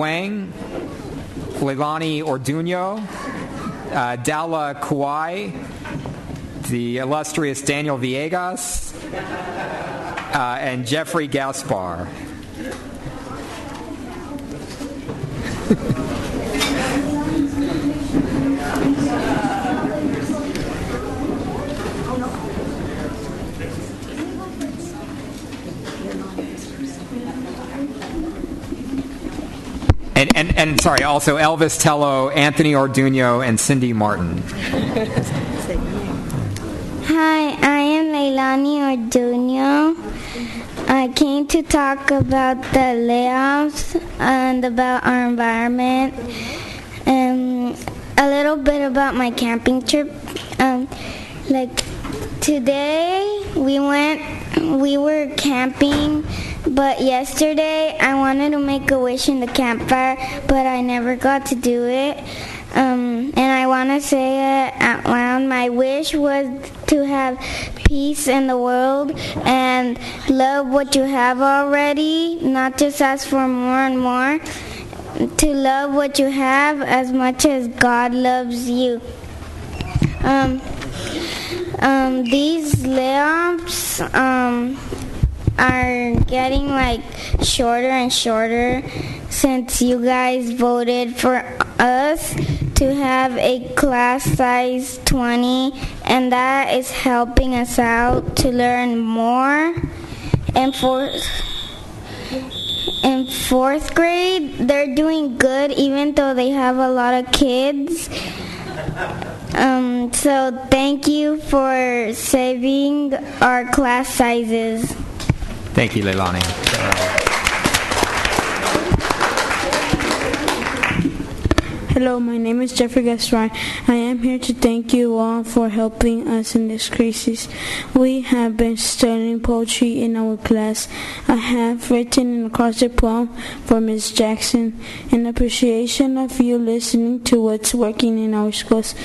Wang, Leilani Orduño, Dalla Kuai, the illustrious Daniel Villegas, and Jeffrey Gaspar. And sorry, also Elvis Tello, Anthony Orduño, and Cindy Martin. Hi, I am Leilani Orduño. I came to talk about the layoffs and about our environment, and a little bit about my camping trip. Today we were camping, but yesterday I wanted to make a wish in the campfire, but I never got to do it. And I want to say it out loud. My wish was to have peace in the world and love what you have already, not just ask for more and more. To love what you have as much as God loves you. These layoffs are getting shorter and shorter since you guys voted for us to have a class size 20, and that is helping us out to learn more. In fourth grade, they're doing good even though they have a lot of kids. So thank you for saving our class sizes. Thank you, Leilani. Hello, my name is Jeffrey Gaspar. I am here to thank you all for helping us in this crisis. We have been studying poetry in our class. I have written an acrostic poem for Ms. Jackson in appreciation of you listening to what's working in our schools.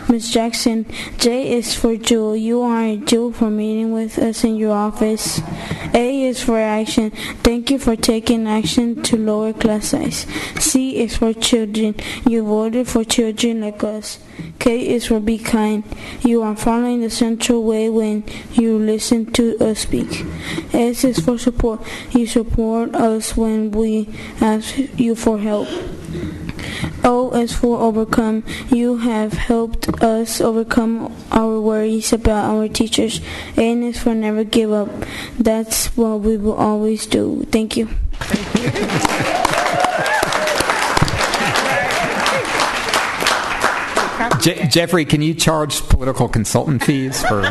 Ms. Jackson, J is for Jewel. You are a jewel for meeting with us in your office. A is for action. Thank you for taking action to lower class size. C is for children. You voted for children like us. K is for be kind. You are following the central way when you listen to us speak. S is for support. You support us when we ask you for help. O is for overcome. You have helped us overcome our worries about our teachers. N is for never give up. That's what we will always do. Thank you. Jeffrey, can you charge political consultant fees for?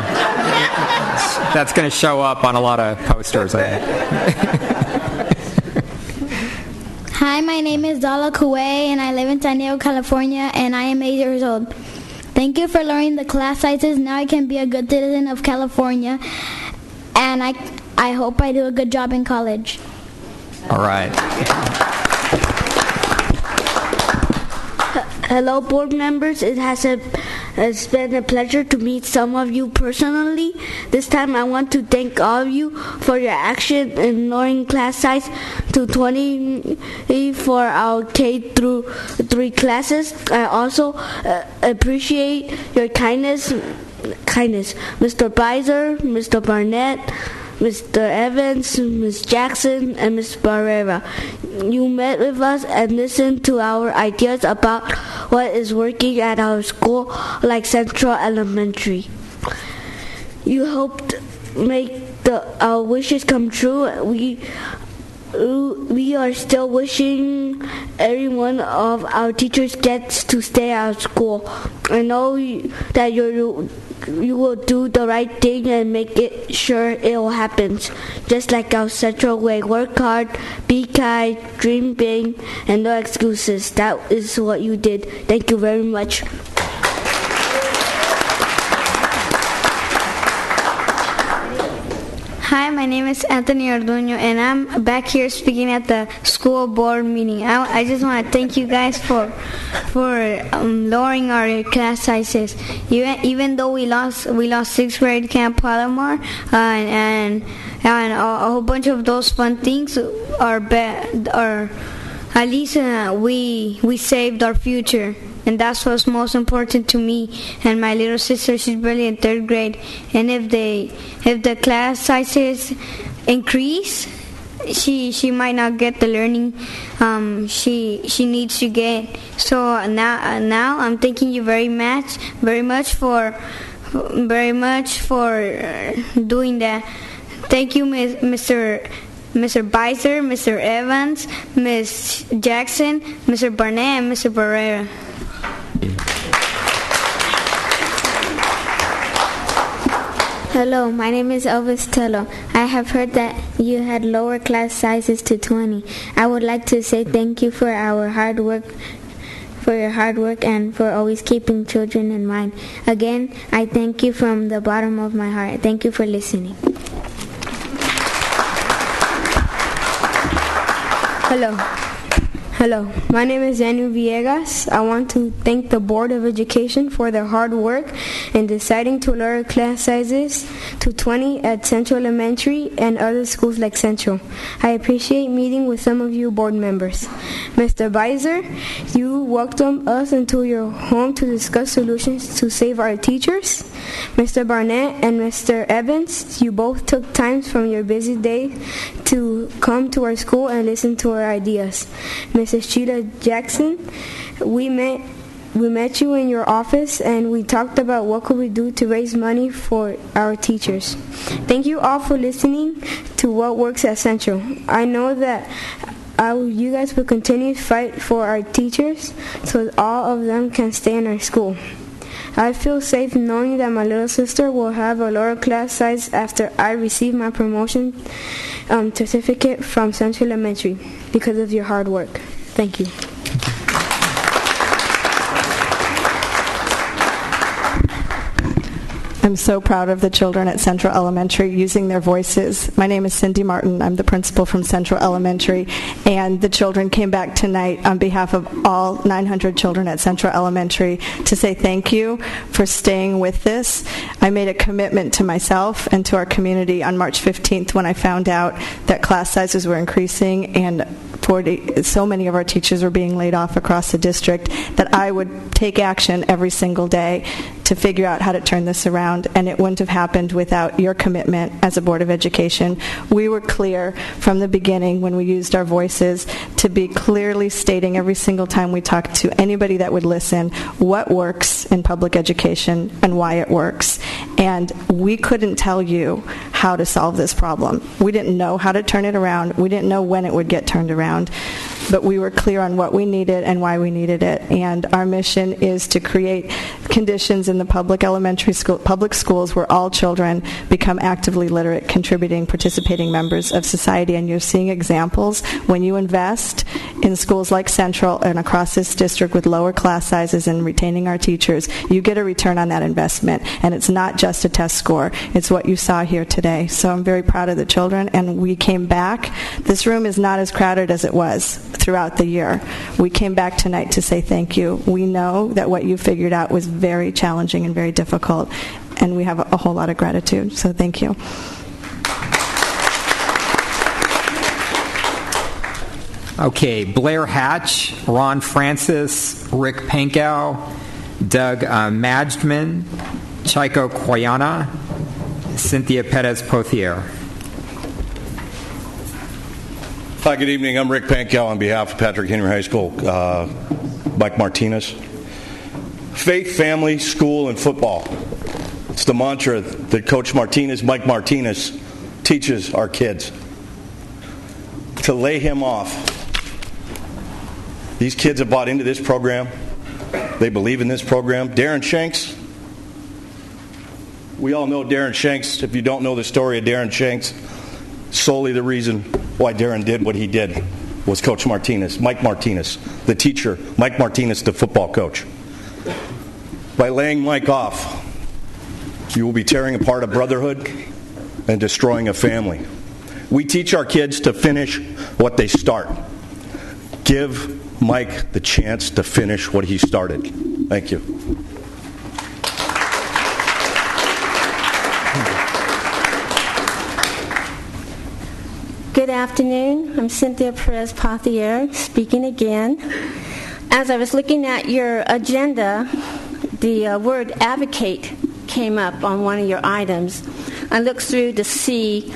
That's going to show up on a lot of posters, I think. Hi, my name is Dalla Kuei, and I live in San Diego, California, and I am 8 years old. Thank you for lowering the class sizes. Now I can be a good citizen of California, and I hope I do a good job in college. All right. Hello, board members. It's been a pleasure to meet some of you personally. This time I want to thank all of you for your action in lowering class size to 20 for our K through 3 classes. I also appreciate your kindness, Mr. Beiser, Mr. Barnett, Mr. Evans, Ms. Jackson, and Ms. Barrera. You met with us and listened to our ideas about what is working at our school, like Central Elementary. You helped make our wishes come true. We are still wishing every one of our teachers gets to stay at school. I know that you will do the right thing and make it sure it will happen. Just like our Central way. Work hard, be kind, dream big, and no excuses. That is what you did. Thank you very much. Hi, my name is Anthony Orduño, and I'm back here speaking at the school board meeting. I just want to thank you guys for lowering our class sizes. Even though we lost 6th grade Camp Palomar, and a whole bunch of those fun things are at least we saved our future, and that's what's most important to me. And my little sister, she's barely in 3rd grade, and if the class sizes increase, she might not get the learning she needs to get. So now I'm thanking you very much for doing that. Thank you, Mr. Beiser, Mr. Evans, Ms. Jackson, Mr. Barnett, and Mr. Barrera. Hello, my name is Elvis Tello. I have heard that you had lower class sizes to 20. I would like to say thank you for your hard work and for always keeping children in mind. Again, I thank you from the bottom of my heart. Thank you for listening. Hello, my name is Daniel Villegas. I want to thank the Board of Education for their hard work in deciding to lower class sizes to 20 at Central Elementary and other schools like Central. I appreciate meeting with some of you board members. Mr. Beiser, you welcomed us into your home to discuss solutions to save our teachers. Mr. Barnett and Mr. Evans, you both took time from your busy day to come to our school and listen to our ideas. Mrs. Sheila Jackson, we met you in your office and we talked about what could we do to raise money for our teachers. Thank you all for listening to what works at Central. I know that you guys will continue to fight for our teachers so all of them can stay in our school. I feel safe knowing that my little sister will have a lower class size after I receive my promotion certificate from Central Elementary because of your hard work. Thank you. I'm so proud of the children at Central Elementary using their voices. My name is Cindy Martin. I'm the principal from Central Elementary, and the children came back tonight on behalf of all 900 children at Central Elementary to say thank you for staying with this. I made a commitment to myself and to our community on March 15th when I found out that class sizes were increasing and so many of our teachers were being laid off across the district, that I would take action every single day to figure out how to turn this around, and it wouldn't have happened without your commitment as a Board of Education. We were clear from the beginning when we used our voices to be clearly stating every single time we talked to anybody that would listen what works in public education and why it works. And we couldn't tell you how to solve this problem. We didn't know how to turn it around. We didn't know when it would get turned around. But we were clear on what we needed and why we needed it. And our mission is to create conditions in the public schools where all children become actively literate, contributing, participating members of society. And you're seeing examples when you invest in schools like Central and across this district with lower class sizes and retaining our teachers, you get a return on that investment. And it's not just a test score. It's what you saw here today. So I'm very proud of the children, and we came back. This room is not as crowded as it was throughout the year. We came back tonight to say thank you. We know that what you figured out was very challenging and very difficult, and we have a whole lot of gratitude. So thank you. Okay, Blair Hatch, Ron Francis, Rick Pankow, Doug Majdman, Chaiko Koyana, Cynthia Perez-Pothier. Hi, good evening. I'm Rick Pankow on behalf of Patrick Henry High School, Mike Martinez. Faith, family, school, and football. It's the mantra that Coach Martinez, Mike Martinez, teaches our kids. To lay him off. These kids have bought into this program. They believe in this program. Darren Shanks. We all know Darren Shanks. If you don't know the story of Darren Shanks, solely the reason why Darren did what he did was Coach Martinez, Mike Martinez, the teacher, Mike Martinez, the football coach. By laying Mike off, you will be tearing apart a brotherhood and destroying a family. We teach our kids to finish what they start. Give Mike the chance to finish what he started. Thank you. Good afternoon. I'm Cynthia Perez-Pothier, speaking again. As I was looking at your agenda, the word advocate came up on one of your items. I looked through to see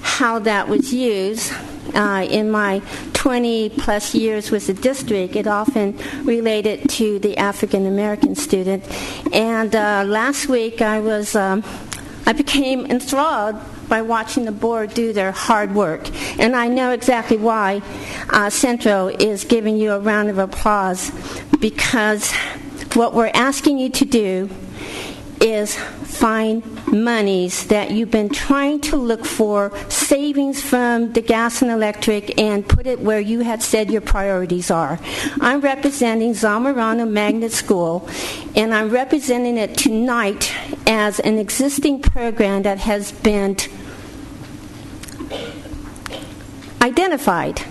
how that was used. In my 20-plus years with the district, it often related to the African American student. And last week, I became enthralled by watching the board do their hard work. And I know exactly why Central is giving you a round of applause, because what we're asking you to do is find monies that you've been trying to look for, savings from the gas and electric, and put it where you had said your priorities are. I'm representing Zamorano Magnet School, and I'm representing it tonight as an existing program that has been identified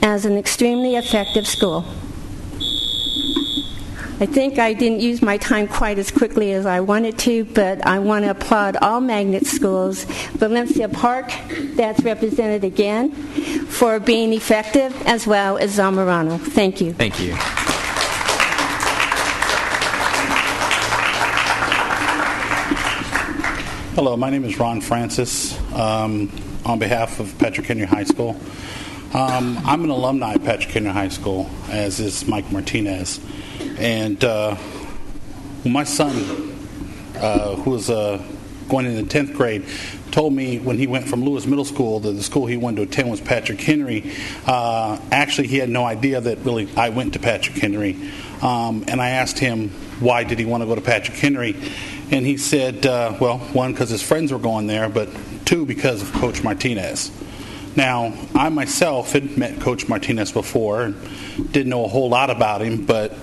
as an extremely effective school. I think I didn't use my time quite as quickly as I wanted to, but I want to applaud all magnet schools. Valencia Park, that's represented again, for being effective, as well as Zamorano. Thank you. Thank you. Hello, my name is Ron Francis, on behalf of Patrick Henry High School. I'm an alumni of Patrick Henry High School, as is Mike Martinez. And my son, who was going in the 10th grade, told me when he went from Lewis Middle School that the school he wanted to attend was Patrick Henry. Actually, he had no idea that really I went to Patrick Henry. And I asked him why did he want to go to Patrick Henry. And he said, well, one, because his friends were going there, but two, because of Coach Martinez. Now, I myself had met Coach Martinez before and didn't know a whole lot about him, but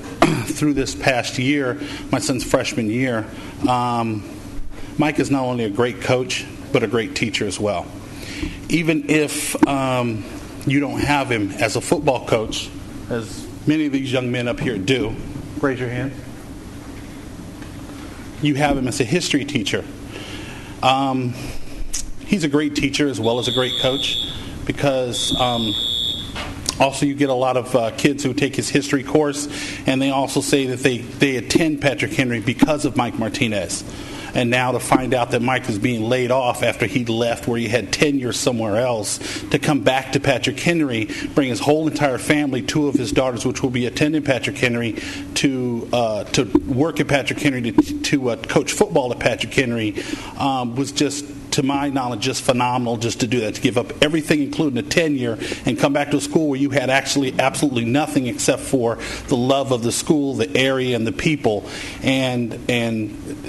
through this past year, my son's freshman year, Mike is not only a great coach, but a great teacher as well. Even if you don't have him as a football coach, as many of these young men up here do, raise your hand. You have him as a history teacher. He's a great teacher as well as a great coach, because also you get a lot of kids who take his history course, and they also say that they attend Patrick Henry because of Mike Martinez. And now to find out that Mike is being laid off after he left where he had tenure somewhere else, to come back to Patrick Henry, bring his whole entire family, two of his daughters, which will be attending Patrick Henry, to work at Patrick Henry, to coach football at Patrick Henry, was just, to my knowledge, just phenomenal just to do that, to give up everything, including a tenure, and come back to a school where you had actually absolutely nothing except for the love of the school, the area, and the people, and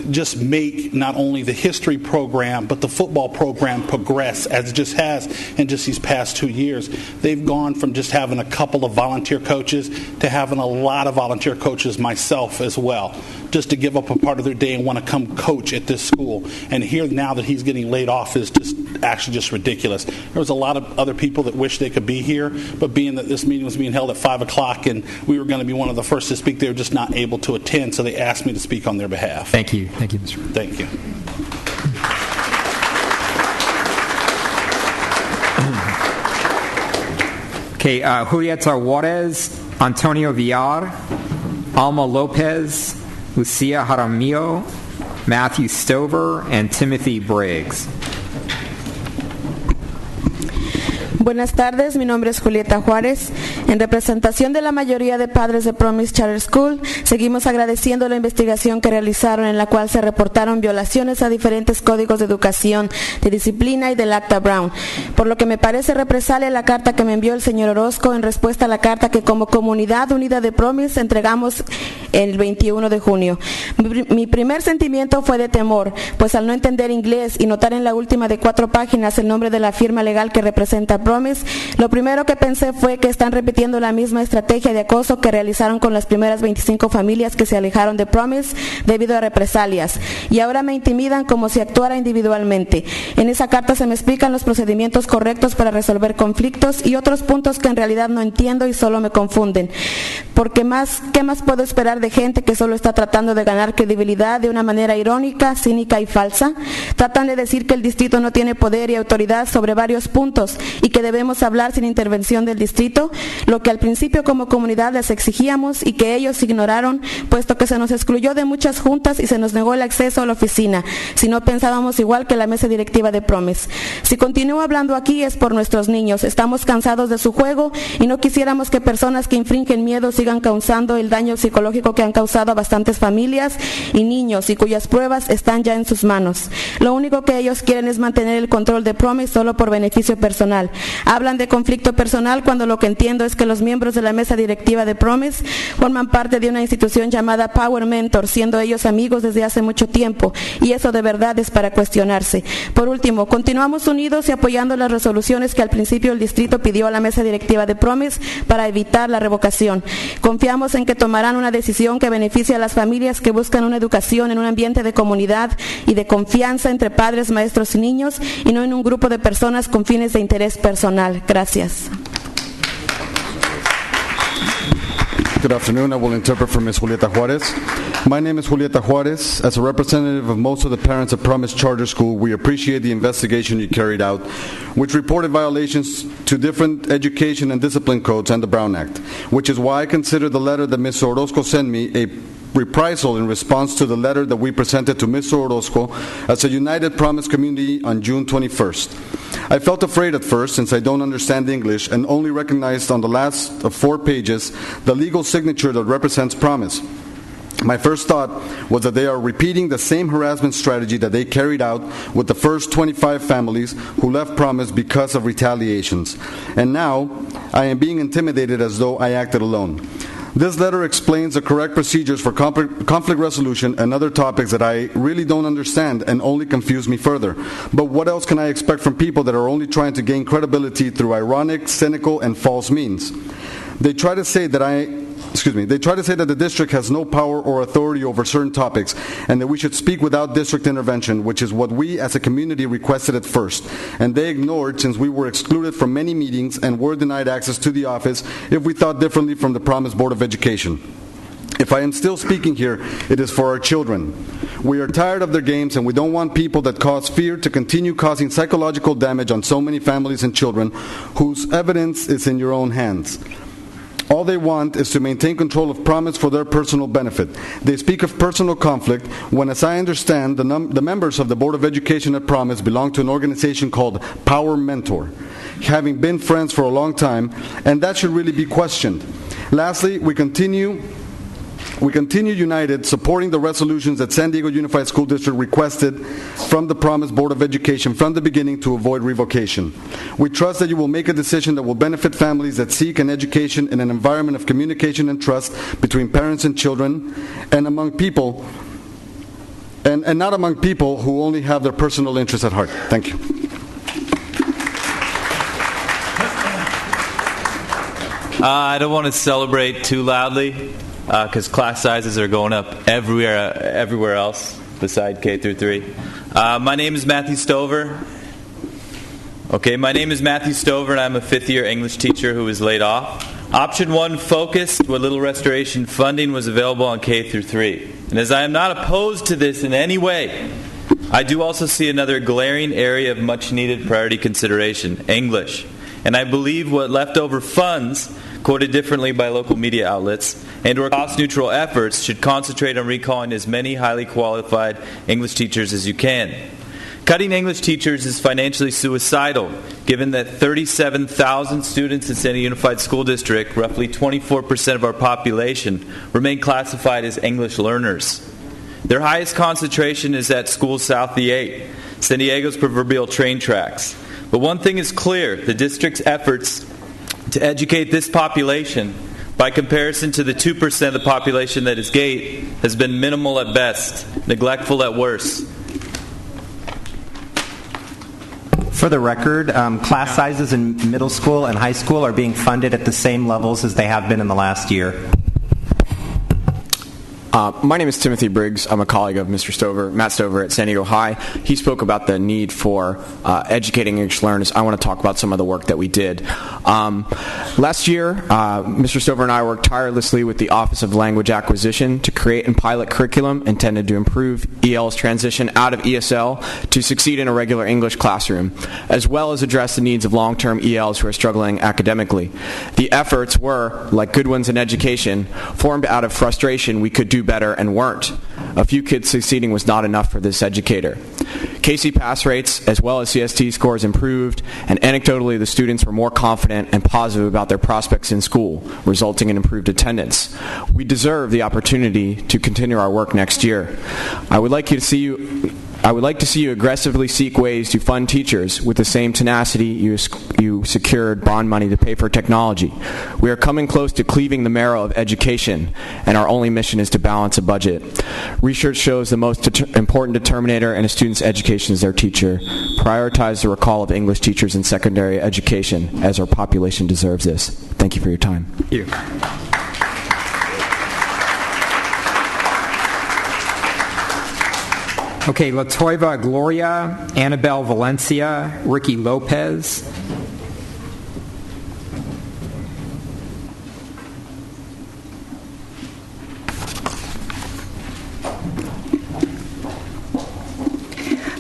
just make not only the history program but the football program progress as it just has in just these past 2 years. They've gone from just having a couple of volunteer coaches to having a lot of volunteer coaches, myself as well, just to give up a part of their day and want to come coach at this school. And here now that he's getting laid off is just ridiculous. There was a lot of other people that wish they could be here, but being that this meeting was being held at 5 o'clock and we were going to be one of the first to speak, they were just not able to attend, so they asked me to speak on their behalf. Thank you. Thank you, Mr. Thank you. Okay, Julieta Juarez, Antonio Villar, Alma Lopez, Lucia Jaramillo, Matthew Stover, and Timothy Briggs. Buenas tardes, mi nombre es Julieta Juárez. En representación de la mayoría de padres de Promise Charter School, seguimos agradeciendo la investigación que realizaron, en la cual se reportaron violaciones a diferentes códigos de educación, de disciplina y del Acta Brown, por lo que me parece represalia la carta que me envió el señor Orozco en respuesta a la carta que como Comunidad Unida de Promise entregamos el 21 de junio. Mi primer sentimiento fue de temor, pues al no entender inglés y notar en la última de 4 páginas el nombre de la firma legal que representa a Promise, lo primero que pensé fue que están repitiendo la misma estrategia de acoso que realizaron con las primeras 25 familias que se alejaron de Promise debido a represalias, y ahora me intimidan como si actuara individualmente. En esa carta se me explican los procedimientos correctos para resolver conflictos y otros puntos que en realidad no entiendo y solo me confunden. ¿Qué más puedo esperar par de gente que solo está tratando de ganar credibilidad de una manera irónica, cínica y falsa. Tratan de decir que el distrito no tiene poder y autoridad sobre varios puntos y que debemos hablar sin intervención del distrito, lo que al principio como comunidad les exigíamos y que ellos ignoraron, puesto que se nos excluyó de muchas juntas y se nos negó el acceso a la oficina, si no pensábamos igual que la mesa directiva de Promise. Si continúo hablando aquí es por nuestros niños. Estamos cansados de su juego y no quisiéramos que personas que infringen miedo sigan causando el daño psicológico que han causado a bastantes familias y niños y cuyas pruebas están ya en sus manos. Lo único que ellos quieren es mantener el control de Promise solo por beneficio personal. Hablan de conflicto personal cuando lo que entiendo es que los miembros de la mesa directiva de Promise forman parte de una institución llamada Power Mentor, siendo ellos amigos desde hace mucho tiempo, y eso de verdad es para cuestionarse. Por último, continuamos unidos y apoyando las resoluciones que al principio el distrito pidió a la mesa directiva de Promise para evitar la revocación. Confiamos en que tomarán una decisión que beneficie a las familias que buscan una educación en un ambiente de comunidad y de confianza entre padres, maestros y niños, y no en un grupo de personas con fines de interés personal. Gracias. Good afternoon. I will interpret for Ms. Julieta Juarez. My name is Julieta Juarez. As a representative of most of the parents of Promise Charter School, we appreciate the investigation you carried out, which reported violations to different education and discipline codes and the Brown Act, which is why I consider the letter that Ms. Orozco sent me a reprisal in response to the letter that we presented to Ms. Orozco as a United Promise community on June 21st. I felt afraid at first since I don't understand English and only recognized on the last of 4 pages the legal signature that represents Promise. My first thought was that they are repeating the same harassment strategy that they carried out with the first 25 families who left Promise because of retaliations. And now I am being intimidated as though I acted alone. This letter explains the correct procedures for conflict resolution and other topics that I really don't understand and only confuse me further. But what else can I expect from people that are only trying to gain credibility through ironic, cynical, and false means? They try to say that the district has no power or authority over certain topics and that we should speak without district intervention, which is what we as a community requested at first. And they ignored since we were excluded from many meetings and were denied access to the office if we thought differently from the Promise Board of Education. If I am still speaking here, it is for our children. We are tired of their games and we don't want people that cause fear to continue causing psychological damage on so many families and children whose evidence is in your own hands. All they want is to maintain control of Promise for their personal benefit. They speak of personal conflict when, as I understand, the members of the Board of Education at Promise belong to an organization called Power Mentor, having been friends for a long time, and that should really be questioned. Lastly, we continue united, supporting the resolutions that San Diego Unified School District requested from the Promise Board of Education from the beginning to avoid revocation. We trust that you will make a decision that will benefit families that seek an education in an environment of communication and trust between parents and children, and among people, and not among people who only have their personal interests at heart. Thank you. I don't want to celebrate too loudly, because class sizes are going up everywhere else beside K through 3. My name is Matthew Stover. My name is Matthew Stover, and I'm a 5th-year English teacher who was laid off. Option 1 focused what little restoration funding was available on K through 3. And as I am not opposed to this in any way, I do also see another glaring area of much-needed priority consideration, English. And I believe what leftover funds, quoted differently by local media outlets, and/or cost-neutral efforts should concentrate on recalling as many highly qualified English teachers as you can. Cutting English teachers is financially suicidal, given that 37,000 students in San Diego Unified School District, roughly 24% of our population, remain classified as English learners. Their highest concentration is at schools south the 8, San Diego's proverbial train tracks. But one thing is clear, the district's efforts to educate this population, by comparison to the 2% of the population that is GATE, has been minimal at best, neglectful at worst. For the record, class sizes in middle school and high school are being funded at the same levels as they have been in the last year. My name is Timothy Briggs. I'm a colleague of Mr. Stover, Matt Stover at San Diego High. He spoke about the need for educating English learners. I want to talk about some of the work that we did. Last year, Mr. Stover and I worked tirelessly with the Office of Language Acquisition to create and pilot curriculum intended to improve EL's transition out of ESL to succeed in a regular English classroom, as well as address the needs of long-term ELs who are struggling academically. The efforts were, like good ones in education, formed out of frustration we could do better and weren't. A few kids succeeding was not enough for this educator. KC pass rates as well as CST scores improved, and anecdotally the students were more confident and positive about their prospects in school, resulting in improved attendance. We deserve the opportunity to continue our work next year. I would like to see you aggressively seek ways to fund teachers with the same tenacity you secured bond money to pay for technology. We are coming close to cleaving the marrow of education, and our only mission is to balance a budget. Research shows the most important determinator in a student's education is their teacher. Prioritize the recall of English teachers in secondary education, as our population deserves this. Thank you for your time. Thank you. Okay, Latoiva Gloria, Annabelle Valencia, Ricky Lopez.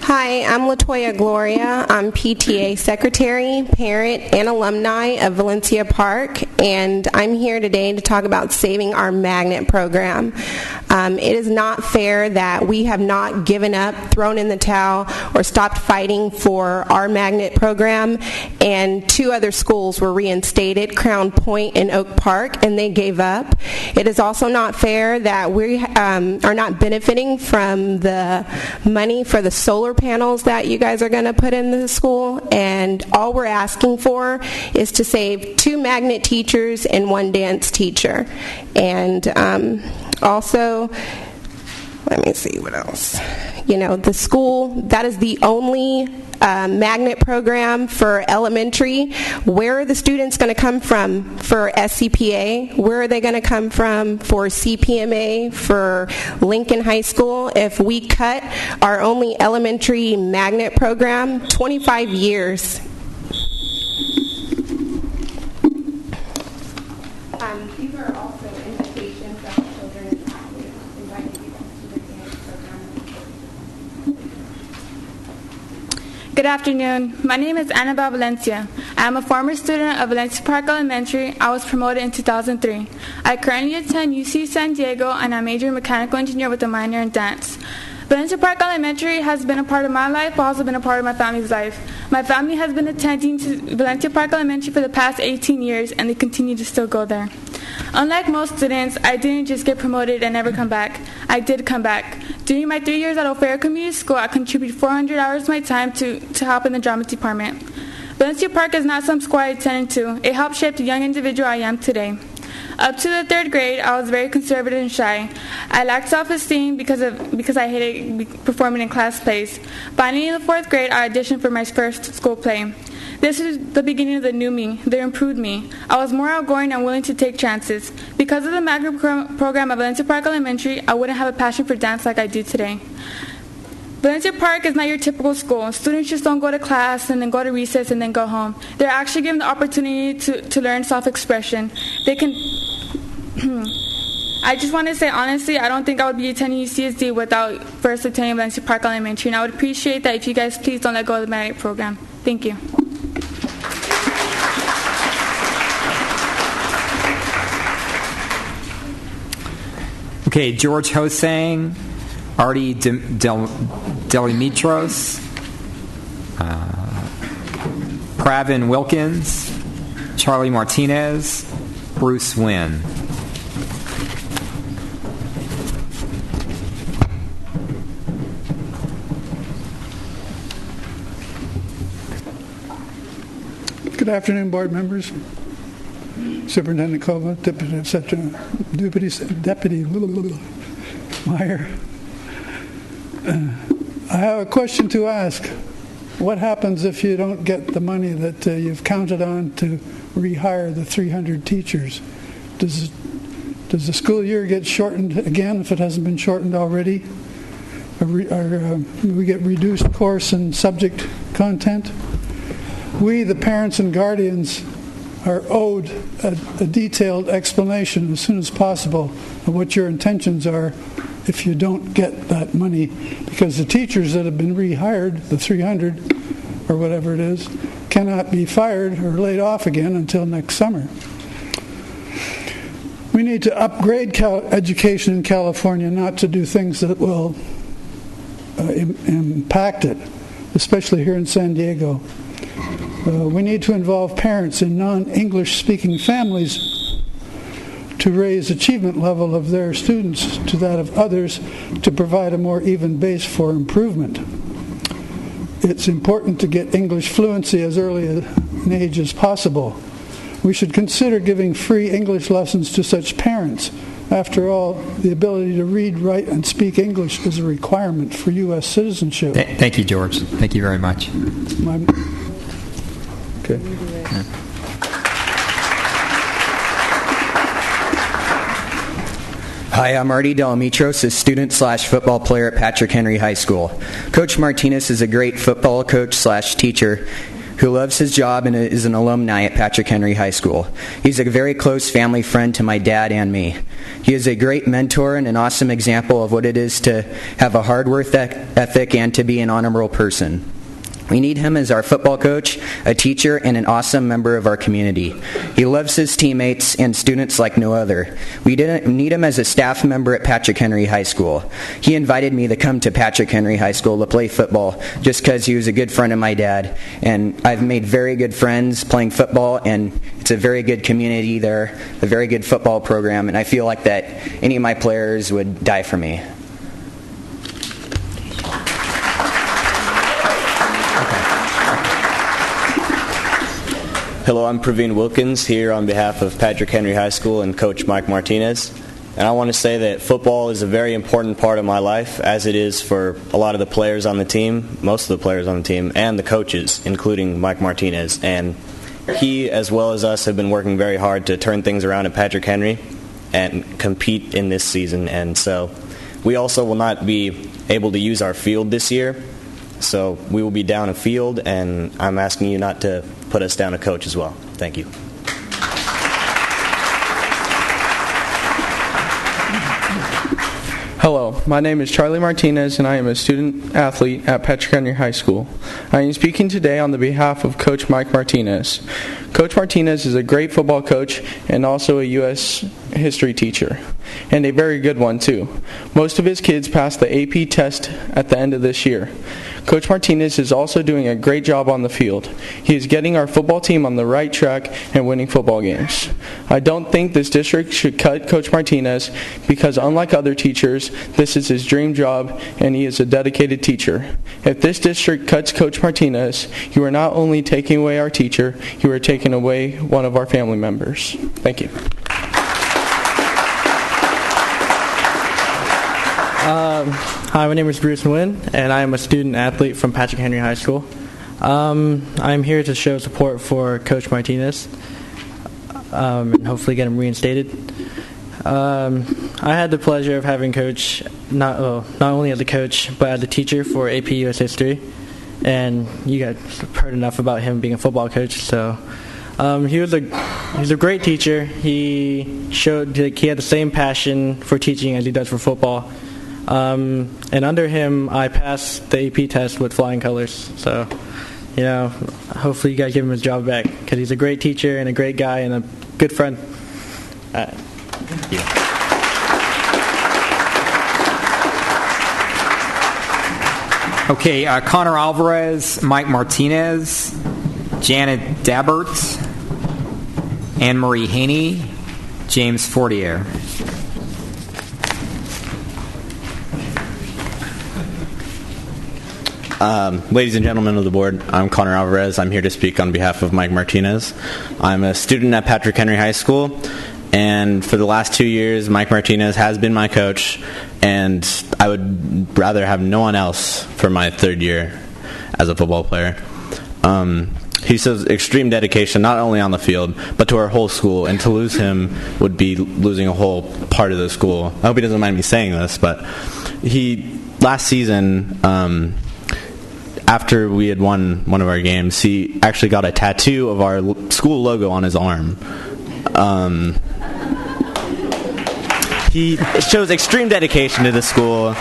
Hi, I'm Latoya Gloria. I'm PTA Secretary, Parent, and Alumni of Valencia Park, and I'm here today to talk about saving our magnet program. It is not fair that we have not given up, thrown in the towel, or stopped fighting for our magnet program, and 2 other schools were reinstated, Crown Point and Oak Park, and they gave up. It is also not fair that we are not benefiting from the money for the solar panels that you guys are going to put in the school, and all we're asking for is to save 2 magnet teachers and 1 dance teacher. And also, let me see what else. The school, that is the only magnet program for elementary. Where are the students going to come from for SCPA? Where are they going to come from for CPMA, for Lincoln High School? If we cut our only elementary magnet program, 25 years. These are also invitations that the children invited you guys to the dance program. Good afternoon. My name is Annabelle Valencia. I am a former student of Valencia Park Elementary. I was promoted in 2003. I currently attend UC San Diego, and I major in mechanical engineer with a minor in dance. Valencia Park Elementary has been a part of my life, but also been a part of my family's life. My family has been attending to Valencia Park Elementary for the past 18 years, and they continue to still go there. Unlike most students, I didn't just get promoted and never come back. I did come back. During my 3 years at O'Farrell Community School, I contributed 400 hours of my time to help in the drama department. Valencia Park is not some school I attended to. It helped shape the young individual I am today. Up to the 3rd grade, I was very conservative and shy. I lacked self-esteem because I hated performing in class plays. Finally, in the 4th grade, I auditioned for my first school play. This is the beginning of the new me, the improved me. I was more outgoing and willing to take chances. Because of the magnet program at Valencia Park Elementary, I wouldn't have a passion for dance like I do today. Valencia Park is not your typical school. Students just don't go to class and then go to recess and then go home. They're actually given the opportunity to learn self-expression. They can... I just want to say, honestly, I don't think I would be attending UCSD without first attending Valencia Park Elementary, and I would appreciate that if you guys please don't let go of the magnet program. Thank you. Okay, George Hosang, Artie Delimitros, Pravin Wilkins, Charlie Martinez, Bruce Wynn. Good afternoon, board members. Superintendent Kova, Deputy Meyer. I have a question to ask. What happens if you don't get the money that you've counted on to rehire the 300 teachers? Does the school year get shortened again if it hasn't been shortened already? We get reduced course and subject content? We, the parents and guardians, are owed a detailed explanation as soon as possible of what your intentions are if you don't get that money, because the teachers that have been rehired, the 300 or whatever it is, cannot be fired or laid off again until next summer. We need to upgrade education in California, not to do things that will impact it, especially here in San Diego. We need to involve parents in non-English speaking families to raise achievement level of their students to that of others, to provide a more even base for improvement. It's important to get English fluency as early an age as possible. We should consider giving free English lessons to such parents. After all, the ability to read, write, and speak English is a requirement for U.S. citizenship. Thank you, George. Thank you very much. Okay. Hi, I'm Artie Delamitros, a student/football player at Patrick Henry High School. Coach Martinez is a great football coach/teacher who loves his job and is an alumni at Patrick Henry High School. He's a very close family friend to my dad and me. He is a great mentor and an awesome example of what it is to have a hard work ethic and to be an honorable person. We need him as our football coach, a teacher, and an awesome member of our community. He loves his teammates and students like no other. We didn't need him as a staff member at Patrick Henry High School. He invited me to come to Patrick Henry High School to play football just because he was a good friend of my dad. And I've made very good friends playing football, and it's a very good community there, a very good football program, and I feel like that any of my players would die for me. Hello, I'm Praveen Wilkins here on behalf of Patrick Henry High School and Coach Mike Martinez. And I want to say that football is a very important part of my life, as it is for a lot of the players on the team, most of the players on the team, and the coaches, including Mike Martinez. And he, as well as us, have been working very hard to turn things around at Patrick Henry and compete in this season. And so we also will not be able to use our field this year. So we will be down a field, and I'm asking you not to put us down a coach as well. Thank you. Hello, my name is Charlie Martinez, and I am a student athlete at Patrick Henry High School. I am speaking today on the behalf of Coach Mike Martinez. Coach Martinez is a great football coach and also a U.S. history teacher, and a very good one too. Most of his kids passed the AP test at the end of this year. Coach Martinez is also doing a great job on the field. He is getting our football team on the right track and winning football games. I don't think this district should cut Coach Martinez because, unlike other teachers, this is his dream job and he is a dedicated teacher. If this district cuts Coach Martinez, you are not only taking away our teacher, you are taking away one of our family members. Thank you. Hi, my name is Bruce Nguyen, and I am a student athlete from Patrick Henry High School. I'm here to show support for Coach Martinez and hopefully get him reinstated. I had the pleasure of having Coach not only as a coach but as a teacher for AP US History, and you guys have heard enough about him being a football coach. So he's a great teacher. He showed he had the same passion for teaching as he does for football. And under him, I passed the AP test with flying colors. So, hopefully you guys give him his job back, because he's a great teacher and a great guy and a good friend. Thank you. Okay, Connor Alvarez, Mike Martinez, Janet Dabert, Anne-Marie Haney, James Fortier. Ladies and gentlemen of the board, I'm Connor Alvarez. I'm here to speak on behalf of Mike Martinez. I'm a student at Patrick Henry High School, and for the last 2 years, Mike Martinez has been my coach, and I would rather have no one else for my third year as a football player. he shows extreme dedication, not only on the field, but to our whole school. And to lose him would be losing a whole part of the school. I hope he doesn't mind me saying this, but last season, after we had won one of our games, he actually got a tattoo of our school logo on his arm. He shows extreme dedication to the school.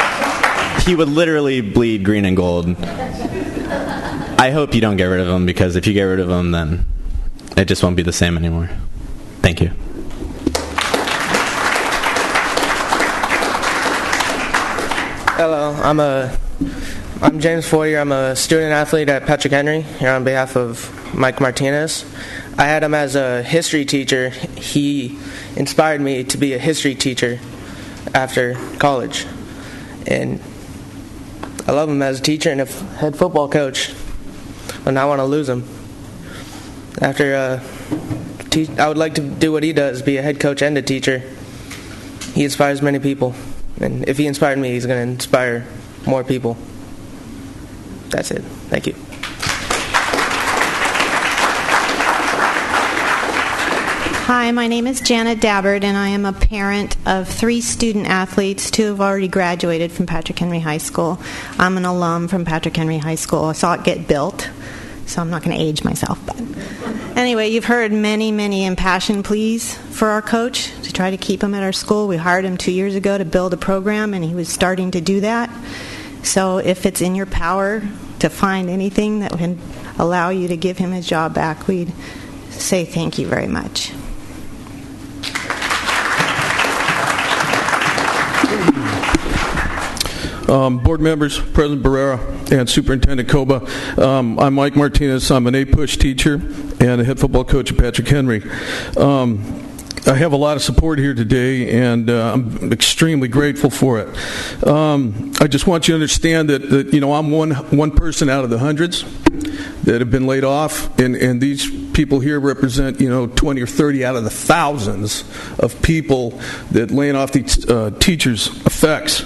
He would literally bleed green and gold. I hope you don't get rid of him, because if you get rid of him, then it just won't be the same anymore. Thank you. Hello, I'm James Foyer. I'm a student athlete at Patrick Henry, here on behalf of Mike Martinez. I had him as a history teacher. He inspired me to be a history teacher after college. And I love him as a teacher and a head football coach. And I want to lose him. I would like to do what he does, be a head coach and a teacher. He inspires many people. And if he inspired me, he's going to inspire more people. That's it. Thank you. Hi, my name is Janet Dabbard, and I am a parent of 3 student athletes. 2 have already graduated from Patrick Henry High School. I'm an alum from Patrick Henry High School. I saw it get built, so I'm not going to age myself. But anyway, you've heard many, many impassioned pleas for our coach to try to keep him at our school. We hired him 2 years ago to build a program, and he was starting to do that. So if it's in your power to find anything that can allow you to give him his job back, we'd say thank you very much. Board members, President Barrera, and Superintendent Koba. I'm Mike Martinez. I'm an APUSH teacher and a head football coach at Patrick Henry. I have a lot of support here today, and I'm extremely grateful for it. I just want you to understand that I'm one person out of the hundreds that have been laid off, and these people here represent 20 or 30 out of the thousands of people that laying off these teachers affects.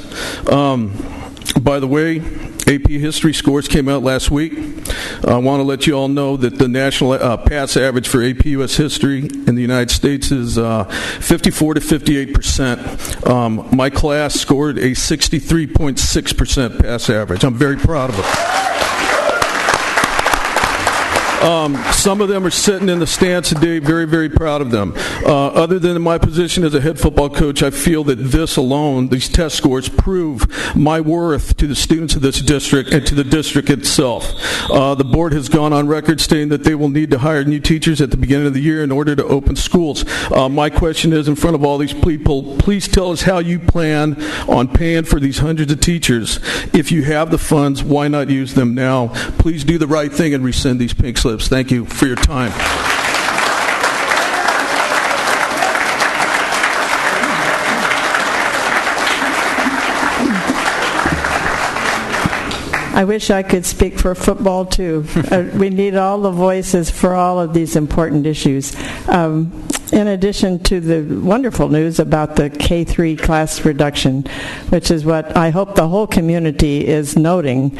By the way, AP history scores came out last week. I want to let you all know that the national pass average for AP US history in the United States is 54 to 58%. My class scored a 63.6% pass average. I'm very proud of it. Some of them are sitting in the stands today, very, very proud of them. Other than my position as a head football coach, I feel that this alone, these test scores, prove my worth to the students of this district and to the district itself. The board has gone on record stating that they will need to hire new teachers at the beginning of the year in order to open schools. My question is, in front of all these people, please tell us how you plan on paying for these hundreds of teachers. If you have the funds, why not use them now? Please do the right thing and rescind these pink slips. Thank you for your time. I wish I could speak for football, too. We need all the voices for all of these important issues. In addition to the wonderful news about the K-3 class reduction, which is what I hope the whole community is noting,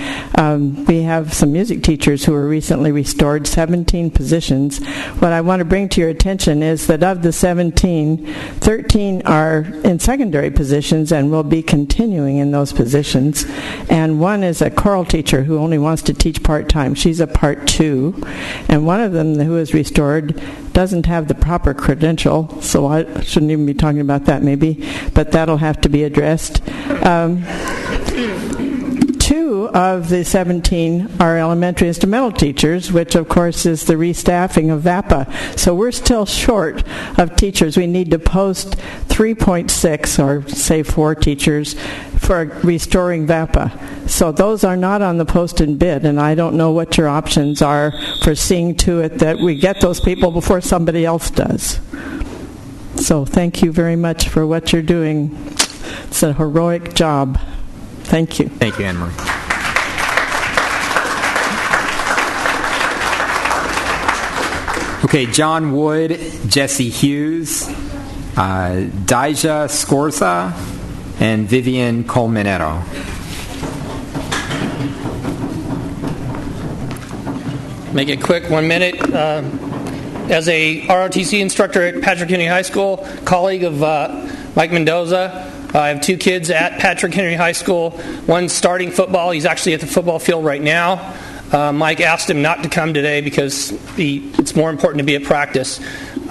we have some music teachers who were recently restored, 17 positions. What I want to bring to your attention is that of the 17, 13 are in secondary positions and will be continuing in those positions. And one is a choral teacher who only wants to teach part-time. She's a part 2. And one of them who is restored doesn't have the proper credential, so I shouldn't even be talking about that maybe, but that'll have to be addressed. 2 of the 17 are elementary instrumental teachers, which of course is the restaffing of VAPA. So we're still short of teachers. We need to post 3.6 or say 4 teachers for restoring VAPA. So those are not on the posted bid, and I don't know what your options are for seeing to it that we get those people before somebody else does. So thank you very much for what you're doing. It's a heroic job. Thank you. Thank you, Anne-Marie. Okay, John Wood, Jesse Hughes, Daija Scorza, and Vivian Colmenero. Make it quick, 1 minute. As a ROTC instructor at Patrick Henry High School, colleague of Mike Mendoza, I have 2 kids at Patrick Henry High School. One's starting football. He's actually at the football field right now. Mike asked him not to come today because it's more important to be at practice.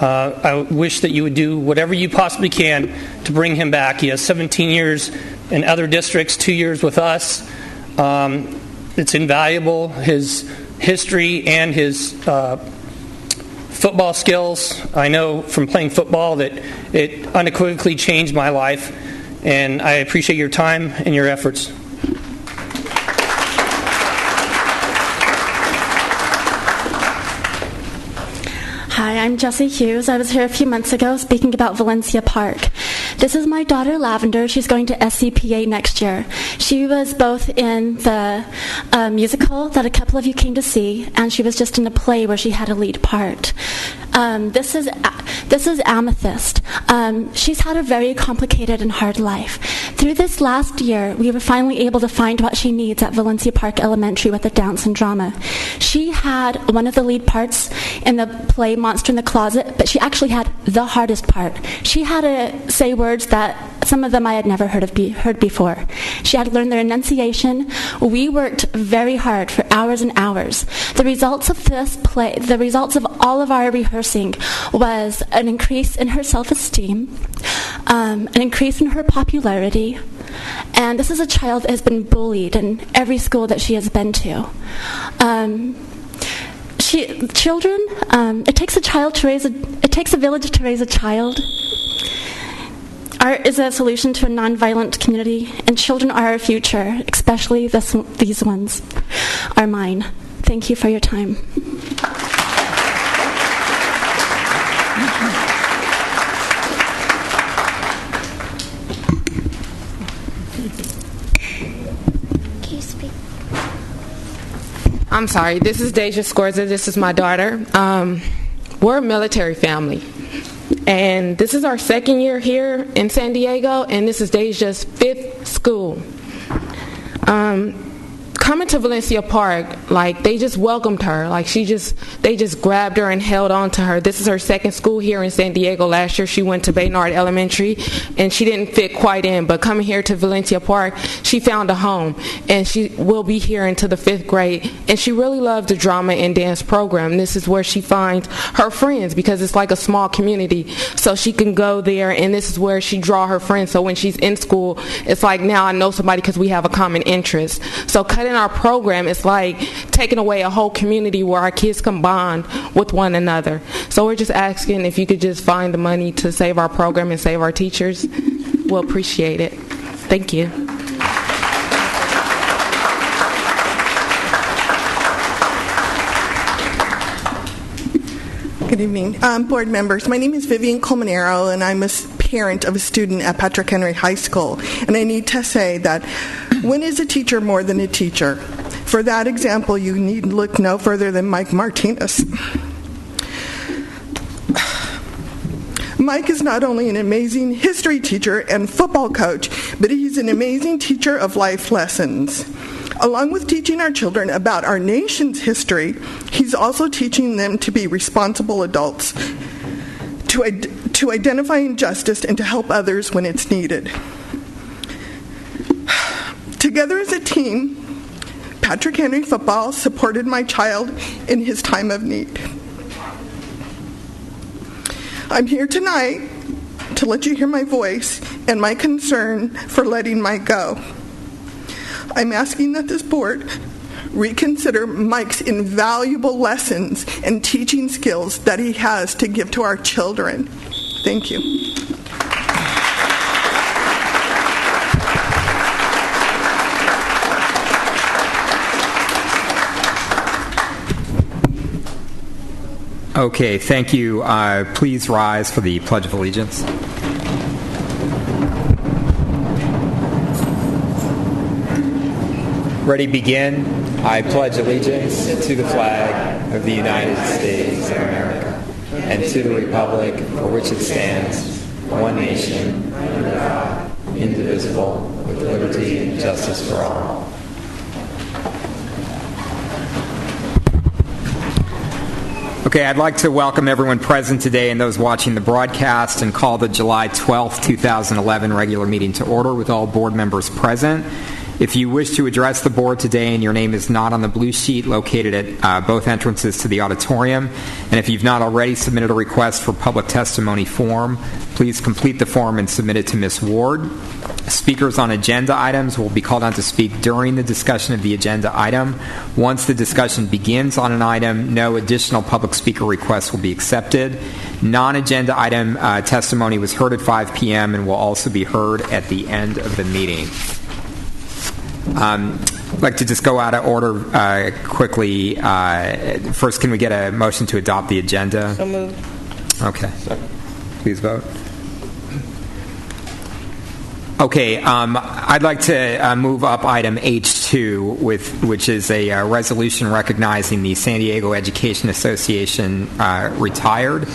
I wish that you would do whatever you possibly can to bring him back. He has 17 years in other districts, 2 years with us. It's invaluable, his history and his football skills. I know from playing football that it unequivocally changed my life, and I appreciate your time and your efforts. Hi, I'm Jessie Hughes. I was here a few months ago speaking about Valencia Park. This is my daughter, Lavender. She's going to SCPA next year. She was both in the musical that a couple of you came to see, and she was just in a play where she had a lead part. This is Amethyst. She's had a very complicated and hard life. Through this last year, we were finally able to find what she needs at Valencia Park Elementary with the dance and drama. She had one of the lead parts in the play Monster in the Closet, but she actually had the hardest part. She had to say words that some of them I had never heard before. She had to learn their enunciation. We worked very hard for hours and hours. The results of this play, the results of all of our rehearsing, was an increase in her self-esteem, an increase in her popularity, and this is a child that has been bullied in every school that she has been to. It takes a village to raise a child. Art is a solution to a nonviolent community, and children are our future, especially these ones are mine. Thank you for your time. I'm sorry, this is Deja Scorza. This is my daughter. We're a military family. And this is our second year here in San Diego, and this is Deja's 5th school. Coming to Valencia Park, like, they just welcomed her. Like, they just grabbed her and held on to her. This is her second school here in San Diego. Last year she went to Baynard Elementary, and she didn't fit quite in. But coming here to Valencia Park, she found a home, and she will be here until the 5th grade. And she really loved the drama and dance program. This is where she finds her friends, because it's like a small community. So she can go there, and this is where she draw her friends. So when she's in school, it's like, now I know somebody because we have a common interest. So cutting our program is like taking away a whole community where our kids can bond with one another. So we're just asking if you could just find the money to save our program and save our teachers. We'll appreciate it. Thank you. Good evening. Board members, my name is Vivian Colmenero, and I'm a parent of a student at Patrick Henry High School. And I need to say that when is a teacher more than a teacher? For that example, you need look no further than Mike Martinez. Mike is not only an amazing history teacher and football coach, but he's an amazing teacher of life lessons. Along with teaching our children about our nation's history, he's also teaching them to be responsible adults, to identify injustice and to help others when it's needed. Together as a team, Patrick Henry Football supported my child in his time of need. I'm here tonight to let you hear my voice and my concern for letting Mike go. I'm asking that this board reconsider Mike's invaluable lessons and teaching skills that he has to give to our children. Thank you. Okay, thank you. Please rise for the Pledge of Allegiance. Ready, begin. I pledge allegiance to the flag of the United States of America and to the republic for which it stands, one nation, under God, indivisible, with liberty and justice for all. Okay, I'd like to welcome everyone present today and those watching the broadcast and call the July 12th, 2011 regular meeting to order with all board members present. If you wish to address the board today and your name is not on the blue sheet located at both entrances to the auditorium, and if you've not already submitted a request for public testimony form, please complete the form and submit it to Ms. Ward. Speakers on agenda items will be called on to speak during the discussion of the agenda item. Once the discussion begins on an item, no additional public speaker requests will be accepted. Non-agenda item testimony was heard at 5 p.m. and will also be heard at the end of the meeting. I'd like to just go out of order quickly. First, can we get a motion to adopt the agenda? So moved. Okay. Please vote. Okay, I'd like to move up item H2, which is a resolution recognizing the San Diego Education Association retired.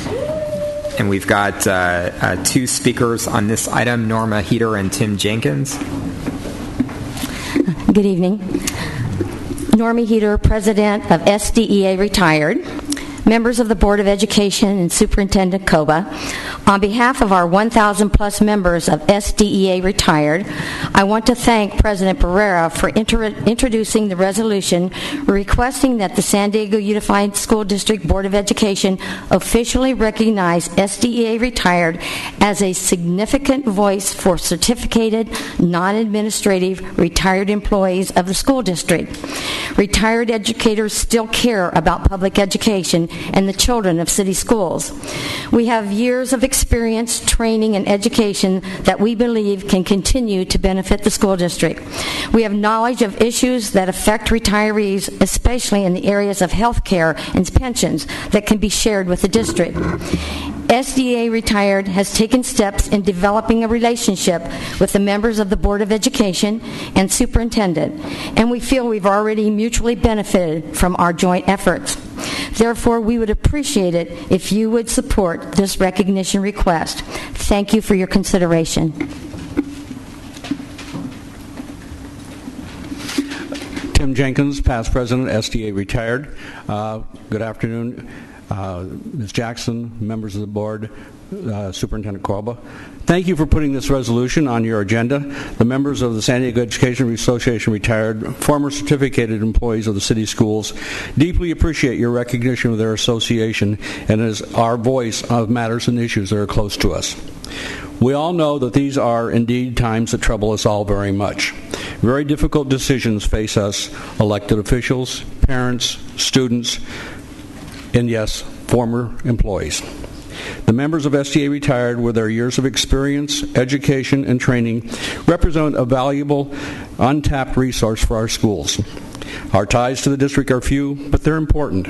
And we've got two speakers on this item, Norma Heater and Tim Jenkins. Good evening. Norma Heater, President of SDEA Retired, members of the Board of Education and Superintendent Koba. On behalf of our 1,000 plus members of SDEA Retired, I want to thank President Barrera for introducing the resolution requesting that the San Diego Unified School District Board of Education officially recognize SDEA Retired as a significant voice for certificated, non-administrative retired employees of the school district. Retired educators still care about public education and the children of city schools. We have years of experience, training, and education that we believe can continue to benefit the school district. We have knowledge of issues that affect retirees, especially in the areas of health care and pensions, that can be shared with the district. SDEA Retired has taken steps in developing a relationship with the members of the Board of Education and Superintendent, and we feel we've already mutually benefited from our joint efforts. Therefore, we would appreciate it if you would support this recognition request. Thank you for your consideration. Tim Jenkins, past president, SDEA Retired. Good afternoon, Ms. Jackson, members of the board, Superintendent Koba. Thank you for putting this resolution on your agenda. The members of the San Diego Education Association Retired, former certificated employees of the city schools, deeply appreciate your recognition of their association and as our voice of matters and issues that are close to us. We all know that these are indeed times that trouble us all very much. Very difficult decisions face us, elected officials, parents, students, and yes, former employees. The members of SDEA Retired, with their years of experience, education, and training, represent a valuable, untapped resource for our schools. Our ties to the district are few, but they're important.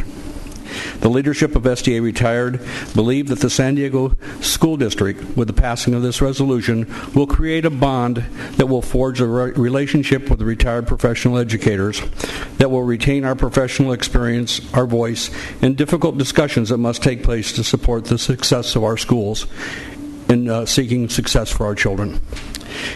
The leadership of SDEA Retired believe that the San Diego School District, with the passing of this resolution, will create a bond that will forge a relationship with the retired professional educators that will retain our professional experience, our voice, and difficult discussions that must take place to support the success of our schools in seeking success for our children.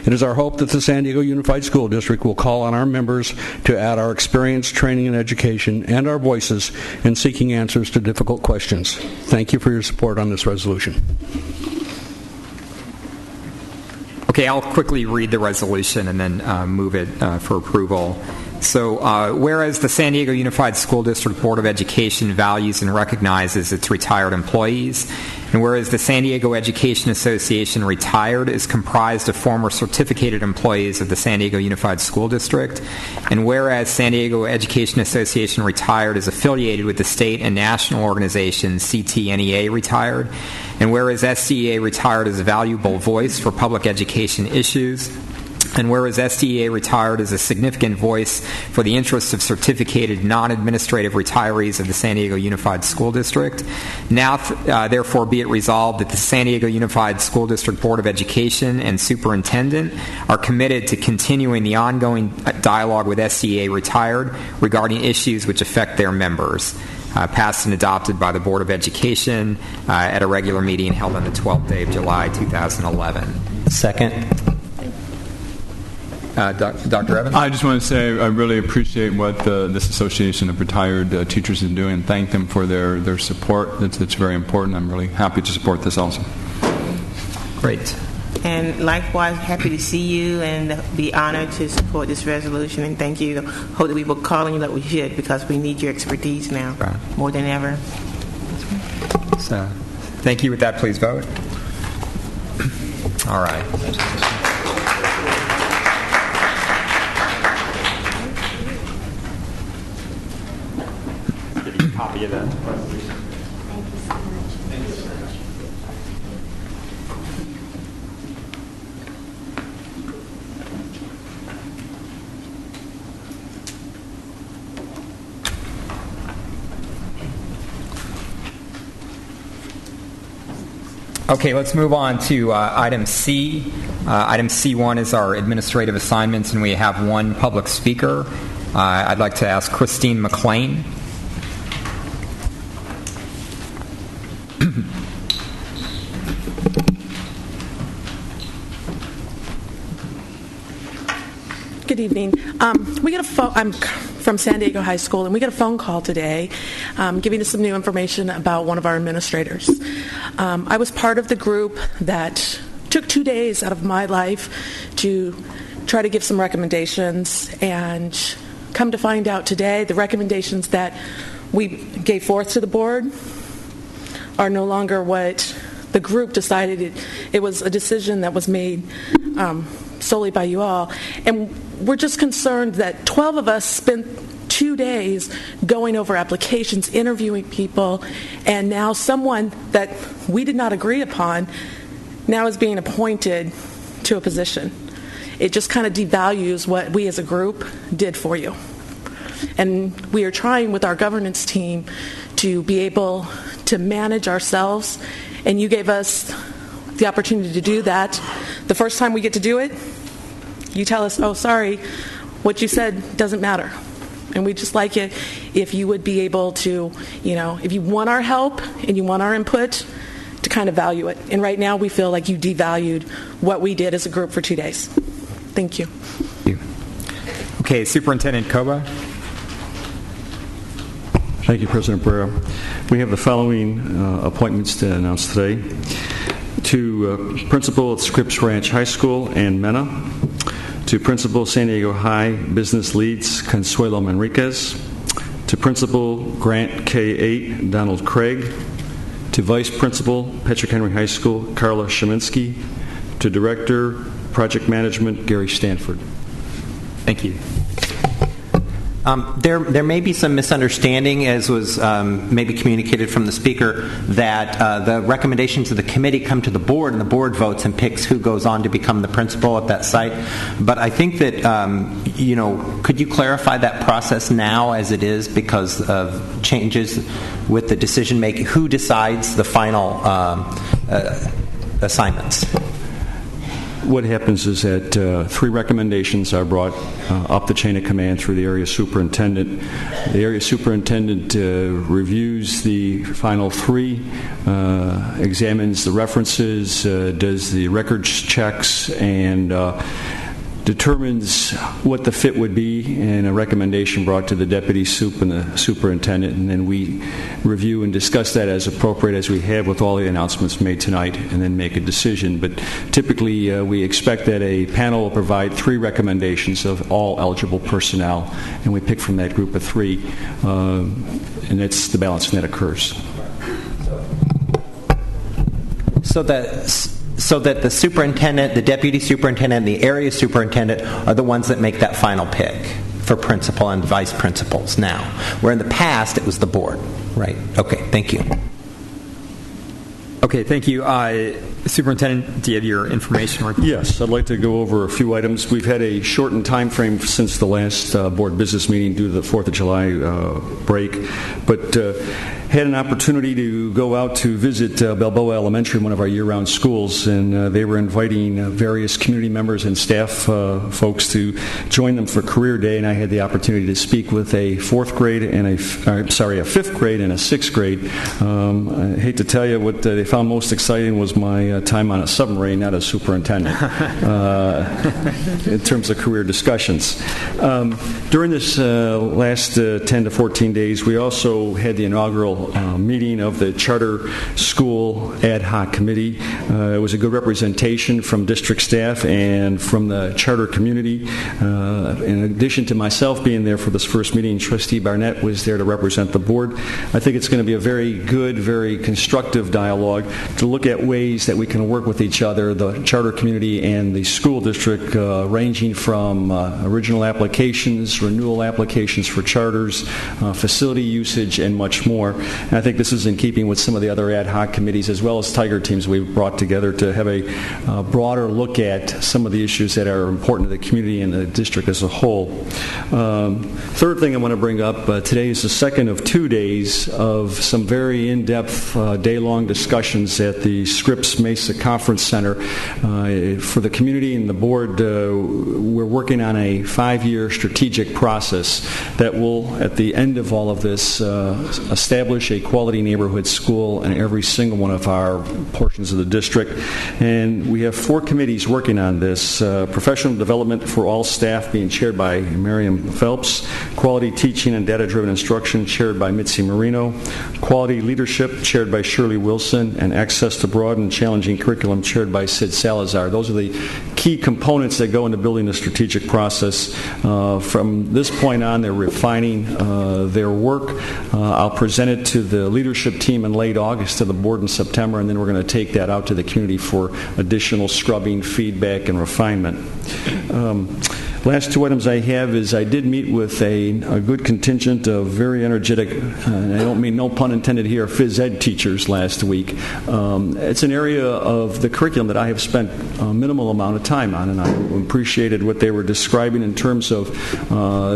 It is our hope that the San Diego Unified School District will call on our members to add our experience, training, and education and our voices in seeking answers to difficult questions. Thank you for your support on this resolution. Okay, I'll quickly read the resolution and then move it for approval. So, whereas the San Diego Unified School District Board of Education values and recognizes its retired employees, and whereas the San Diego Education Association Retired is comprised of former certificated employees of the San Diego Unified School District, and whereas San Diego Education Association Retired is affiliated with the state and national organization CTNEA Retired, and whereas SDEA Retired is a valuable voice for public education issues, and whereas SDEA Retired is a significant voice for the interests of certificated non-administrative retirees of the San Diego Unified School District, now therefore be it resolved that the San Diego Unified School District Board of Education and Superintendent are committed to continuing the ongoing dialogue with SDEA Retired regarding issues which affect their members. Passed and adopted by the Board of Education at a regular meeting held on the 12th day of July, 2011. Second. Dr. Evans? I just want to say I really appreciate what this Association of Retired Teachers is doing and thank them for their support. It's very important. I'm really happy to support this also. Great. And likewise, happy to see you and be honored to support this resolution. And thank you. Hope that we will call on you like we should, because we need your expertise now more than ever. So, thank you. With that, please vote. All right. Give you a copy of that. Okay, let's move on to item C. Item C1 is our administrative assignments, and we have one public speaker. I'd like to ask Christine McLean. Good evening. We get a phone. I'm from San Diego High School, and we get a phone call today giving us some new information about one of our administrators. I was part of the group that took 2 days out of my life to try to give some recommendations, and come to find out today the recommendations that we gave forth to the board are no longer what the group decided. It was a decision that was made solely by you all. And we're just concerned that 12 of us spent 2 days going over applications, interviewing people, and now someone that we did not agree upon now is being appointed to a position. It just kind of devalues what we as a group did for you. And we are trying with our governance team to be able to manage ourselves, and you gave us the opportunity to do that. The first time we get to do it, you tell us, oh, sorry, what you said doesn't matter. And we'd just like it if you would be able to, if you want our help and you want our input, to kind of value it. And right now we feel like you devalued what we did as a group for 2 days. Thank you. Okay, Superintendent Koba. Thank you, President Barrera. We have the following appointments to announce today. To Principal at Scripps Ranch High School, Ann Mena. To Principal, San Diego High Business Leads, Consuelo Manriquez. To Principal, Grant K-8, Donald Craig. To Vice Principal, Patrick Henry High School, Carla Sheminsky. To Director, Project Management, Gary Stanford. Thank you. There may be some misunderstanding, as was maybe communicated from the speaker, that the recommendations of the committee come to the board, and the board votes and picks who goes on to become the principal at that site. But I think that, could you clarify that process now as it is because of changes with the decision making? Who decides the final assignments? What happens is that 3 recommendations are brought up the chain of command through the area superintendent. The area superintendent reviews the final 3, examines the references, does the records checks, and determines what the fit would be, and a recommendation brought to the deputy sup and the superintendent, and then we review and discuss that as appropriate, as we have with all the announcements made tonight, and then make a decision. But typically we expect that a panel will provide 3 recommendations of all eligible personnel, and we pick from that group of 3, and that's the balancing that occurs. So that the superintendent, the deputy superintendent, and the area superintendent are the ones that make that final pick for principal and vice principals now, where in the past it was the board, right? Okay, thank you. Okay, thank you. Superintendent, do you have your information report? Yes, I'd like to go over a few items. We've had a shortened time frame since the last board business meeting due to the 4th of July break, but had an opportunity to go out to visit Balboa Elementary, one of our year-round schools, and they were inviting various community members and staff folks to join them for Career Day, and I had the opportunity to speak with a fifth grade and a sixth grade. I hate to tell you, what they found most exciting was my time on a submarine, not a superintendent, in terms of career discussions. During this last 10 to 14 days, we also had the inaugural meeting of the Charter School Ad Hoc Committee. It was a good representation from district staff and from the charter community. In addition to myself being there for this first meeting, Trustee Barnett was there to represent the board. I think it's going to be a very good, very constructive dialogue to look at ways that we can work with each other, the charter community and the school district, ranging from original applications, renewal applications for charters, facility usage, and much more. And I think this is in keeping with some of the other ad hoc committees as well as Tiger teams we've brought together to have a broader look at some of the issues that are important to the community and the district as a whole. Third thing I want to bring up, today is the second of 2 days of some very in-depth day-long discussions at the Scripps Mesa Conference Center. For the community and the board, we're working on a 5-year strategic process that will, at the end of all of this, establish a quality neighborhood school in every single one of our portions of the district. And we have 4 committees working on this. Professional development for all staff being chaired by Miriam Phelps. Quality teaching and data-driven instruction chaired by Mitzi Marino. Quality leadership chaired by Shirley Wilson. And access to broad and challenging curriculum chaired by Sid Salazar. Those are the key components that go into building the strategic process. From this point on, they're refining their work. I'll present it to the leadership team in late August, to the board in September, and then we're going to take that out to the community for additional scrubbing, feedback, and refinement. Last 2 items I have is I did meet with a good contingent of very energetic, and I don't mean no pun intended here, phys ed teachers last week. It's an area of the curriculum that I have spent a minimal amount of time on, and I appreciated what they were describing in terms of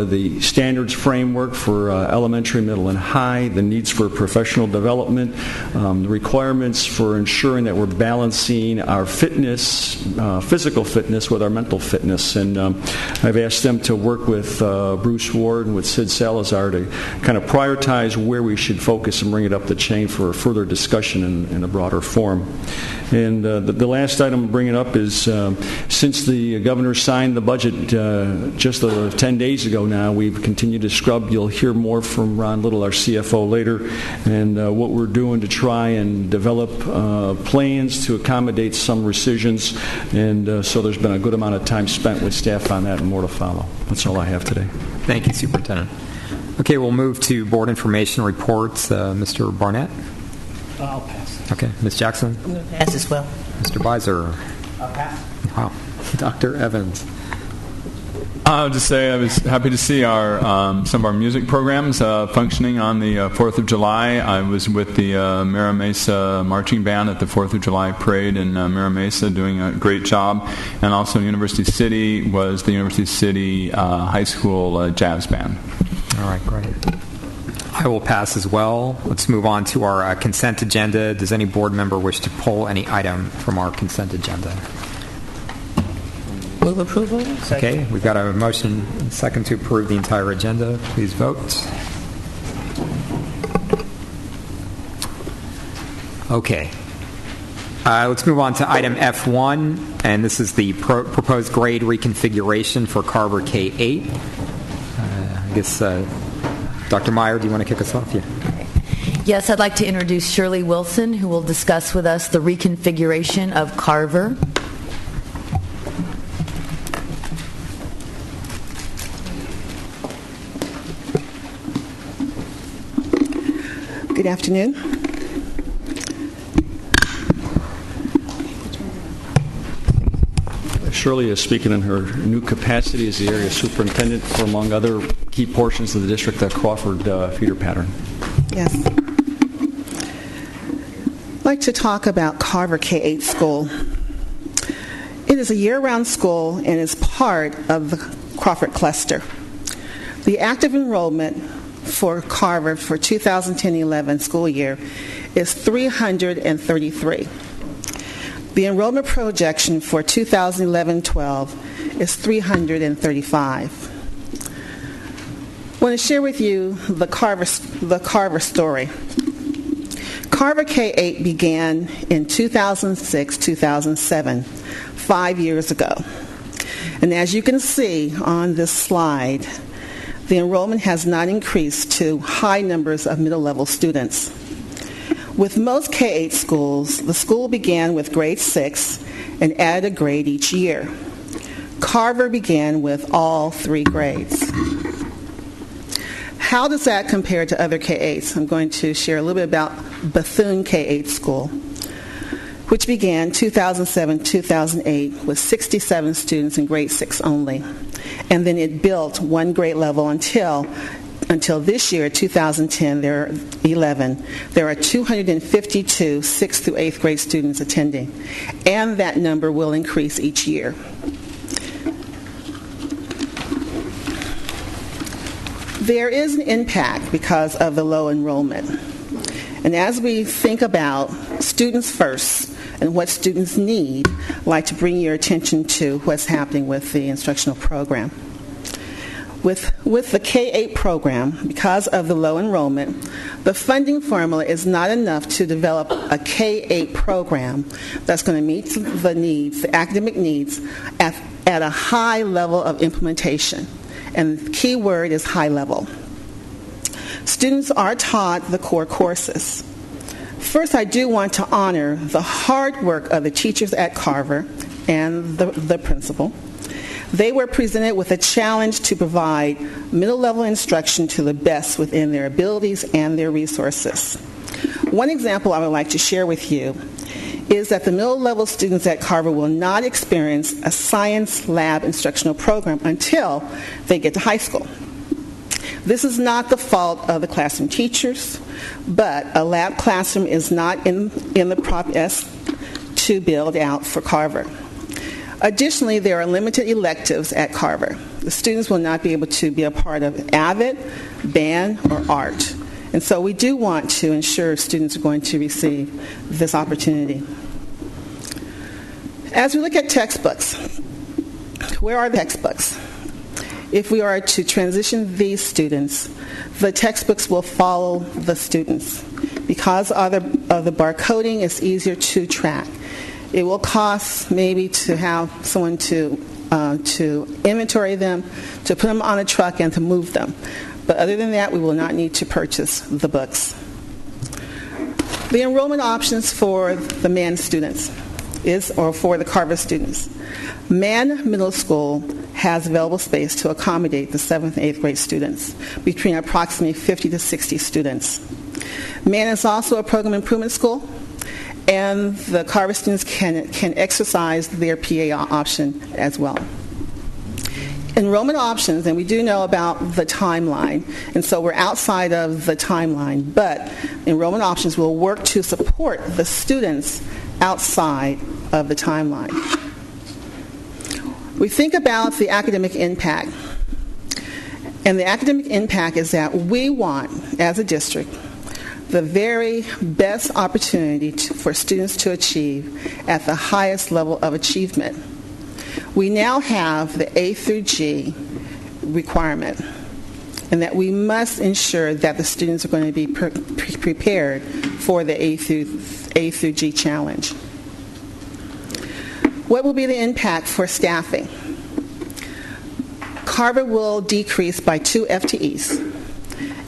the standards framework for elementary, middle, and high, the needs for professional development, the requirements for ensuring that we're balancing our fitness, physical fitness, with our mental fitness. And I've asked them to work with Bruce Ward and with Sid Salazar to kind of prioritize where we should focus and bring it up the chain for further discussion in a broader form. And the last item I'm bringing up is since the governor signed the budget just 10 days ago now, we've continued to scrub. You'll hear more from Ron Little, our CFO, later, and what we're doing to try and develop plans to accommodate some rescissions. And so there's been a good amount of time spent with staff on that, and more to follow. That's all I have today. Thank you, Superintendent. Okay, we'll move to board information reports. Mr. Barnett? I'll pass. Okay. Ms. Jackson? I'm going to pass as well. Mr. Beiser? I'll pass. Wow. Dr. Evans? I'll just say I was happy to see some of our music programs functioning on the 4th of July. I was with the Mira Mesa Marching Band at the 4th of July Parade in Mira Mesa, doing a great job. And also University City was the University City High School Jazz Band. All right, great. I will pass as well. Let's move on to our consent agenda. Does any board member wish to pull any item from our consent agenda? Move approval. Okay, we've got a motion and second to approve the entire agenda. Please vote. Okay. Let's move on to item F1, and this is the proposed grade reconfiguration for Carver K-8. I guess, Dr. Meyer, do you want to kick us off? Yeah. Yes, I'd like to introduce Shirley Wilson, who will discuss with us the reconfiguration of Carver. Good afternoon. Shirley is speaking in her new capacity as the area superintendent for, among other key portions of the district, the Crawford feeder pattern. Yes. I'd like to talk about Carver K-8 School. It is a year-round school and is part of the Crawford cluster. The active enrollment for Carver for 2010-11 school year is 333. The enrollment projection for 2011-12 is 335. I want to share with you the Carver story. Carver K-8 began in 2006-2007, 5 years ago. And as you can see on this slide, the enrollment has not increased to high numbers of middle-level students. With most K-8 schools, the school began with grade 6 and added a grade each year. Carver began with all 3 grades. How does that compare to other K-8s? I'm going to share a little bit about Bethune K-8 School, which began 2007-2008 with 67 students in grade 6 only. And then it built 1 grade level until this year, 2010, there are 11. There are 252 6th through 8th grade students attending, and that number will increase each year. There is an impact because of the low enrollment. And as we think about students first and what students need, I'd like to bring your attention to what's happening with the instructional program. With the K-8 program, because of the low enrollment, the funding formula is not enough to develop a K-8 program that's going to meet the needs, the academic needs, at a high level of implementation. And the key word is high level. Students are taught the core courses. First, I do want to honor the hard work of the teachers at Carver and the principal. They were presented with a challenge to provide middle-level instruction to the best within their abilities and their resources. One example I would like to share with you is that the middle-level students at Carver will not experience a science lab instructional program until they get to high school. This is not the fault of the classroom teachers, but a lab classroom is not in the Prop S2 build out for Carver. Additionally, there are limited electives at Carver. The students will not be able to be a part of AVID, band, or art. And so we do want to ensure students are going to receive this opportunity. As we look at textbooks, where are the textbooks? If we are to transition these students, the textbooks will follow the students. Because of the barcoding, it's easier to track. It will cost maybe to have someone to inventory them, to put them on a truck, and to move them. But other than that, we will not need to purchase the books. The enrollment options for the Mann students or for the Carver students. Mann Middle School has available space to accommodate the 7th and 8th grade students, between approximately 50 to 60 students. Mann is also a program improvement school, and the Carver students can exercise their PA option as well. Enrollment options, and we do know about the timeline, and so we're outside of the timeline, but enrollment options will work to support the students outside of the timeline. We think about the academic impact, and the academic impact is that we want, as a district, the very best opportunity for students to achieve at the highest level of achievement. We now have the A through G requirement, and that we must ensure that the students are going to be prepared for the A through G challenge. What will be the impact for staffing? Carver will decrease by 2 FTEs.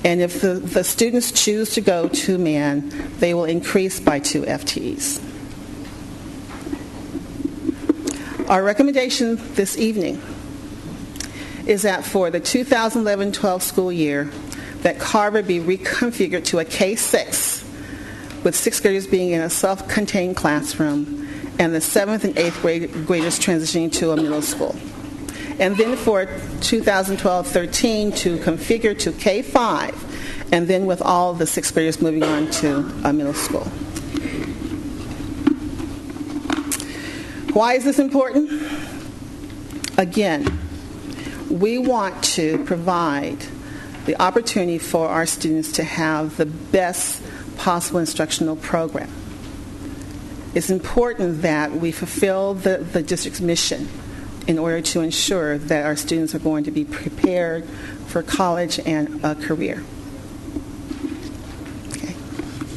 And if the students choose to go to Mann, they will increase by 2 FTEs. Our recommendation this evening is that for the 2011-12 school year, that Carver be reconfigured to a K-6, with 6th graders being in a self-contained classroom, and the 7th and 8th graders transitioning to a middle school. And then for 2012-13 to configure to K-5, and then with all the 6th graders moving on to a middle school. Why is this important? Again, we want to provide the opportunity for our students to have the best possible instructional program. It's important that we fulfill the district's mission in order to ensure that our students are going to be prepared for college and a career. Okay.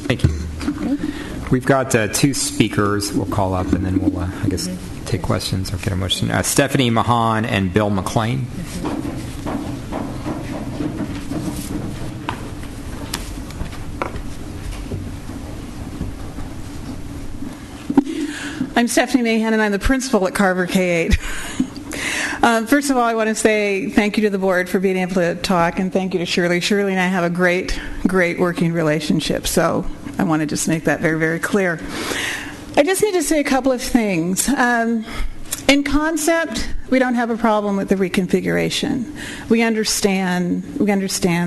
Thank you. We've got two speakers we'll call up, and then we'll, I guess, take questions or get a motion. Stephanie Mahan and Bill McLean. I'm Stephanie Mahan, and I'm the principal at Carver K-8. First of all, I want to say thank you to the board for being able to talk, and thank you to Shirley. Shirley and I have a great working relationship, so I want to just make that very, very clear. I just need to say a couple of things. In concept, we don't have a problem with the reconfiguration. We understand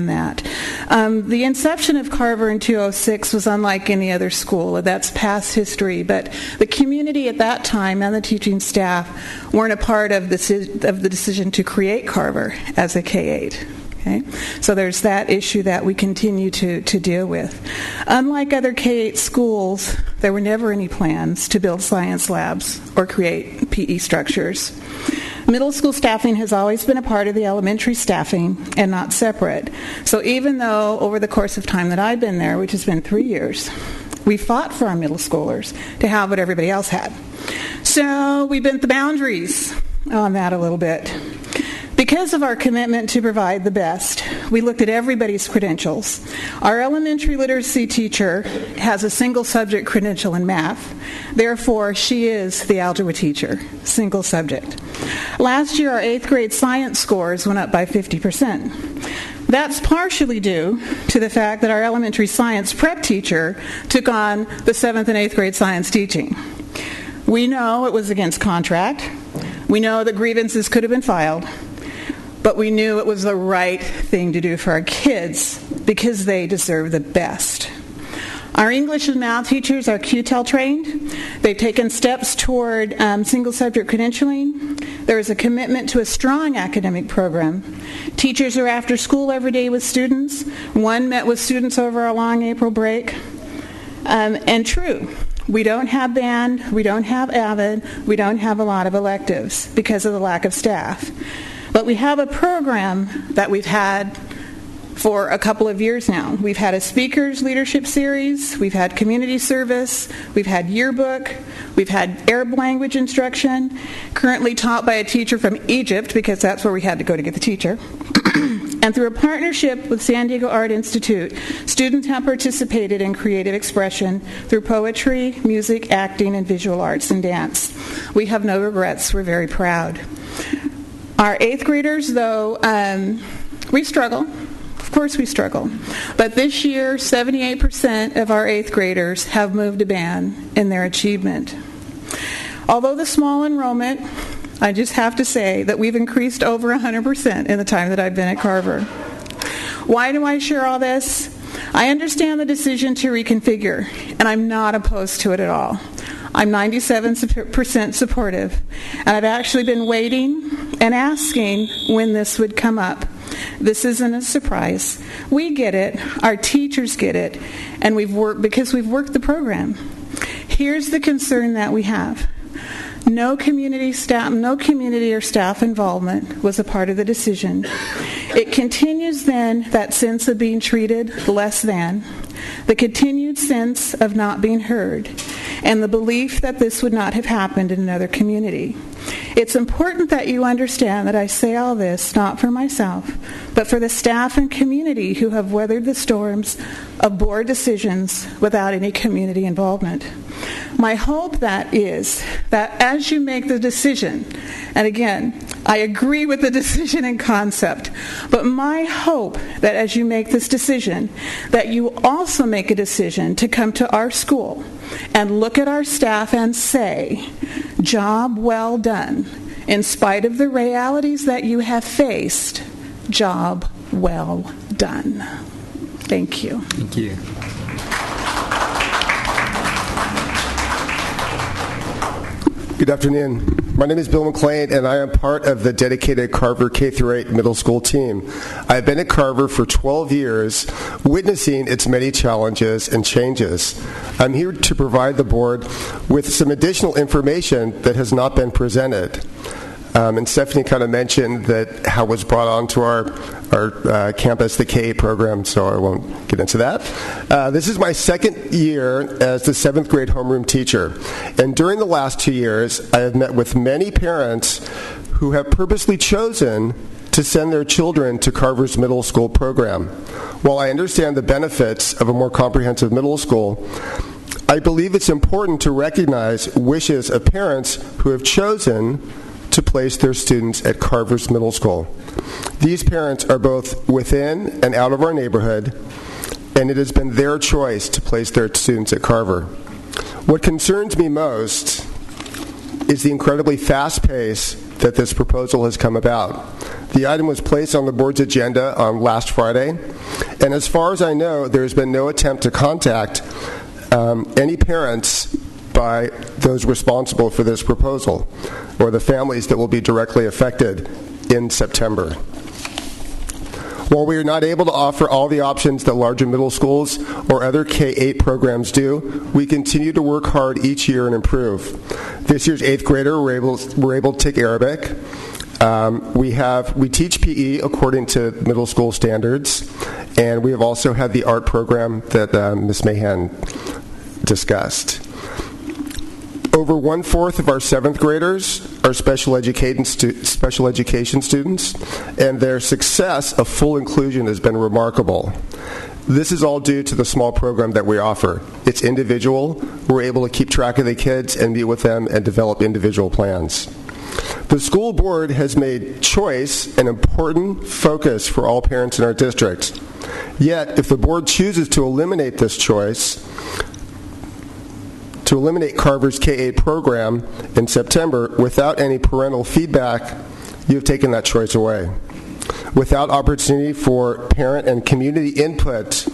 that. The inception of Carver in 2006 was unlike any other school. That's past history, but the community at that time and the teaching staff weren't a part of the decision to create Carver as a K-8. Okay? So there's that issue that we continue to deal with. Unlike other K-8 schools, there were never any plans to build science labs or create PE structures. Middle school staffing has always been a part of the elementary staffing and not separate. So even though over the course of time that I've been there, which has been 3 years, we fought for our middle schoolers to have what everybody else had. So we bent the boundaries on that a little bit. Because of our commitment to provide the best, we looked at everybody's credentials. Our elementary literacy teacher has a single subject credential in math. Therefore, she is the algebra teacher, single subject. Last year, our 8th grade science scores went up by 50%. That's partially due to the fact that our elementary science prep teacher took on the 7th and 8th grade science teaching. We know it was against contract. We know that grievances could have been filed. But we knew it was the right thing to do for our kids because they deserve the best. Our English and math teachers are QTEL trained. They've taken steps toward single subject credentialing. There is a commitment to a strong academic program. Teachers are after school every day with students. One met with students over a long April break. And true, we don't have band, we don't have AVID, we don't have a lot of electives because of the lack of staff. But we have a program that we've had for a couple of years now. We've had a speakers leadership series, we've had community service, we've had yearbook, we've had Arab language instruction, currently taught by a teacher from Egypt because that's where we had to go to get the teacher. And through a partnership with San Diego Art Institute, students have participated in creative expression through poetry, music, acting, and visual arts and dance. We have no regrets. We're very proud. Our 8th graders, though, we struggle. Of course we struggle. But this year, 78% of our 8th graders have moved a band in their achievement. Although the small enrollment, I just have to say that we've increased over 100% in the time that I've been at Carver. Why do I share all this? I understand the decision to reconfigure, and I'm not opposed to it at all. I'm 97% supportive, and I've actually been waiting and asking when this would come up. This isn't a surprise. We get it, our teachers get it, and we've worked the program. Here's the concern that we have. No community or staff involvement was a part of the decision. It continues then that sense of being treated less than, the continued sense of not being heard, and the belief that this would not have happened in another community. It's important that you understand that I say all this not for myself, but for the staff and community who have weathered the storms of board decisions without any community involvement. My hope that is that as you make the decision, and again, I agree with the decision in concept, but my hope that as you make this decision, that you also make a decision to come to our school and look at our staff and say, job well done. In spite of the realities that you have faced, job well done. Thank you. Thank you. Good afternoon. My name is Bill McLean, and I am part of the dedicated Carver K-8 middle school team. I've been at Carver for 12 years, witnessing its many challenges and changes. I'm here to provide the board with some additional information that has not been presented. And Stephanie kind of mentioned that how it was brought onto our campus, the K-8 program, so I won't get into that. This is my second year as the 7th grade homeroom teacher. And during the last 2 years, I have met with many parents who have purposely chosen to send their children to Carver's middle school program. While I understand the benefits of a more comprehensive middle school, I believe it's important to recognize wishes of parents who have chosen to place their students at Carver's middle school. These parents are both within and out of our neighborhood, and it has been their choice to place their students at Carver. What concerns me most is the incredibly fast pace that this proposal has come about. The item was placed on the board's agenda on last Friday, and as far as I know, there has been no attempt to contact any parents by those responsible for this proposal or the families that will be directly affected in September. While we are not able to offer all the options that larger middle schools or other K-8 programs do, we continue to work hard each year and improve. This year's 8th grader were able to take Arabic. We teach PE according to middle school standards, and we have also had the art program that Ms. Mahan discussed. Over 1/4 of our 7th graders are special education students, and their success of full inclusion has been remarkable. This is all due to the small program that we offer. It's individual. We're able to keep track of the kids and meet with them and develop individual plans. The school board has made choice an important focus for all parents in our district. Yet, if the board chooses to eliminate this choice, to eliminate Carver's K-8 program in September without any parental feedback, you have taken that choice away. Without opportunity for parent and community input,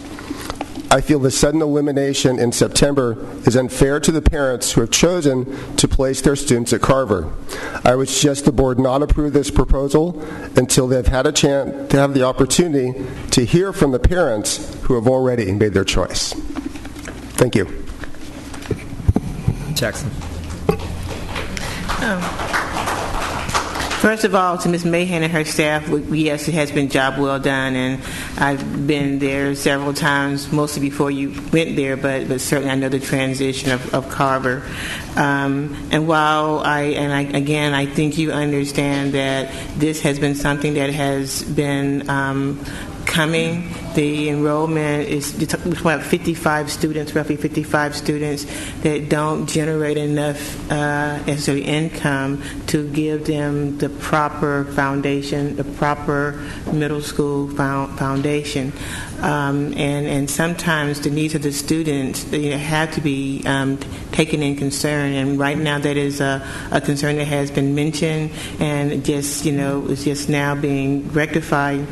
I feel the sudden elimination in September is unfair to the parents who have chosen to place their students at Carver. I would suggest the board not approve this proposal until they've had a chance to have the opportunity to hear from the parents who have already made their choice. Thank you. Jackson. First of all, to Ms. Mahan and her staff, yes, it has been job well done, and I've been there several times, mostly before you went there, but certainly I know the transition of Carver. And while I think you understand that this has been something that has been coming. The enrollment is about 55 students, roughly 55 students that don't generate enough necessary income to give them the proper foundation, the proper middle school foundation. And sometimes the needs of the students have to be taken in concern. And right now that is a concern that has been mentioned and just, is just now being rectified.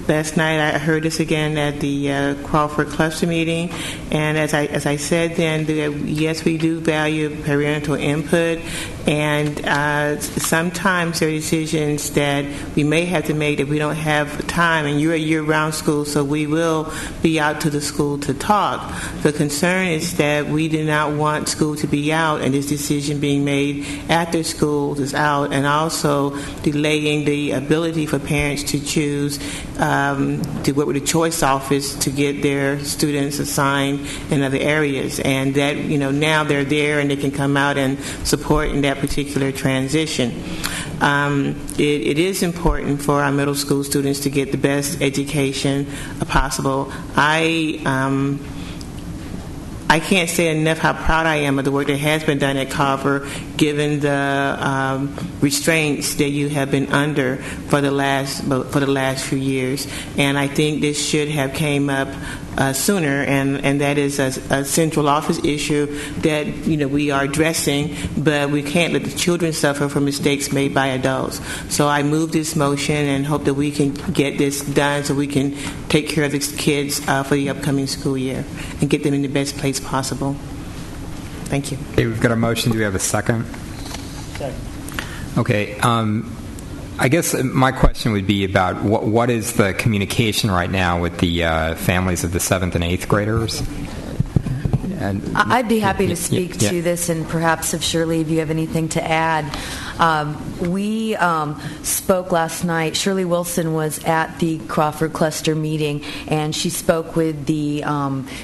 Last night I heard this again at the Crawford Cluster meeting, and as I said then, yes, we do value parental input, and sometimes there are decisions that we may have to make that we don't have time, and you're a year-round school, so we will be out to the school to talk. The concern is that we do not want school to be out and this decision being made after school is out, and also delaying the ability for parents to choose to work with the choice office to get their students assigned in other areas, and that now they're there and they can come out and support in that particular transition. It is important for our middle school students to get the best education possible. I can't say enough how proud I am of the work that has been done at Carver, given the restraints that you have been under for the last few years. And I think this should have came up sooner, and that is a central office issue that we are addressing, but we can't let the children suffer from mistakes made by adults. So I move this motion and hope that we can get this done so we can take care of these kids for the upcoming school year and get them in the best place possible. Thank you. Okay, we've got a motion. Do we have a second? Okay. I guess my question would be about what is the communication right now with the families of the 7th and 8th graders? And I'd be happy to speak to this, and perhaps if Shirley, if you have anything to add. We spoke last night. Shirley Wilson was at the Crawford Cluster meeting, and she spoke with the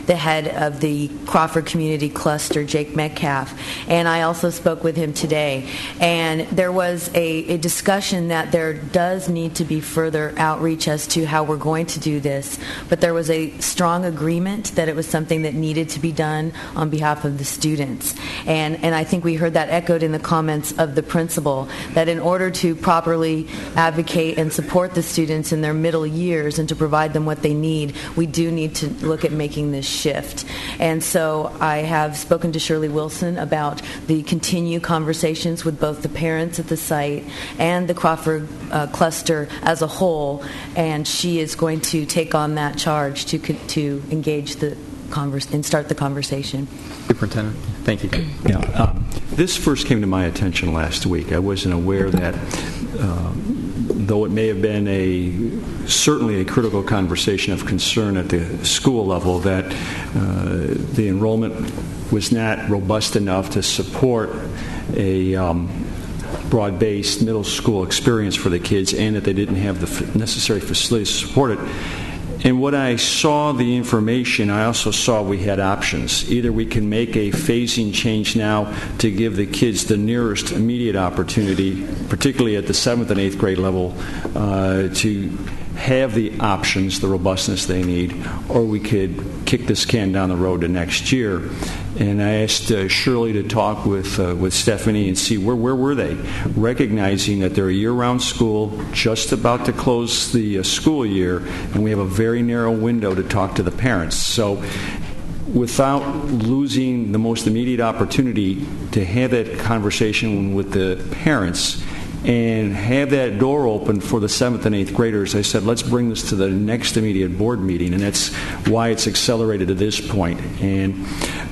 head of the Crawford Community Cluster, Jake Metcalf, and I also spoke with him today. And there was a discussion that there does need to be further outreach as to how we're going to do this, but there was a strong agreement that it was something that needed to be done on behalf of the students. And I think we heard that echoed in the comments of the principal, that in order to properly advocate and support the students in their middle years and to provide them what they need, we do need to look at making this shift. And so I have spoken to Shirley Wilson about the continued conversations with both the parents at the site and the Crawford cluster as a whole, and she is going to take on that charge to engage the and start the conversation. Superintendent, thank you. Yeah, this first came to my attention last week. I wasn't aware that, though it may have been certainly a critical conversation of concern at the school level, that the enrollment was not robust enough to support a broad-based middle school experience for the kids, and that they didn't have the necessary facilities to support it. And when I saw the information, I also saw we had options. Either we can make a phasing change now to give the kids the nearest immediate opportunity, particularly at the 7th and 8th grade level, to have the options, the robustness they need, or we could kick this can down the road to next year. And I asked Shirley to talk with Stephanie and see where were they, recognizing that they're a year-round school, just about to close the school year, and we have a very narrow window to talk to the parents. So without losing the most immediate opportunity to have that conversation with the parents and have that door open for the 7th and 8th graders, I said, let's bring this to the next immediate board meeting, and that's why it's accelerated to this point. And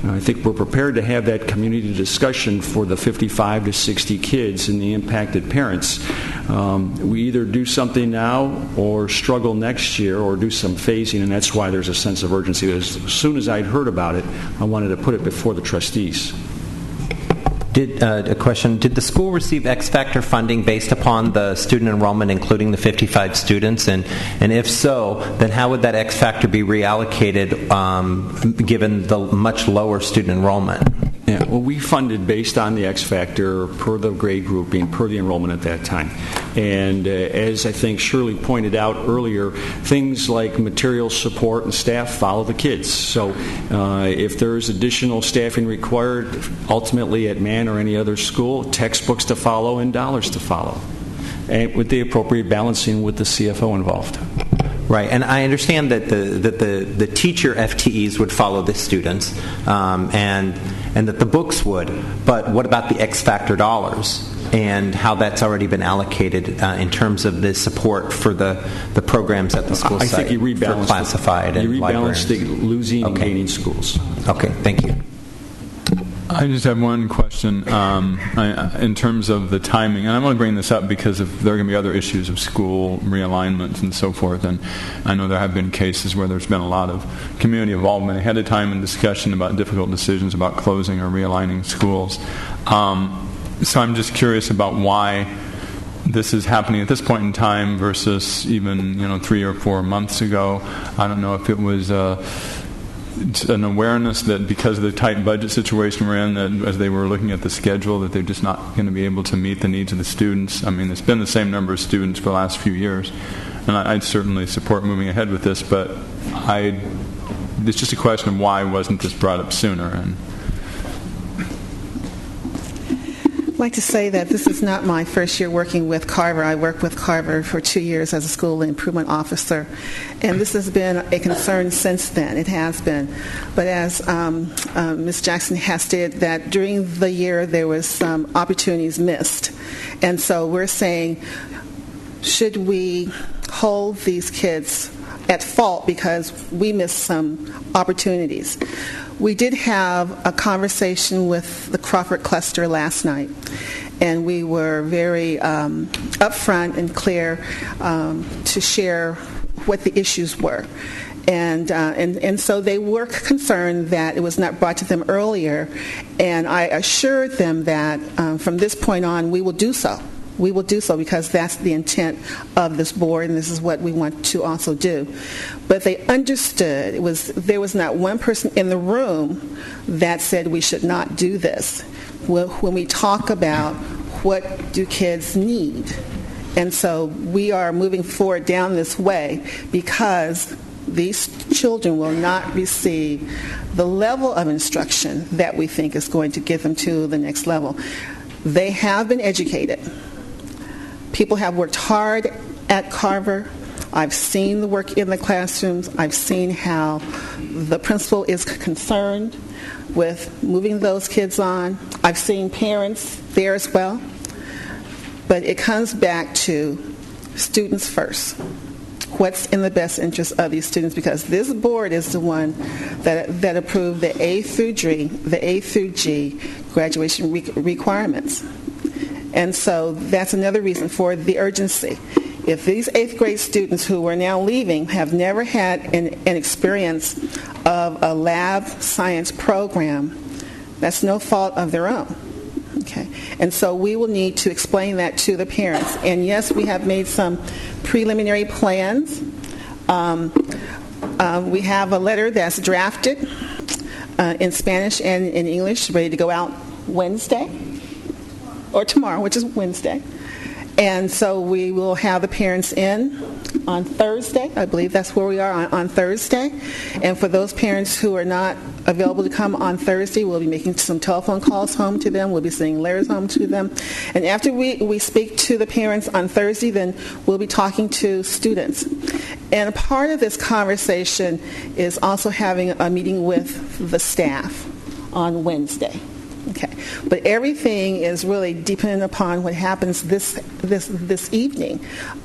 I think we're prepared to have that community discussion for the 55 to 60 kids and the impacted parents. We either do something now or struggle next year or do some phasing, and that's why there's a sense of urgency. As soon as I'd heard about it, I wanted to put it before the trustees. A question, did the school receive X-Factor funding based upon the student enrollment, including the 55 students? And if so, then how would that X-Factor be reallocated given the much lower student enrollment? Yeah, well, we funded based on the X-Factor per the grade grouping, per the enrollment at that time. And as I think Shirley pointed out earlier, things like material support and staff follow the kids. So if there's additional staffing required, ultimately at Mann or any other school, textbooks to follow and dollars to follow, and with the appropriate balancing with the CFO involved. Right, and I understand that the teacher FTEs would follow the students, and that the books would. But what about the X-Factor dollars and how that's already been allocated in terms of the support for the programs at the school site? I think you rebalanced for classified and rebalanced the losing and gaining schools. Okay, thank you. I just have one question in terms of the timing, and I want to bring this up because there are going to be other issues of school realignments and so forth, and I know there have been cases where there's been a lot of community involvement ahead of time and discussion about difficult decisions about closing or realigning schools. So I'm just curious about why this is happening at this point in time versus even 3 or 4 months ago. I don't know if it was an awareness that because of the tight budget situation we're in, that as they were looking at the schedule, that they're just not going to be able to meet the needs of the students. I mean, it's been the same number of students for the last few years, and I'd certainly support moving ahead with this, but it's just a question of why wasn't this brought up sooner. And I'd like to say that this is not my first year working with Carver. I worked with Carver for 2 years as a school improvement officer, and this has been a concern since then. It has been. But as Ms. Jackson has stated, that during the year there was some opportunities missed. And so we're saying, should we hold these kids at fault because we missed some opportunities? We did have a conversation with the Crawford cluster last night, and we were very upfront and clear to share what the issues were. And so they were concerned that it was not brought to them earlier, and I assured them that from this point on we will do so. We will do so because that's the intent of this board, and this is what we want to also do. But they understood there was not one person in the room that said we should not do this. When we talk about what do kids need, and so we are moving forward down this way because these children will not receive the level of instruction that we think is going to get them to the next level. They have been educated. People have worked hard at Carver. I've seen the work in the classrooms. I've seen how the principal is concerned with moving those kids on. I've seen parents there as well. But it comes back to students first. What's in the best interest of these students, because this board is the one that approved the A through G graduation requirements. And so that's another reason for the urgency. If these 8th grade students who are now leaving have never had an experience of a lab science program, that's no fault of their own. Okay. And so we will need to explain that to the parents. And yes, we have made some preliminary plans. We have a letter that's drafted in Spanish and in English, ready to go out Wednesday or tomorrow, which is Wednesday. And so we will have the parents in on Thursday. I believe that's where we are on Thursday. And for those parents who are not available to come on Thursday, we'll be making some telephone calls home to them. We'll be sending letters home to them. And after we speak to the parents on Thursday, then we'll be talking to students. And a part of this conversation is also having a meeting with the staff on Wednesday. Okay, but everything is really dependent upon what happens this evening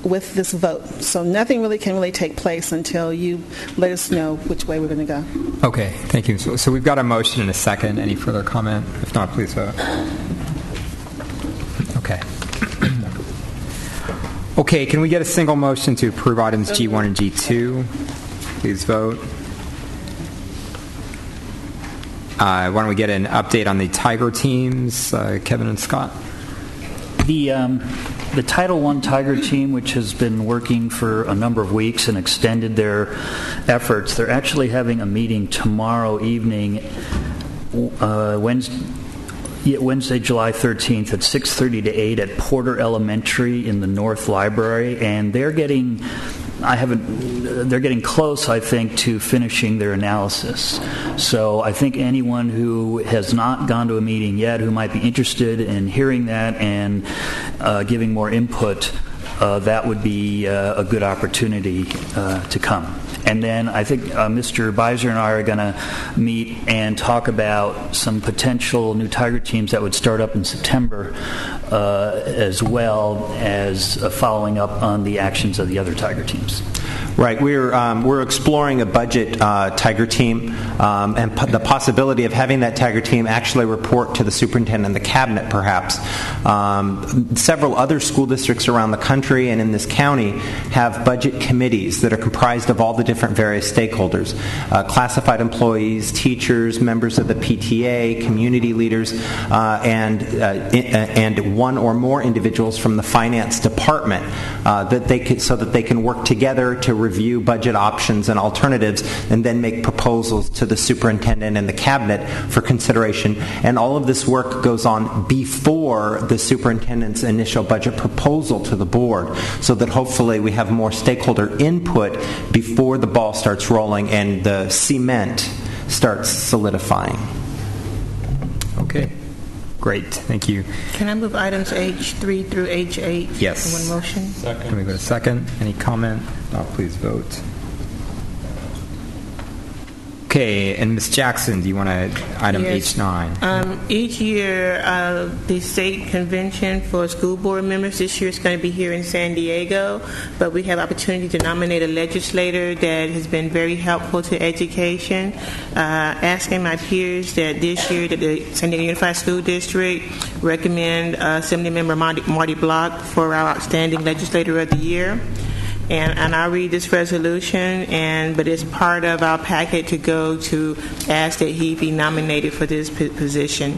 with this vote. So nothing really can take place until you let us know which way we're going to go. Okay, thank you. So we've got a motion and a second. Any further comment? If not, please vote. Okay. Okay, can we get a single motion to approve items G1 and G2? Please vote. Why don't we get an update on the Tiger teams, Kevin and Scott? The Title I Tiger team, which has been working for a number of weeks and extended their efforts, they're actually having a meeting tomorrow evening, Wednesday, July 13th at 6:30 to 8 at Porter Elementary in the North Library, and they're getting close, I think, to finishing their analysis. So I think anyone who has not gone to a meeting yet who might be interested in hearing that and giving more input, that would be a good opportunity to come. And then I think Mr. Beiser and I are going to meet and talk about some potential new Tiger teams that would start up in September, as well as following up on the actions of the other Tiger teams. Right. We're exploring a budget Tiger team and the possibility of having that Tiger team actually report to the superintendent and the cabinet, perhaps. Several other school districts around the country and in this county have budget committees that are comprised of all the different various stakeholders, classified employees, teachers, members of the PTA, community leaders, and one or more individuals from the finance department so that they can work together to review budget options and alternatives and then make proposals to the superintendent and the cabinet for consideration. And all of this work goes on before the superintendent's initial budget proposal to the board, so that hopefully we have more stakeholder input before the ball starts rolling and the cement starts solidifying. Okay. Great, thank you. Can I move items H3 through H8 yes. in one motion? Second. Can we go to second? Any comment? Please vote. Okay. Okay, and Ms. Jackson, do you want to item Yes. H9? Each year, the state convention for school board members, this year it's going to be here in San Diego, but we have opportunity to nominate a legislator that has been very helpful to education. Asking my peers that this year that the San Diego Unified School District recommend Assemblymember Marty Block for our outstanding legislator of the year. And I'll read this resolution, but it's part of our packet to go to ask that he be nominated for this position.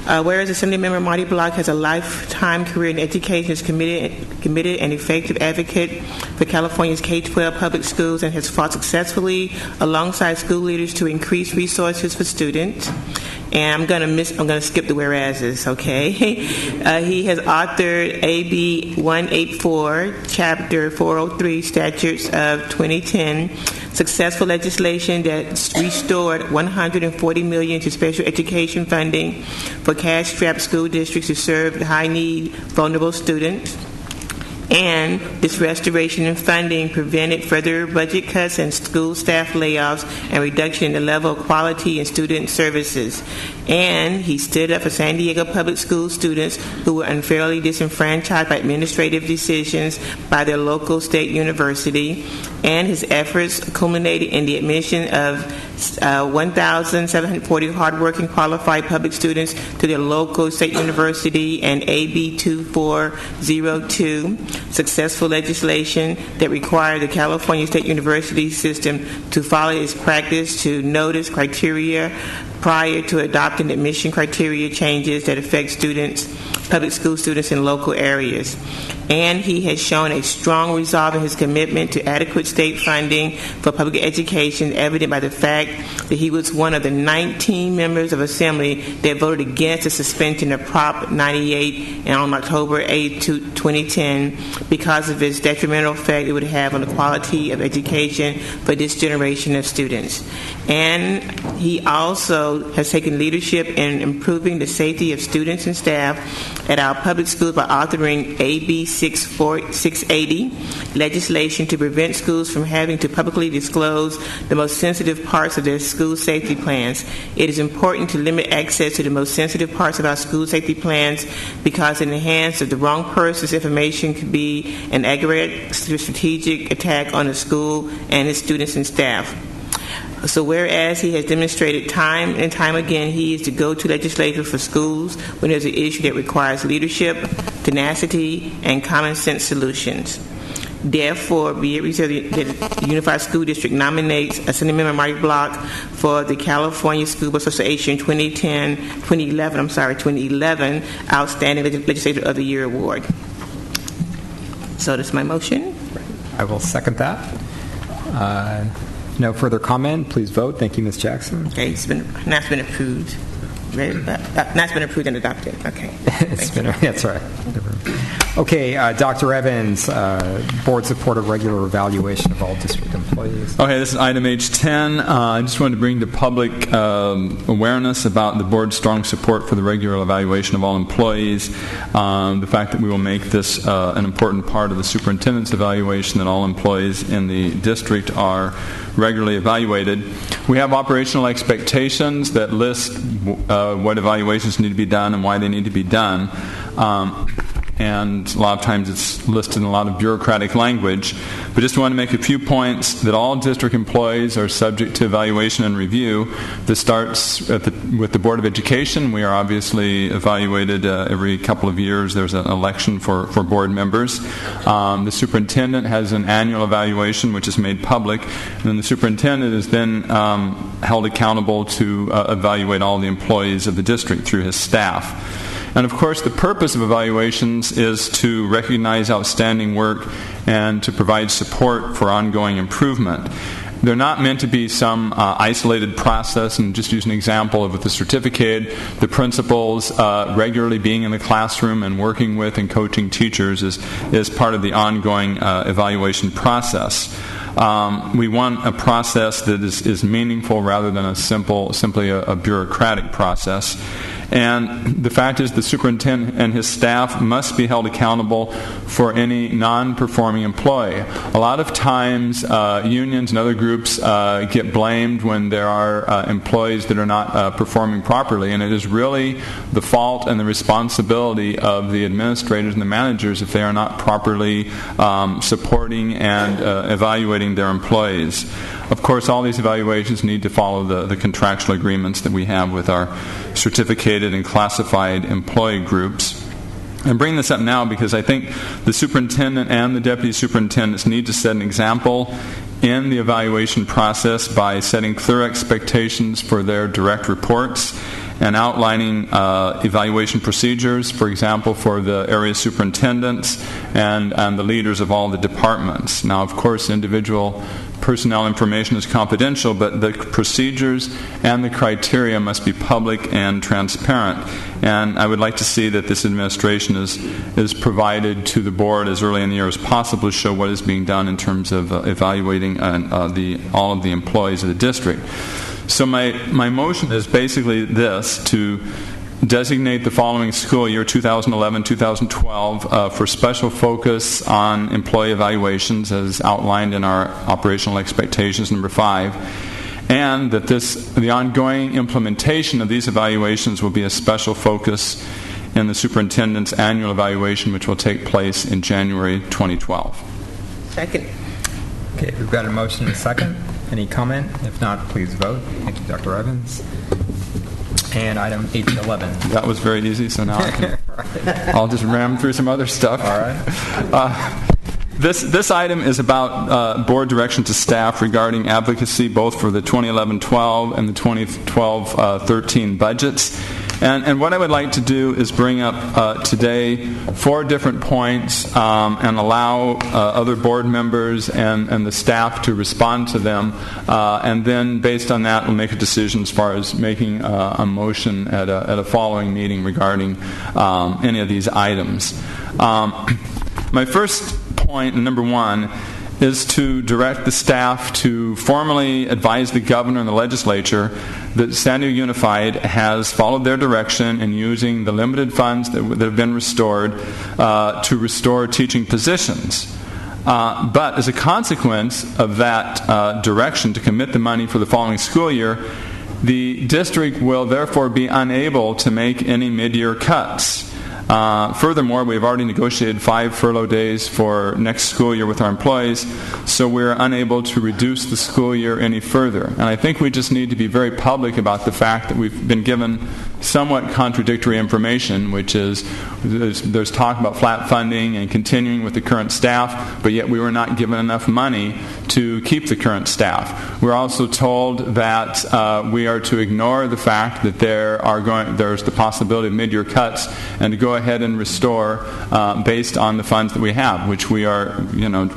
Whereas Assemblymember Marty Block has a lifetime career in education, is committed and effective advocate for California's K-12 public schools, and has fought successfully alongside school leaders to increase resources for students. And I'm going to skip the whereases, okay? He has authored AB 184, Chapter 403, Statutes of 2010, successful legislation that restored $140 million to special education funding for cash-strapped school districts to serve high-need, vulnerable students. And this restoration and funding prevented further budget cuts and school staff layoffs and reduction in the level of quality in student services. And he stood up for San Diego public school students who were unfairly disenfranchised by administrative decisions by their local state university. And his efforts culminated in the admission of 1,740 hardworking qualified public students to their local state university, and AB 2402, successful legislation that required the California State University system to follow its practice to notice criteria prior to adopting admission criteria changes that affect students, public school students in local areas. And he has shown a strong resolve in his commitment to adequate state funding for public education, evident by the fact that he was one of the 19 members of Assembly that voted against the suspension of Prop 98 on October 8, 2010, because of its detrimental effect it would have on the quality of education for this generation of students. And he also has taken leadership in improving the safety of students and staff at our public schools by authoring AB 680, legislation to prevent schools from having to publicly disclose the most sensitive parts of their school safety plans. It is important to limit access to the most sensitive parts of our school safety plans because in the hands of the wrong person's information could be an aggregate strategic attack on the school and its students and staff. So whereas he has demonstrated time and time again he is the go-to legislator for schools when there's an issue that requires leadership, tenacity, and common sense solutions. Therefore, be it resolved that the Unified School District nominates Assemblymember Marty Block for the California School Board Association 2011 Outstanding Legislator of the Year Award. So that's my motion. I will second that. No further comment. Please vote. Thank you, Ms. Jackson. Okay, that's been approved. That's been approved and adopted. Okay. That's right. Okay, Dr. Evans, board support of regular evaluation of all district employees. Okay, this is item H10. I just wanted to bring to public awareness about the board's strong support for the regular evaluation of all employees. The fact that we will make this an important part of the superintendent's evaluation, that all employees in the district are regularly evaluated. We have operational expectations that list what evaluations need to be done and why they need to be done. And a lot of times it's listed in a lot of bureaucratic language. But just want to make a few points that all district employees are subject to evaluation and review. This starts with the Board of Education. We are obviously evaluated every couple of years. There's an election for board members. The superintendent has an annual evaluation which is made public. And then the superintendent is then held accountable to evaluate all the employees of the district through his staff. And of course, the purpose of evaluations is to recognize outstanding work and to provide support for ongoing improvement. They're not meant to be some isolated process. And just use an example of with the certificate, the principals regularly being in the classroom and working with and coaching teachers is part of the ongoing evaluation process. We want a process that is meaningful rather than simply a bureaucratic process. And the fact is the superintendent and his staff must be held accountable for any non-performing employee. A lot of times unions and other groups get blamed when there are employees that are not performing properly, and it is really the fault and the responsibility of the administrators and the managers if they are not properly supporting and evaluating their employees. Of course, all these evaluations need to follow the contractual agreements that we have with our certificated and classified employee groups. I'm bringing this up now because I think the superintendent and the deputy superintendents need to set an example in the evaluation process by setting clear expectations for their direct reports and outlining evaluation procedures, for example, for the area superintendents and the leaders of all the departments. Now, of course, individual personnel information is confidential, but the procedures and the criteria must be public and transparent. And I would like to see that this administration is provided to the board as early in the year as possible to show what is being done in terms of evaluating all of the employees of the district. So my motion is basically this: to designate the following school year, 2011-2012, for special focus on employee evaluations as outlined in our operational expectations, number 5, and that the ongoing implementation of these evaluations will be a special focus in the superintendent's annual evaluation, which will take place in January 2012. Second. Okay, we've got a motion and a second. Any comment? If not, please vote. Thank you, Dr. Evans. And item 8-11. That was very easy, so now I'll just ram through some other stuff. All right. This item is about board direction to staff regarding advocacy both for the 2011-12 and the 2012-13 budgets. And what I would like to do is bring up today 4 different points and allow other board members and the staff to respond to them. And then based on that, we'll make a decision as far as making a motion at a following meeting regarding any of these items. My first point, number 1, is to direct the staff to formally advise the governor and the legislature that San Diego Unified has followed their direction in using the limited funds that have been restored to restore teaching positions. But as a consequence of that direction to commit the money for the following school year, the district will therefore be unable to make any mid-year cuts. Furthermore, we've already negotiated 5 furlough days for next school year with our employees, so we're unable to reduce the school year any further. And I think we just need to be very public about the fact that we've been given somewhat contradictory information, which is there's talk about flat funding and continuing with the current staff, but yet we were not given enough money to keep the current staff. We're also told that we are to ignore the fact that there's the possibility of mid-year cuts and to go ahead and restore based on the funds that we have, which we are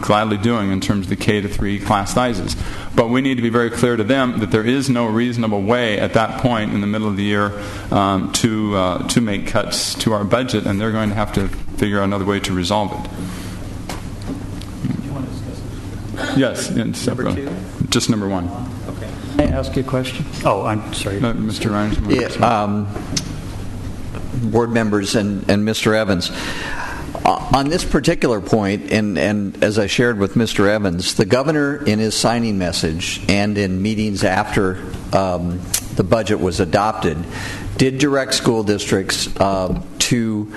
gladly doing in terms of the K-3 class sizes. But we need to be very clear to them that there is no reasonable way at that point in the middle of the year to make cuts to our budget, and they're going to have to figure out another way to resolve it. Yes, number 2? Just number 1. Okay. May I ask you a question? Oh, I'm sorry. Mr. Ryan. Yeah, board members and Mr. Evans. On this particular point, and as I shared with Mr. Evans, the governor in his signing message and in meetings after the budget was adopted did direct school districts to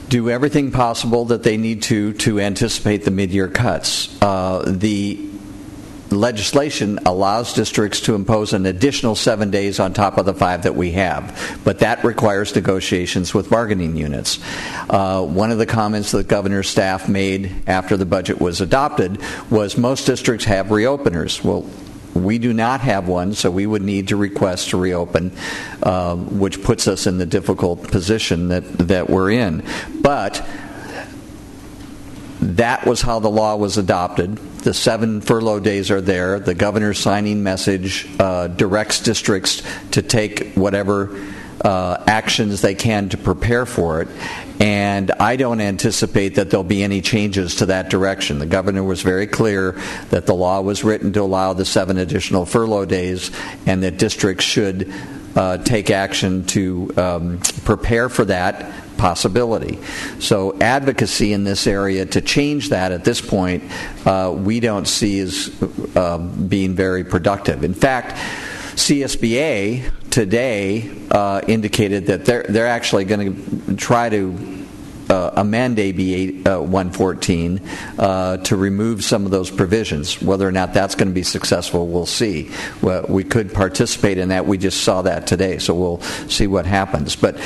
do everything possible that they need to anticipate the mid-year cuts. The legislation allows districts to impose an additional 7 days on top of the 5 that we have, but that requires negotiations with bargaining units. One of the comments that the governor's staff made after the budget was adopted was most districts have reopeners. Well, we do not have one, so we would need to request to reopen, which puts us in the difficult position that we're in. But that was how the law was adopted. The 7 furlough days are there. The governor's signing message directs districts to take whatever actions they can to prepare for it. And I don't anticipate that there'll be any changes to that direction. The governor was very clear that the law was written to allow the 7 additional furlough days and that districts should take action to prepare for that possibility. So advocacy in this area to change that at this point, we don't see as being very productive. In fact, CSBA today indicated that they're actually going to try to amend AB 114 to remove some of those provisions. Whether or not that's going to be successful, we'll see. Well, we could participate in that. We just saw that today, so we'll see what happens. But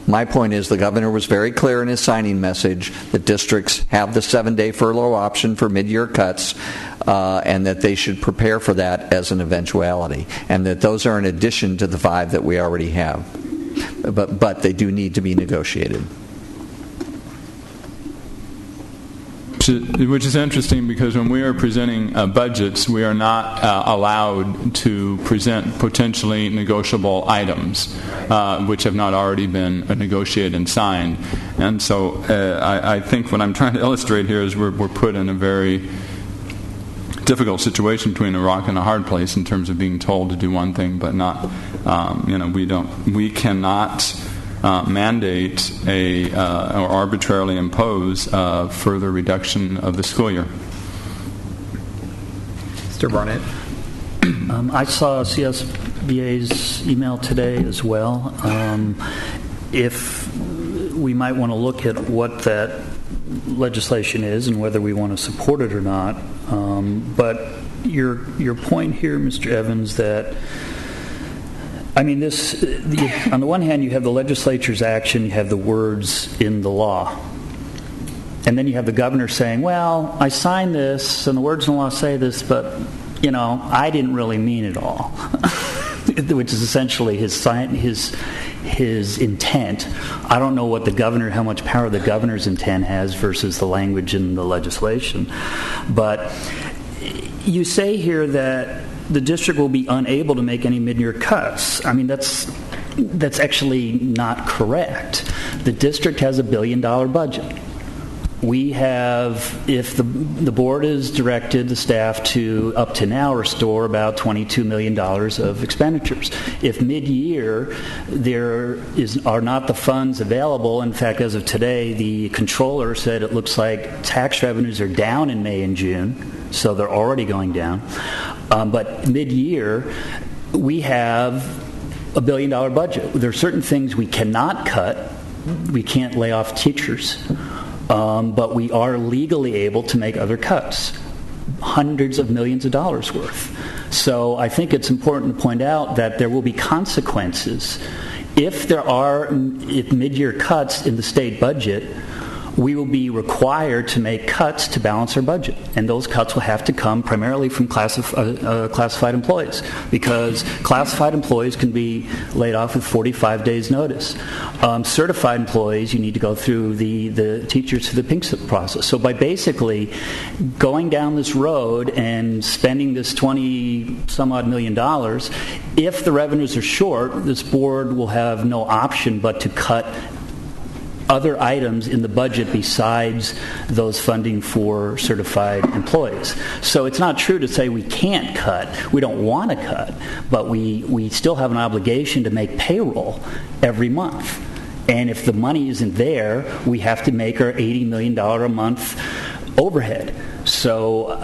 my point is the governor was very clear in his signing message that districts have the 7-day furlough option for mid-year cuts, and that they should prepare for that as an eventuality, and that those are in addition to the 5 that we already have. But they do need to be negotiated. Which is interesting because when we are presenting budgets, we are not allowed to present potentially negotiable items which have not already been negotiated and signed. And so I think what I'm trying to illustrate here is we're put in a very difficult situation between a rock and a hard place in terms of being told to do one thing but not. We cannot mandate or arbitrarily impose further reduction of the school year. Mr. Barnett. I saw CSBA's email today as well. If we might want to look at what that legislation is and whether we want to support it or not. But your point here, Mr. Evans, that on the one hand, you have the legislature's action, you have the words in the law. And then you have the governor saying, well, I signed this, and the words in the law say this, but, I didn't really mean it all. Which is essentially his intent. I don't know what how much power the governor's intent has versus the language in the legislation. But you say here that the district will be unable to make any mid-year cuts. That's actually not correct. The district has $1 billion budget. We have, if the board has directed the staff to, up to now, restore about $22 million of expenditures. If mid-year there are not the funds available, in fact, as of today, the controller said it looks like tax revenues are down in May and June, so they're already going down. But mid-year, we have $1 billion budget. There are certain things we cannot cut. We can't lay off teachers. But we are legally able to make other cuts, hundreds of millions of dollars worth. So I think it's important to point out that there will be consequences. If mid-year cuts in the state budget, we will be required to make cuts to balance our budget. And those cuts will have to come primarily from classified employees, because classified employees can be laid off with 45 days notice. Certified employees, you need to go through the teachers through the pink slip process. So by basically going down this road and spending this $20-some-odd million, if the revenues are short, this board will have no option but to cut other items in the budget besides those funding for certified employees. So it's not true to say we can't cut. We don't want to cut, but we still have an obligation to make payroll every month. And if the money isn't there, we have to make our $80 million a month overhead. So,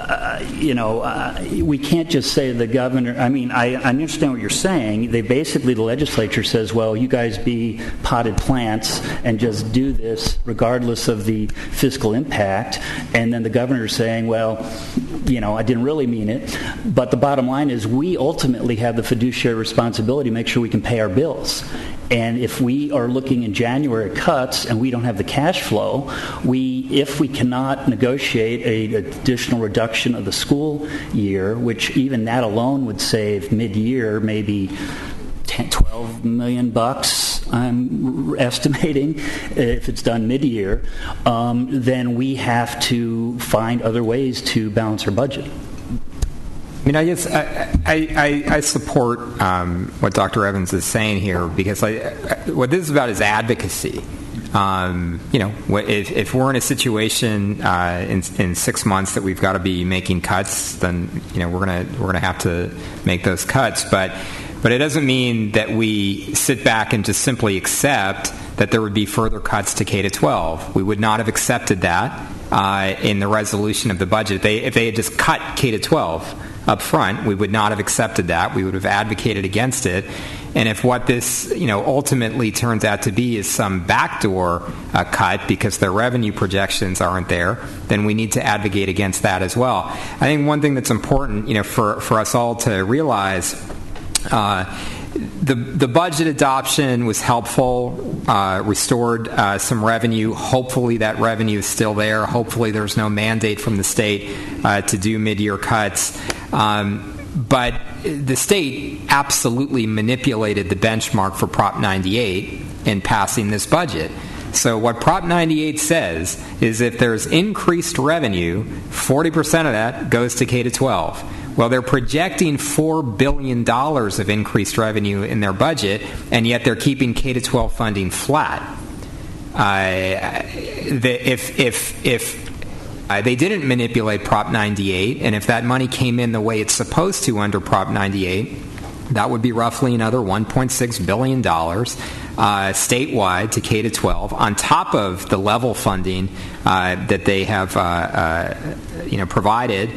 we can't just say the governor. I understand what you're saying. The legislature says, well, you guys be potted plants and just do this regardless of the fiscal impact. And then the governor is saying, well, I didn't really mean it. But the bottom line is we ultimately have the fiduciary responsibility to make sure we can pay our bills. And if we are looking in January at cuts and we don't have the cash flow, if we cannot negotiate an additional reduction of the school year, which even that alone would save mid-year maybe $12 million, I'm estimating, if it's done mid-year, then we have to find other ways to balance our budget. I guess I support what Dr. Evans is saying here, because what this is about is advocacy. If we're in a situation in 6 months that we've got to be making cuts, then we're gonna have to make those cuts. But But it doesn't mean that we sit back and just simply accept that there would be further cuts to K-12. We would not have accepted that in the resolution of the budget. If they had just cut K-12 up front, we would not have accepted that. We would have advocated against it. And if what this ultimately turns out to be is some backdoor cut because their revenue projections aren't there, then we need to advocate against that as well. I think one thing that's important for us all to realize, the budget adoption was helpful, restored some revenue. Hopefully that revenue is still there. Hopefully there's no mandate from the state to do mid-year cuts. But the state absolutely manipulated the benchmark for Prop 98 in passing this budget. So what Prop 98 says is if there's increased revenue, 40% of that goes to K-12. Well, they're projecting $4 billion of increased revenue in their budget, and yet they're keeping K-12 funding flat. If they didn't manipulate Prop 98, and if that money came in the way it's supposed to under Prop 98, that would be roughly another $1.6 billion statewide to K-12 on top of the level funding that they have provided,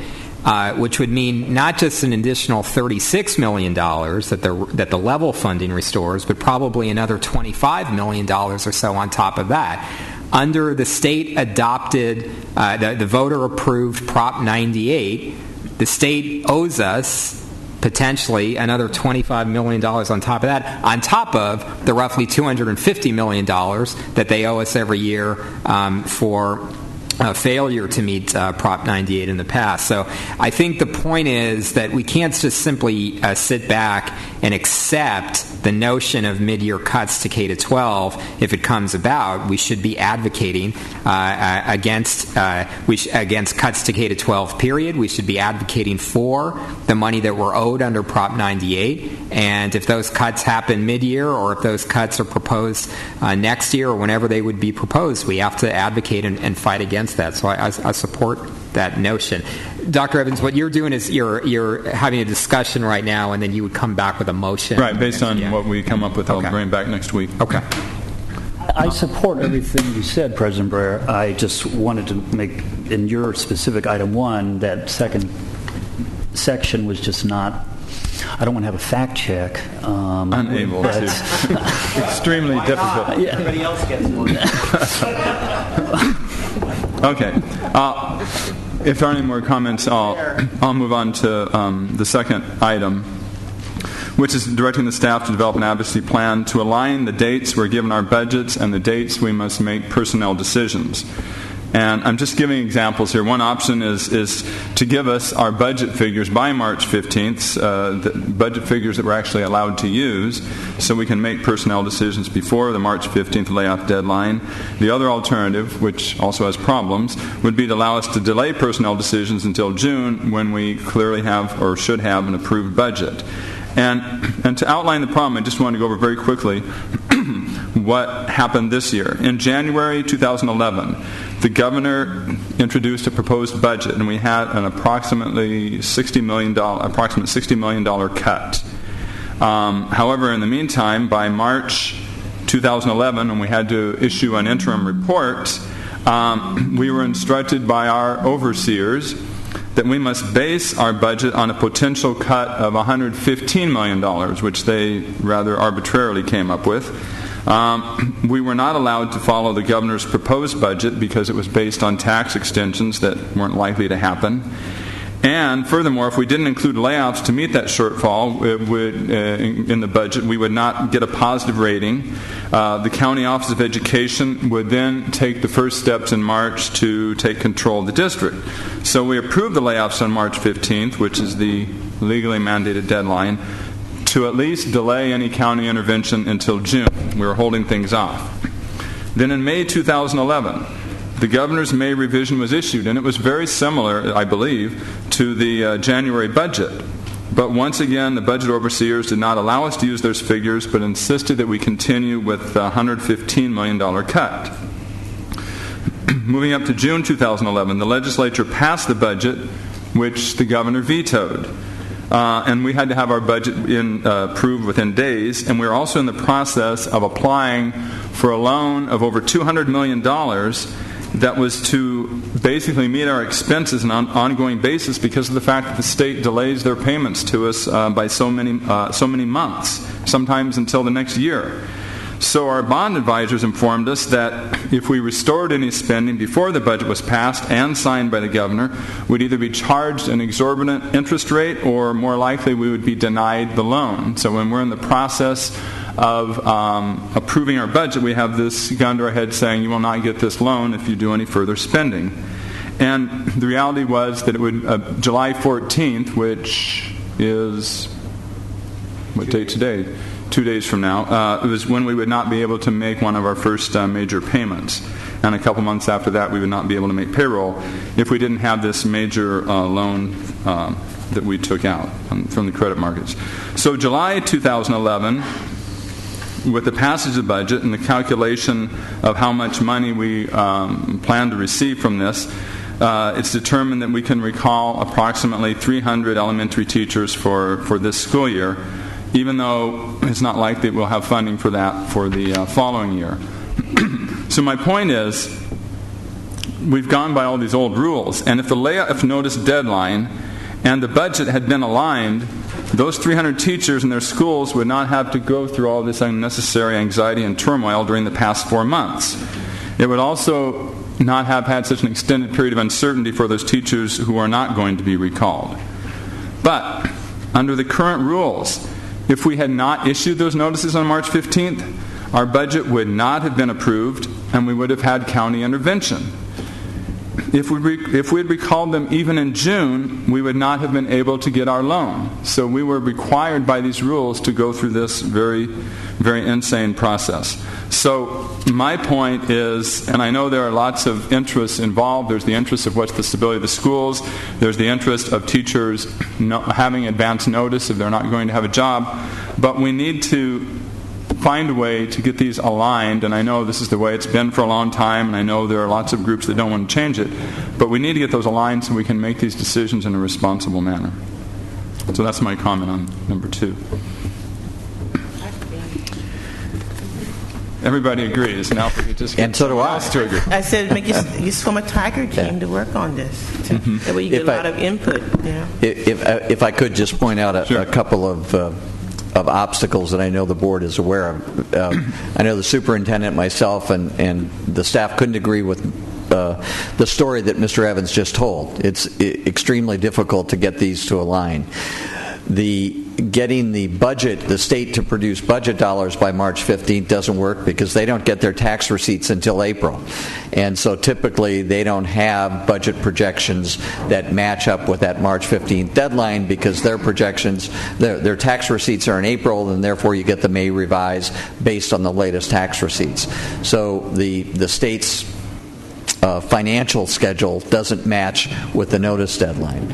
which would mean not just an additional $36 million that the level funding restores, but probably another $25 million or so on top of that. Under the state-adopted, the voter-approved Prop 98, the state owes us potentially another $25 million on top of that, on top of the roughly $250 million that they owe us every year for failure to meet Prop 98 in the past. So I think the point is that we can't just simply sit back and accept the notion of mid-year cuts to K-12 if it comes about. We should be advocating against cuts to K-12, period. We should be advocating for the money that we're owed under Prop 98. And if those cuts happen mid-year, or if those cuts are proposed next year, or whenever they would be proposed, we have to advocate and fight against that. So I support that notion. Dr. Evans, what you're doing is you're having a discussion right now, and then you would come back with a motion. Right, based on what we come up with, I'll bring back next week. Okay. I support everything you said, President Breyer. I just wanted to make, in your specific item 1, that second section was just not, I don't want to have a fact check. Unable to. Extremely difficult. Yeah. Everybody else gets one. Okay. If there are any more comments, I'll move on to the second item, which is directing the staff to develop an advocacy plan to align the dates we're given our budgets and the dates we must make personnel decisions. And I'm just giving examples here. One option is to give us our budget figures by March 15th, the budget figures that we're actually allowed to use, so we can make personnel decisions before the March 15th layoff deadline. The other alternative, which also has problems, would be to allow us to delay personnel decisions until June, when we clearly have or should have an approved budget. And to outline the problem, I just want to go over very quickly what happened this year. In January 2011, the governor introduced a proposed budget, and we had an approximate $60 million cut. However, in the meantime, by March 2011, when we had to issue an interim report, we were instructed by our overseers that we must base our budget on a potential cut of $115 million, which they rather arbitrarily came up with. We were not allowed to follow the governor's proposed budget because it was based on tax extensions that weren't likely to happen. And furthermore, if we didn't include layoffs to meet that shortfall in the budget, we would not get a positive rating. The County Office of Education would then take the first steps in March to take control of the district. So we approved the layoffs on March 15th, which is the legally mandated deadline, to at least delay any county intervention until June. We were holding things off. Then in May 2011, the governor's May revision was issued, and it was very similar, I believe, to the January budget. But once again, the budget overseers did not allow us to use those figures, but insisted that we continue with the $115 million cut. Moving up to June 2011, the legislature passed the budget, which the governor vetoed. and we had to have our budget approved within days, and we were also in the process of applying for a loan of over $200 million that was to basically meet our expenses on an ongoing basis because of the fact that the state delays their payments to us by so many months, sometimes until the next year. So our bond advisors informed us that if we restored any spending before the budget was passed and signed by the governor, we'd either be charged an exorbitant interest rate or more likely we would be denied the loan. So when we're in the process of approving our budget, we have this gun to our head saying you will not get this loan if you do any further spending. And the reality was that it would July 14th, which is what date today? 2 days from now, it was when we would not be able to make one of our first major payments. And a couple months after that, we would not be able to make payroll if we didn't have this major loan that we took out from the credit markets. So July 2011, with the passage of the budget and the calculation of how much money we plan to receive from this, it's determined that we can recall approximately 300 elementary teachers for this school year, even though it's not likely we'll have funding for that for the following year. So my point is, we've gone by all these old rules, and if the layoff notice deadline and the budget had been aligned, those 300 teachers in their schools would not have to go through all this unnecessary anxiety and turmoil during the past 4 months. It would also not have had such an extended period of uncertainty for those teachers who are not going to be recalled. But under the current rules, if we had not issued those notices on March 15th, our budget would not have been approved and we would have had county intervention. If we had recalled them even in June, we would not have been able to get our loan. So we were required by these rules to go through this very, very insane process. So my point is, and I know there are lots of interests involved. There's the interest of what's the stability of the schools. There's the interest of teachers having advance notice if they're not going to have a job. But we need to find a way to get these aligned, and I know this is the way it's been for a long time, and I know there are lots of groups that don't want to change it, but we need to get those aligned so we can make these decisions in a responsible manner. So that's my comment on number 2. Everybody agrees. Now we just and so do I. I said make you form a Tiger team to work on this. That way you get a lot of input. Yeah. If I could just point out a couple of obstacles that I know the board is aware of. I know the superintendent, myself, and the staff couldn't agree with the story that Mr. Evans just told. It's extremely difficult to get these to align. Getting the state to produce budget dollars by March 15th doesn't work because they don't get their tax receipts until April. And so typically they don't have budget projections that match up with that March 15th deadline because their projections, their tax receipts are in April, and therefore you get the May revise based on the latest tax receipts. So the state's financial schedule doesn't match with the notice deadline.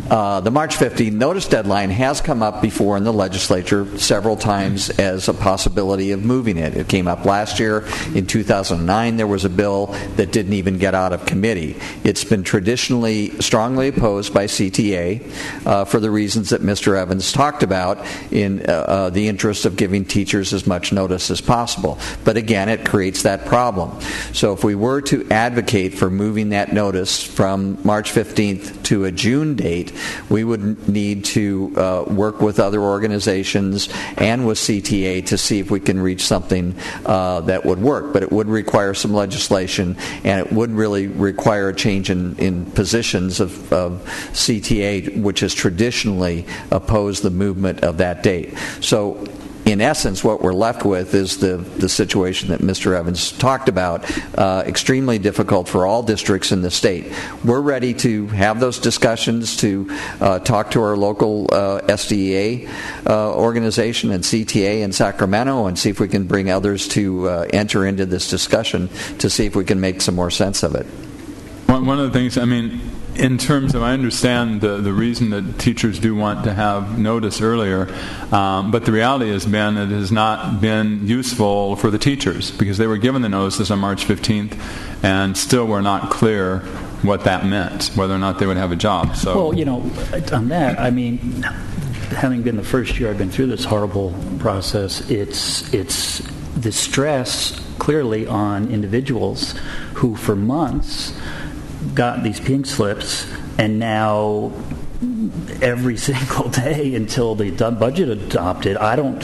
The March 15th notice deadline has come up before in the legislature several times as a possibility of moving it. It came up last year. In 2009, there was a bill that didn't even get out of committee. It's been traditionally strongly opposed by CTA for the reasons that Mr. Evans talked about in the interest of giving teachers as much notice as possible. But again, it creates that problem. So if we were to advocate for moving that notice from March 15th to a June date, we would need to work with other organizations and with CTA to see if we can reach something that would work. But it would require some legislation, and it would really require a change in positions of CTA, which has traditionally opposed the movement of that date. So in essence, what we're left with is the situation that Mr. Evans talked about, extremely difficult for all districts in the state. We're ready to have those discussions, to talk to our local SDEA organization and CTA in Sacramento and see if we can bring others to enter into this discussion to see if we can make some more sense of it. One of the things, in terms of, I understand the reason that teachers do want to have notice earlier, but the reality has been it has not been useful for the teachers because they were given the notices on March 15th and still were not clear what that meant, whether or not they would have a job. So, well, on that, I mean, having been the first year I've been through this horrible process, it's the stress clearly on individuals who for months got these pink slips, and now every single day until the budget adopted, I don't,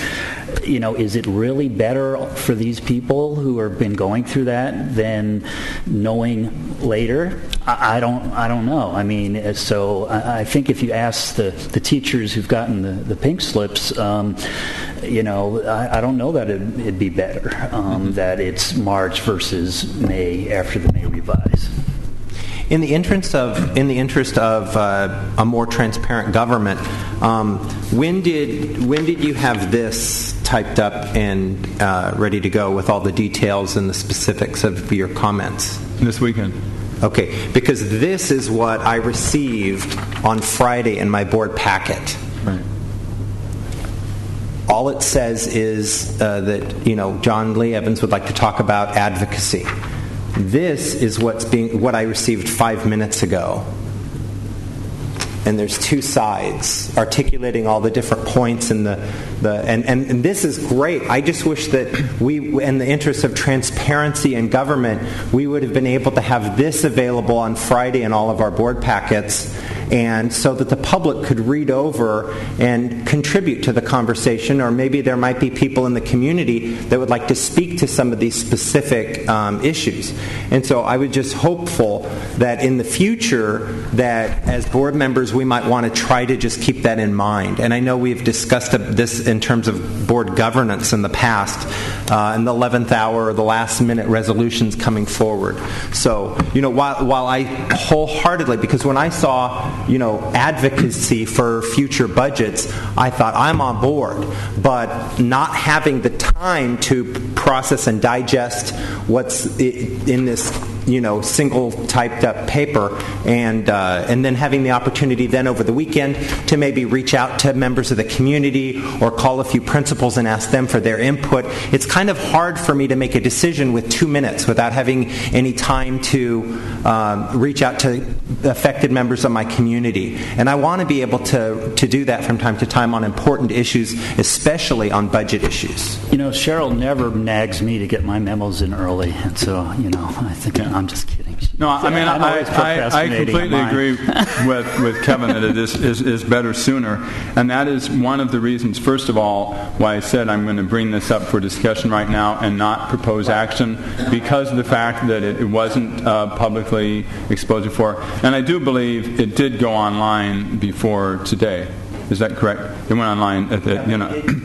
is it really better for these people who have been going through that than knowing later? I don't know. I mean, so I think if you ask the teachers who've gotten the pink slips, I don't know that it'd be better that it's March versus May after the May revise. In the interest of a more transparent government, when did you have this typed up and ready to go with all the details and the specifics of your comments? This weekend. Okay, because this is what I received on Friday in my board packet. Right. All it says is that John Lee Evans would like to talk about advocacy. This is what I received 5 minutes ago. And there's two sides articulating all the different points and and this is great. I just wish that we, in the interest of transparency in government, we would have been able to have this available on Friday in all of our board packets, and so that the public could read over and contribute to the conversation, or maybe there might be people in the community that would like to speak to some of these specific issues. And so I was just hopeful that in the future that as board members we might want to try to just keep that in mind. And I know we've discussed this in terms of board governance in the past, in the 11th hour or the last minute resolutions coming forward. So, while I wholeheartedly, because when I saw advocacy for future budgets, I thought I'm on board, but not having the time to process and digest what's in this single typed up paper, and then having the opportunity then over the weekend to maybe reach out to members of the community or call a few principals and ask them for their input. It's kind of hard for me to make a decision with 2 minutes without having any time to reach out to affected members of my community. And I want to be able to do that from time to time on important issues, especially on budget issues. Cheryl never nags me to get my memos in early, and so, I think I'm just kidding. No, I mean, I completely agree with Kevin that it is better sooner, and that is one of the reasons, first of all, why I said I'm going to bring this up for discussion right now and not propose action, because of the fact that it wasn't publicly exposed before. And I do believe it did go online before today. Is that correct? It went online at the,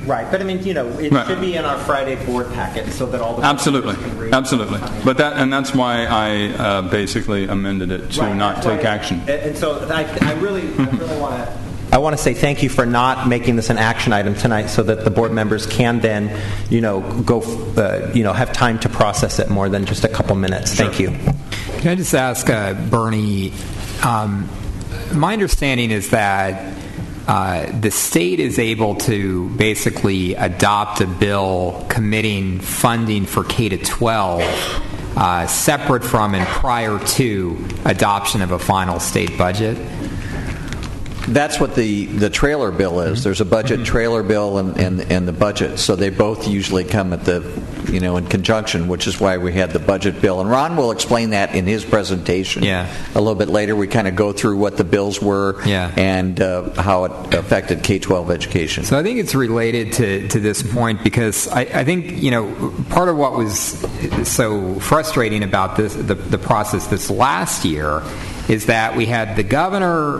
Right, but I mean, it right. should be in our Friday board packet so that all the absolutely, can read. Absolutely. But that's why I basically amended it to not take action. And so I really want to. I want to say thank you for not making this an action item tonight, so that the board members can then, go, have time to process it more than just a couple minutes. Sure. Thank you. Can I just ask Bernie? My understanding is that the state is able to basically adopt a bill committing funding for K-12 separate from and prior to adoption of a final state budget. That's what the trailer bill is. There's a budget trailer bill and the budget, so they both usually come at in conjunction, which is why we had the budget bill. And Ron will explain that in his presentation. Yeah. A little bit later, we kind of go through what the bills were and how it affected K-12 education. So I think it's related to this point, because I think part of what was so frustrating about the process this last year is that we had the governor,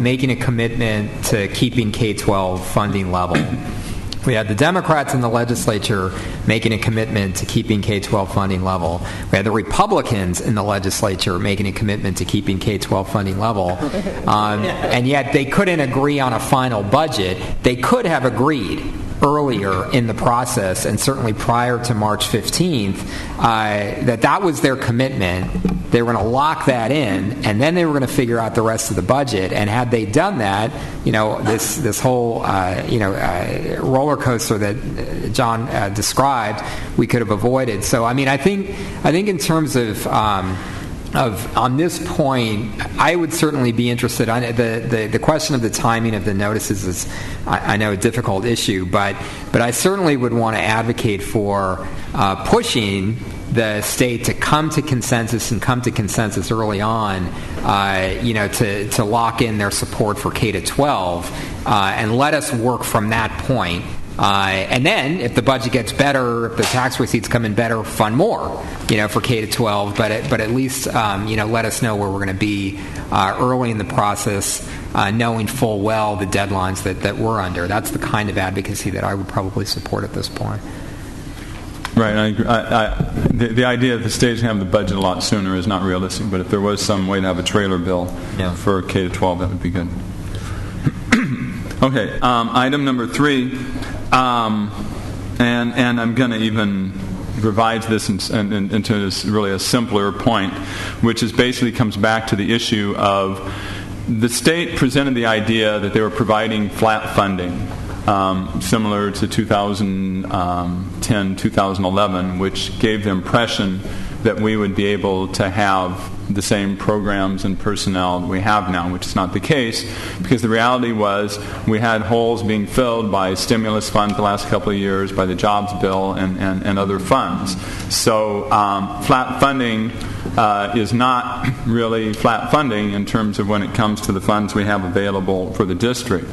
making a commitment to keeping K-12 funding level. We had the Democrats in the legislature making a commitment to keeping K-12 funding level. We had the Republicans in the legislature making a commitment to keeping K-12 funding level. And yet they couldn't agree on a final budget. They could have agreed earlier in the process, and certainly prior to March 15th, that was their commitment. They were going to lock that in, and then they were going to figure out the rest of the budget. And had they done that, this whole roller coaster that John described, we could have avoided. So I mean, I think in terms of on this point, I would certainly be interested. The question of the timing of the notices is, I know, a difficult issue, but I certainly would want to advocate for pushing the state to come to consensus early on, to lock in their support for K-12, and let us work from that point. And then, if the budget gets better, if the tax receipts come in better, fund more, for K-12. But at least, let us know where we're going to be early in the process, knowing full well the deadlines that we're under. That's the kind of advocacy that I would probably support at this point. Right. The idea that the state's going to have the budget a lot sooner is not realistic. But if there was some way to have a trailer bill for K-12, that would be good. Okay. Item number 3. And I'm going to even revise this into really a simpler point, which is basically comes back to the issue of the state presented the idea that they were providing flat funding, similar to 2010, 2011, which gave the impression that we would be able to have the same programs and personnel that we have now, which is not the case, because the reality was we had holes being filled by stimulus funds the last couple of years, by the jobs bill, and other funds. So flat funding is not really flat funding in terms of when it comes to the funds we have available for the district.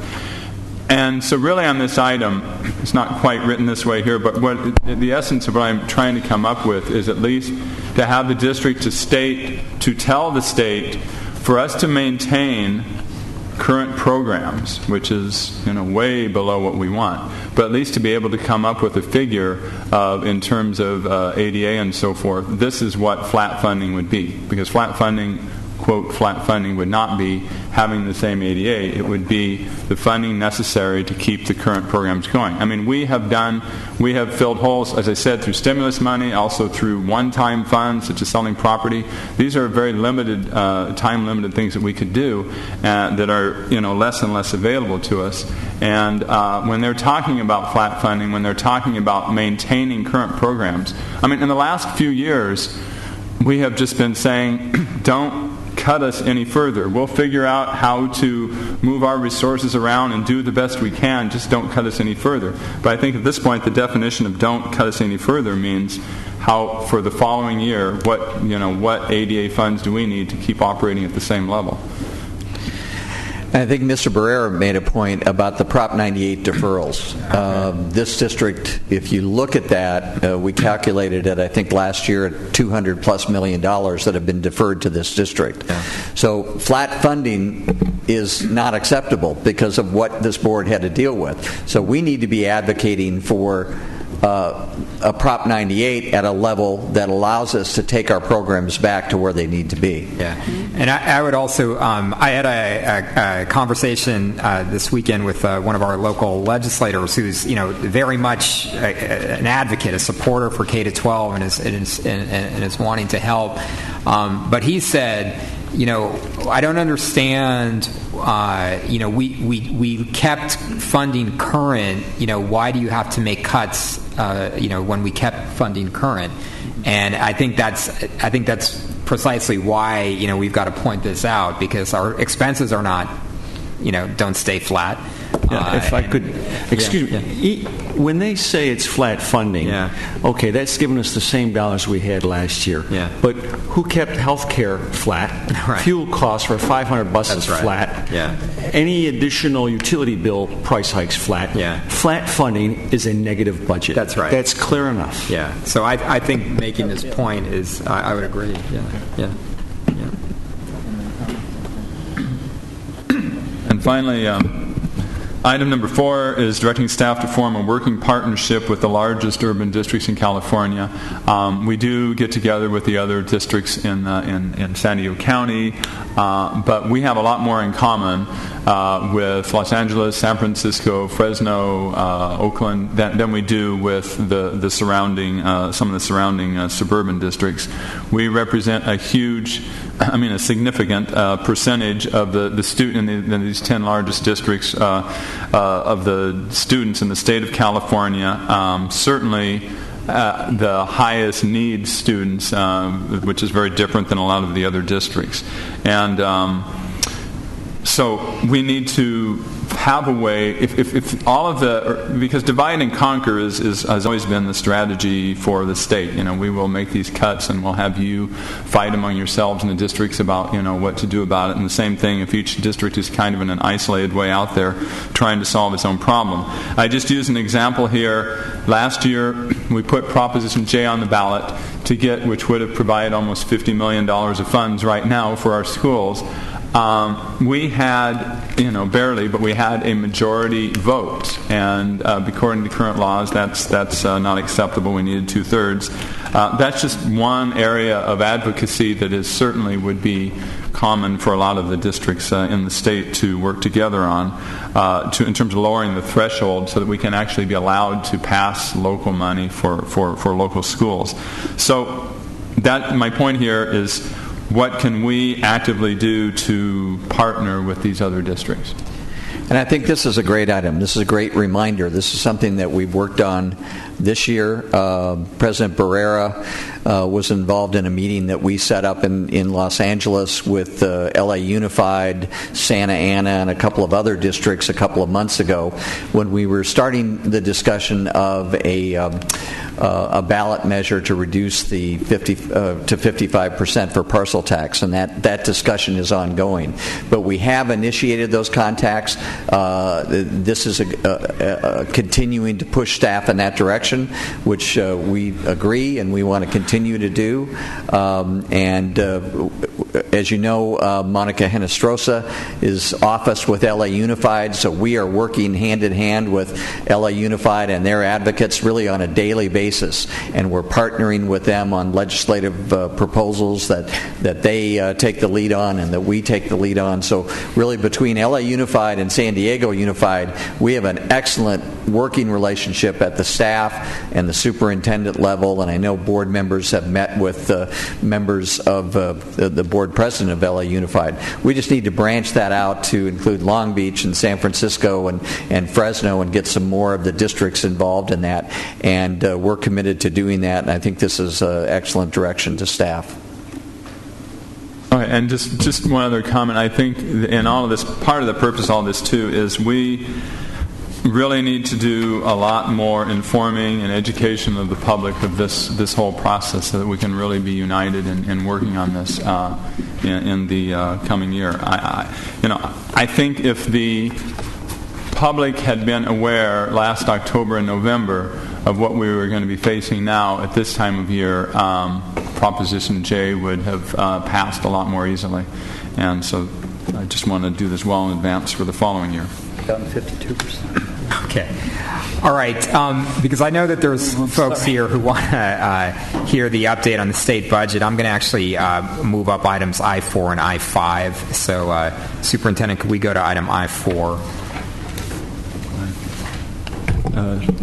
And so really on this item, it's not quite written this way here, but the essence of what I'm trying to come up with is at least to have the district to tell the state, for us to maintain current programs, which is way below what we want, but at least to be able to come up with a figure in terms of ADA and so forth. This is what flat funding would be, because flat funding, quote, flat funding would not be having the same ADA. It would be the funding necessary to keep the current programs going. I mean, we have filled holes, as I said, through stimulus money, also through one-time funds, such as selling property. These are very limited, time-limited things that we could do that are, less and less available to us. And when they're talking about flat funding, when they're talking about maintaining current programs, I mean, in the last few years, we have just been saying, don't cut us any further. We'll figure out how to move our resources around and do the best we can. Just don't cut us any further. But I think at this point, the definition of "don't cut us any further" means how, for the following year, what ADA funds do we need to keep operating at the same level? I think Mr. Barrera made a point about the Prop 98 deferrals. This district, if you look at that, we calculated it, I think, last year at $200+ million that have been deferred to this district. Yeah. So flat funding is not acceptable because of what this board had to deal with. So we need to be advocating for a Prop 98 at a level that allows us to take our programs back to where they need to be. Yeah, and I would also, I had a conversation this weekend with one of our local legislators who's, very much an advocate, a supporter for K-12 and is wanting to help. But he said, I don't understand. We kept funding current. Why do you have to make cuts? When we kept funding current, and I think that's precisely why we've got to point this out, because our expenses are not, don't stay flat. If I could, excuse me, when they say it's flat funding, okay, that's given us the same dollars we had last year. Yeah. But who kept health care flat? Right. Fuel costs for 500 buses flat. Yeah. Any additional utility bill price hikes flat. Yeah. Flat funding is a negative budget. That's right. That's clear enough. Yeah. So I think making this point is, I would agree. Yeah. And finally, item number 4 is directing staff to form a working partnership with the largest urban districts in California. We do get together with the other districts in San Diego County, but we have a lot more in common with Los Angeles, San Francisco, Fresno, Oakland than we do with the surrounding some of the surrounding suburban districts. We represent a significant percentage of the student in these 10 largest districts of the students in the state of California. Certainly the highest need students, which is very different than a lot of the other districts. And so we need to have a way, if all of the, because divide and conquer has always been the strategy for the state. We will make these cuts and we'll have you fight among yourselves in the districts about, what to do about it. And the same thing if each district is kind of in an isolated way out there trying to solve its own problem. I just use an example here. Last year, we put Proposition J on the ballot to get, which would have provided almost $50 million of funds right now for our schools. We had, barely, but we had a majority vote, and according to current laws, that's not acceptable. We needed 2/3. That's just one area of advocacy that is certainly would be common for a lot of the districts in the state to work together on, in terms of lowering the threshold so that we can actually be allowed to pass local money for local schools. So that my point here is, what can we actively do to partner with these other districts? And I think this is a great item. This is a great reminder. This is something that we've worked on this year. President Barrera was involved in a meeting that we set up in Los Angeles with LA Unified, Santa Ana, and a couple of other districts a couple of months ago when we were starting the discussion of a ballot measure to reduce the 50 to 55% for parcel tax, and that discussion is ongoing. But we have initiated those contacts. This is continuing to push staff in that direction, which we agree and we want to continue to do. As you know, Monica Henestrosa is office with LA Unified, so we are working hand in hand with LA Unified and their advocates really on a daily basis, and we're partnering with them on legislative proposals that they take the lead on and that we take the lead on. So really between LA Unified and San Diego Unified, we have an excellent working relationship at the staff and the superintendent level, and I know board members have met with members of the board president of LA Unified. We just need to branch that out to include Long Beach and San Francisco and Fresno and get some more of the districts involved in that, and we're committed to doing that, and I think this is an excellent direction to staff. Okay, and just one other comment. I think in all of this, part of the purpose of all this too is we really need to do a lot more informing and education of the public of this whole process so that we can really be united in working on this in the coming year. I think if the public had been aware last October and November of what we were going to be facing now at this time of year, Proposition J would have passed a lot more easily. And so I just want to do this well in advance for the following year. Down 52%. Okay. All right. Because I know that there's folks here who want to hear the update on the state budget, I'm going to actually move up items I-4 and I-5. So, Superintendent, could we go to item I-4?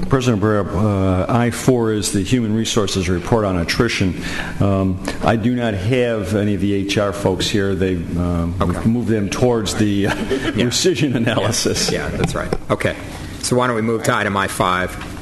President Barrera, I-4 is the Human Resources Report on Attrition. I do not have any of the HR folks here. They've moved them towards the rescission analysis. Yeah, that's right. Okay. So why don't we move to item I-5?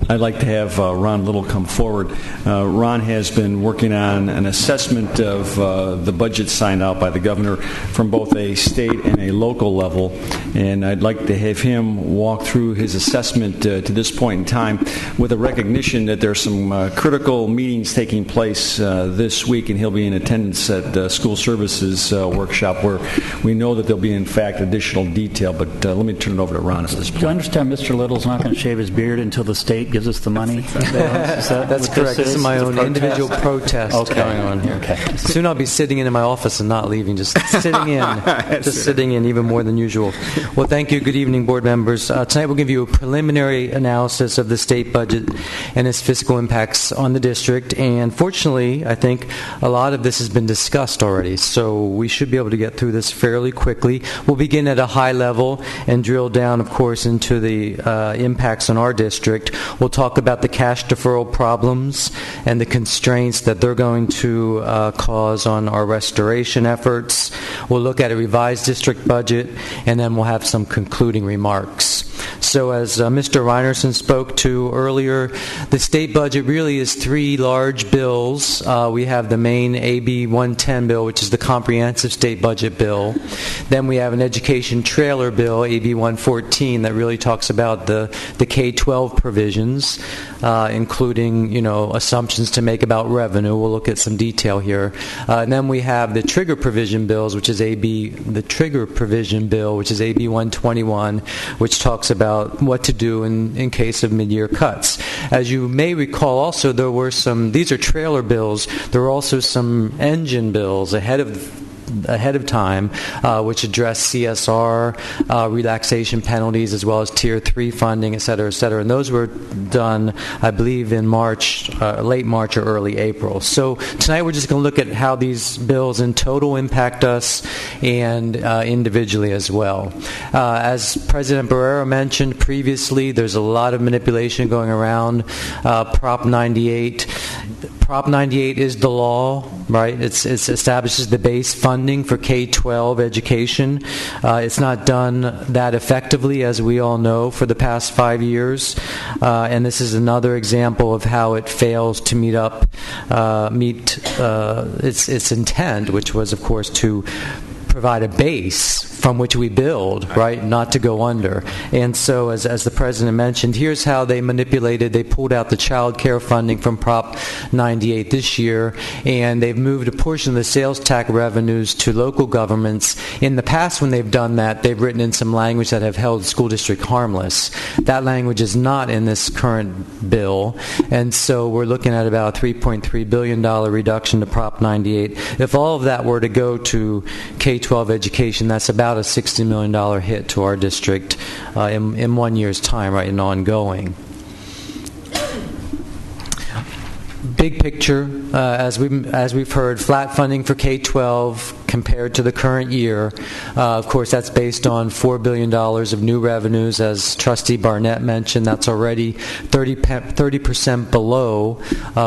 I'd like to have Ron Little come forward. Ron has been working on an assessment of the budget signed out by the governor from both a state and a local level, and I'd like to have him walk through his assessment to this point in time with a recognition that there's some critical meetings taking place this week, and he'll be in attendance at the school services workshop where we know that there'll be, in fact, additional detail, but let me turn it over to Ron at this point. Do you understand Mr. Little's not going to shave his beard until the state gives us the money? That's correct. This is my own individual protest going on here. Okay. Soon I'll be sitting in my office and not leaving, just sitting in, sitting in even more than usual. Well, thank you. Good evening, board members. Tonight we'll give you a preliminary analysis of the state budget and its fiscal impacts on the district. And fortunately, I think a lot of this has been discussed already, so we should be able to get through this fairly quickly. We'll begin at a high level and drill down, of course, into the impacts on our district. We'll talk about the cash deferral problems and the constraints that they're going to cause on our restoration efforts. We'll look at a revised district budget, and then we'll have some concluding remarks. So as Mr. Reinerson spoke to earlier, the state budget really is three large bills. We have the main AB 110 bill, which is the comprehensive state budget bill. Then we have an education trailer bill, AB 114, that really talks about the K-12 provisions, including assumptions to make about revenue. We'll look at some detail here. And then we have the trigger provision bills, which is the trigger provision bill, which is AB 121, which talks about what to do in case of mid-year cuts. As you may recall, also there were these are trailer bills. There were also some engine bills ahead of time, which address CSR, relaxation penalties, as well as Tier 3 funding, et cetera, et cetera. And those were done, I believe, in March, late March or early April. So tonight we're just going to look at how these bills in total impact us and individually as well. As President Barrera mentioned previously, there's a lot of manipulation going around. Prop 98. Prop 98 is the law, right? It establishes the base funding for K-12 education. It's not done that effectively, as we all know, for the past 5 years. And this is another example of how it fails to meet its intent, which was, of course, to provide a base from which we build, right, not to go under. And so, as the President mentioned, here's how they manipulated. They pulled out the child care funding from Prop 98 this year, and they've moved a portion of the sales tax revenues to local governments. In the past, when they've done that, they've written in some language that have held school district harmless. That language is not in this current bill, and so we're looking at about a $3.3 billion reduction to Prop 98. If all of that were to go to K-12 education, that's about a $60 million hit to our district in 1 year's time, right, and ongoing. Big picture, as we've heard, flat funding for K-12 compared to the current year. Of course, that's based on $4 billion of new revenues. As Trustee Barnett mentioned, that's already 30% below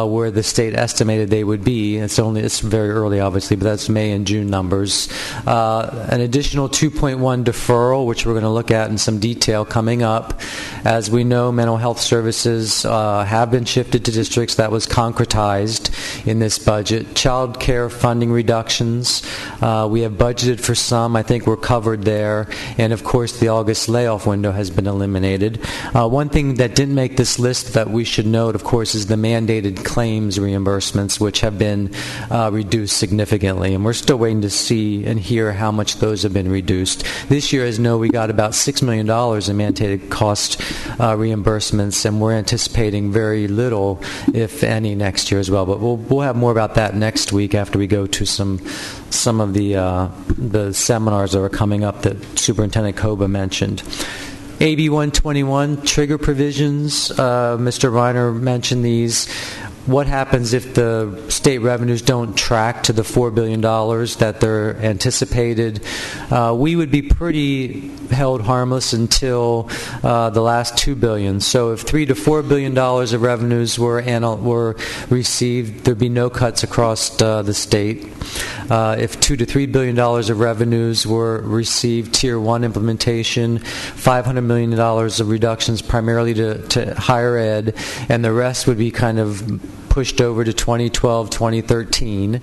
where the state estimated they would be. It's very early, obviously, but that's May and June numbers. An additional 2.1 deferral, which we're going to look at in some detail coming up. As we know, mental health services have been shifted to districts. That was concretized in this budget. Child care funding reductions. We have budgeted for some. I think we're covered there. And, of course, the August layoff window has been eliminated. One thing that didn't make this list that we should note, of course, is the mandated claims reimbursements, which have been reduced significantly. And we're still waiting to see and hear how much those have been reduced. This year, as you know, we got about $6 million in mandated cost reimbursements, and we're anticipating very little, if any, next year as well. But we'll have more about that next week after we go to some of the seminars that are coming up that Superintendent Koba mentioned. AB 121, trigger provisions. Mr. Reiner mentioned these. What happens if the state revenues don't track to the $4 billion that they're anticipated? We would be pretty held harmless until the last $2 billion. So if $3 to $4 billion of revenues were received, there'd be no cuts across the state. If $2 to $3 billion of revenues were received, Tier 1 implementation, $500 million of reductions primarily to higher ed, and the rest would be kind of pushed over to 2012, 2013.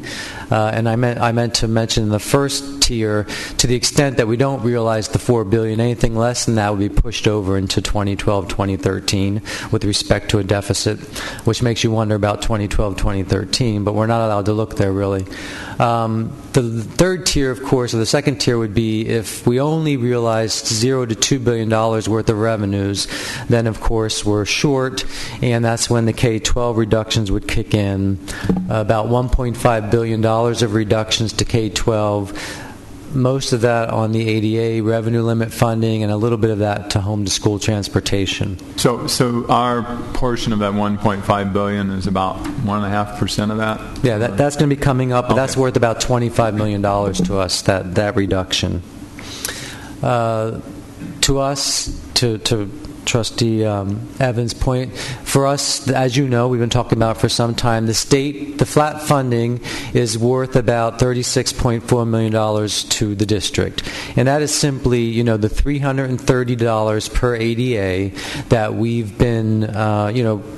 And I meant to mention the first tier, to the extent that we don't realize the $4 billion, anything less than that would be pushed over into 2012, 2013 with respect to a deficit, which makes you wonder about 2012, 2013, but we're not allowed to look there really. The third tier, of course, or the second tier would be if we only realized $0 to $2 billion worth of revenues, then of course we're short, and that's when the K-12 reductions would kick in. About $1.5 billion of reductions to K-12, most of that on the ADA revenue limit funding, and a little bit of that to home-to-school transportation. So our portion of that $1.5 billion is about 1.5% of that? Yeah, that's going to be coming up, but okay. That's worth about $25 million to us, that reduction. To us, to Trustee Evans' point. For us, as you know, we've been talking about it for some time, the flat funding is worth about $36.4 million to the district. And that is simply, the $330 per ADA that we've been,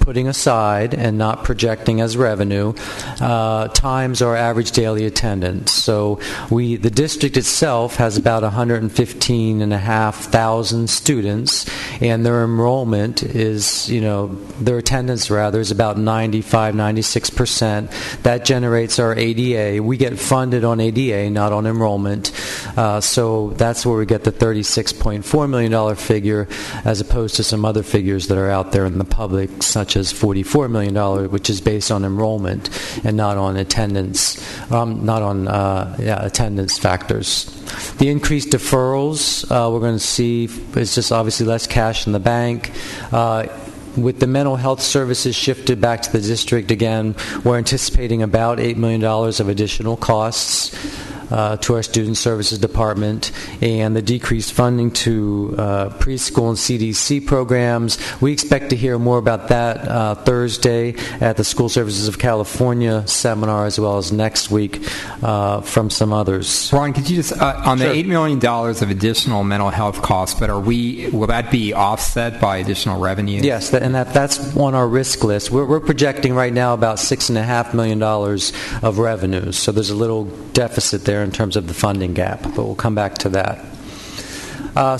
putting aside and not projecting as revenue, times our average daily attendance. So the district itself has about 115,500 students, and their enrollment is, their attendance rather is about 96%. That generates our ADA. We get funded on ADA, not on enrollment. So that's where we get the $36.4 million figure, as opposed to some other figures that are out there in the public, such as $44 million, which is based on enrollment and not on attendance, attendance factors. The increased deferrals we're going to see is just obviously less cash in the bank. With the mental health services shifted back to the district again, we're anticipating about $8 million of additional costs to our Student Services Department, and the decreased funding to preschool and CDC programs. We expect to hear more about that Thursday at the School Services of California seminar, as well as next week from some others. Ron, could you just, on the $8 million of additional mental health costs, but will that be offset by additional revenue? Yes, that's on our risk list. We're projecting right now about $6.5 million of revenues, so there's a little deficit there in terms of the funding gap, but we'll come back to that.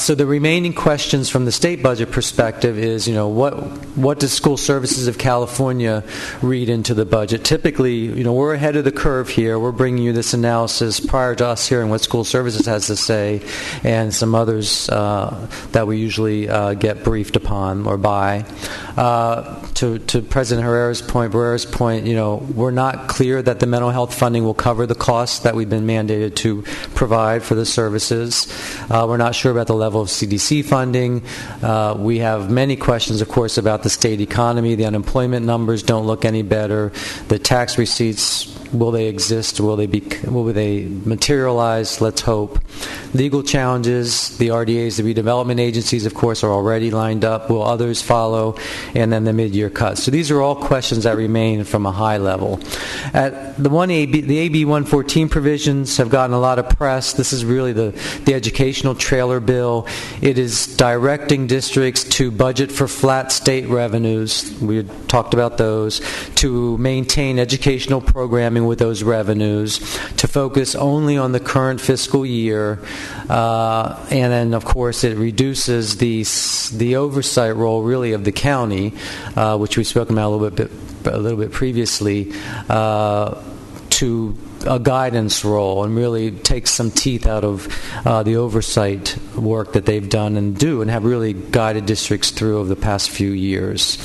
So the remaining questions from the state budget perspective is, what does School Services of California read into the budget? Typically, we're ahead of the curve here. We're bringing you this analysis prior to us hearing what School Services has to say, and some others that we usually get briefed upon or by. To President Barrera's point, we're not clear that the mental health funding will cover the costs that we've been mandated to provide for the services. We're not sure about the level of CDC funding. We have many questions, of course, about the state economy. The unemployment numbers don't look any better. The tax receipts, will they exist? Will they materialize? Let's hope. Legal challenges, the RDAs, the redevelopment agencies, of course, are already lined up. Will others follow? And then the mid-year cuts. So these are all questions that remain from a high level. At the AB 114 provisions have gotten a lot of press. This is really the educational trailer bill. It is directing districts to budget for flat state revenues. We had talked about those. To maintain educational programming with those revenues. To focus only on the current fiscal year. And then, of course, it reduces the oversight role, really, of the county, which we've spoken about a little bit previously, to a guidance role, and really takes some teeth out of the oversight work that they've done and have really guided districts through over the past few years.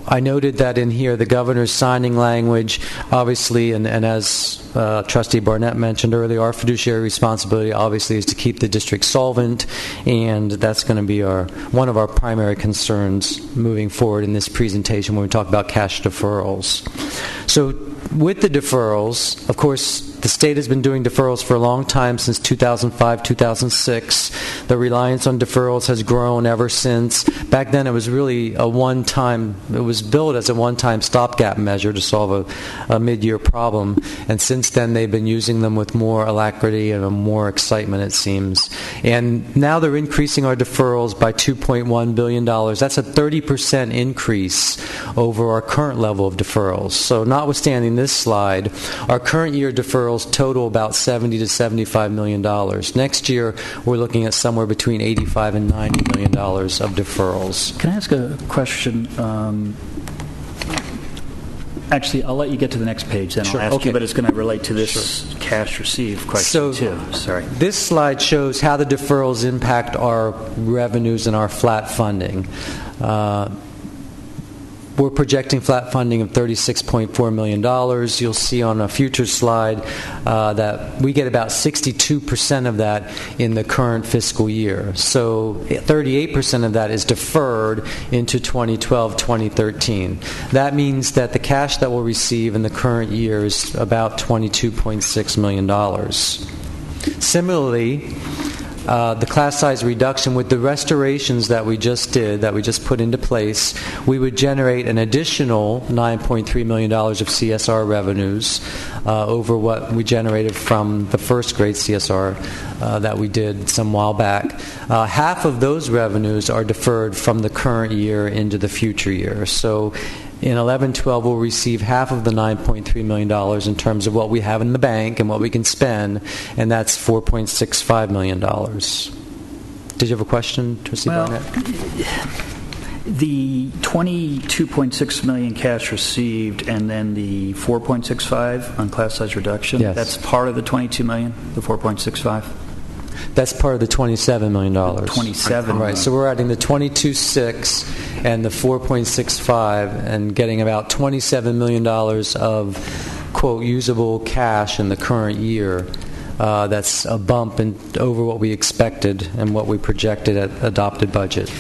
I noted that in here the governor's signing language, obviously, and as Trustee Barnett mentioned earlier, our fiduciary responsibility obviously is to keep the district solvent, and that's going to be one of our primary concerns moving forward in this presentation when we talk about cash deferrals. So with the deferrals, of course, the state has been doing deferrals for a long time, since 2005, 2006. The reliance on deferrals has grown ever since. Back then, it was really it was billed as a one-time stopgap measure to solve a mid-year problem. And since then, they've been using them with more alacrity and more excitement, it seems. And now they're increasing our deferrals by $2.1 billion. That's a 30% increase over our current level of deferrals. So notwithstanding this slide, our current year deferrals total about $70 to $75 million. Next year, we're looking at somewhere between $85 and $90 million of deferrals. Can I ask a question? Actually, I'll let you get to the next page, then I'll ask you, but it's going to relate to this cash received question too. Sorry. This slide shows how the deferrals impact our revenues and our flat funding. We're projecting flat funding of $36.4 million. You'll see on a future slide that we get about 62% of that in the current fiscal year. So 38% of that is deferred into 2012-2013. That means that the cash that we'll receive in the current year is about $22.6 million. Similarly, the class size reduction with the restorations that we just did, that we just put into place, we would generate an additional $9.3 million of CSR revenues over what we generated from the first grade CSR that we did some while back. Half of those revenues are deferred from the current year into the future year. So in 11-12, we'll receive half of the $9.3 million in terms of what we have in the bank and what we can spend, and that's $4.65 million. Did you have a question, Trustee Barnett? The $22.6 million cash received and then the $4.65 on class size reduction, yes. That's part of the $22 million, the $4.65? That's part of the $27 million. $27 right. So we're adding the $22.6 and the $4.65 and getting about $27 million of, quote, usable cash in the current year. That's a bump over what we expected and what we projected at adopted budget.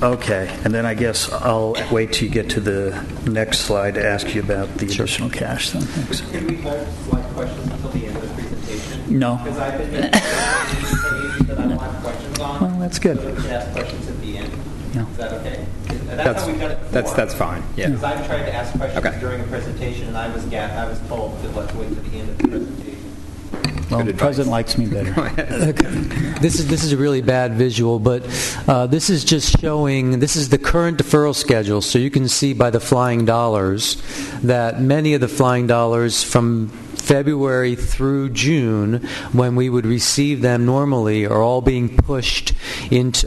Okay, and then I guess I'll wait till you get to the next slide to ask you about the additional cash. Then, thanks. Can we hold slide questions until the end of the presentation? No. Because I've been making pages that I don't have questions on. Well, that's good. So we can ask questions at the end. Yeah. Is that okay? That's how we've done it before. That's fine. Yeah. Because I've tried to ask questions during a presentation, and I was told to let's wait to the end of the presentation. Well, the president likes me better. This is a really bad visual, but this is just showing, this is the current deferral schedule. So you can see by the flying dollars that many of the flying dollars from February through June, when we would receive them normally, are all being pushed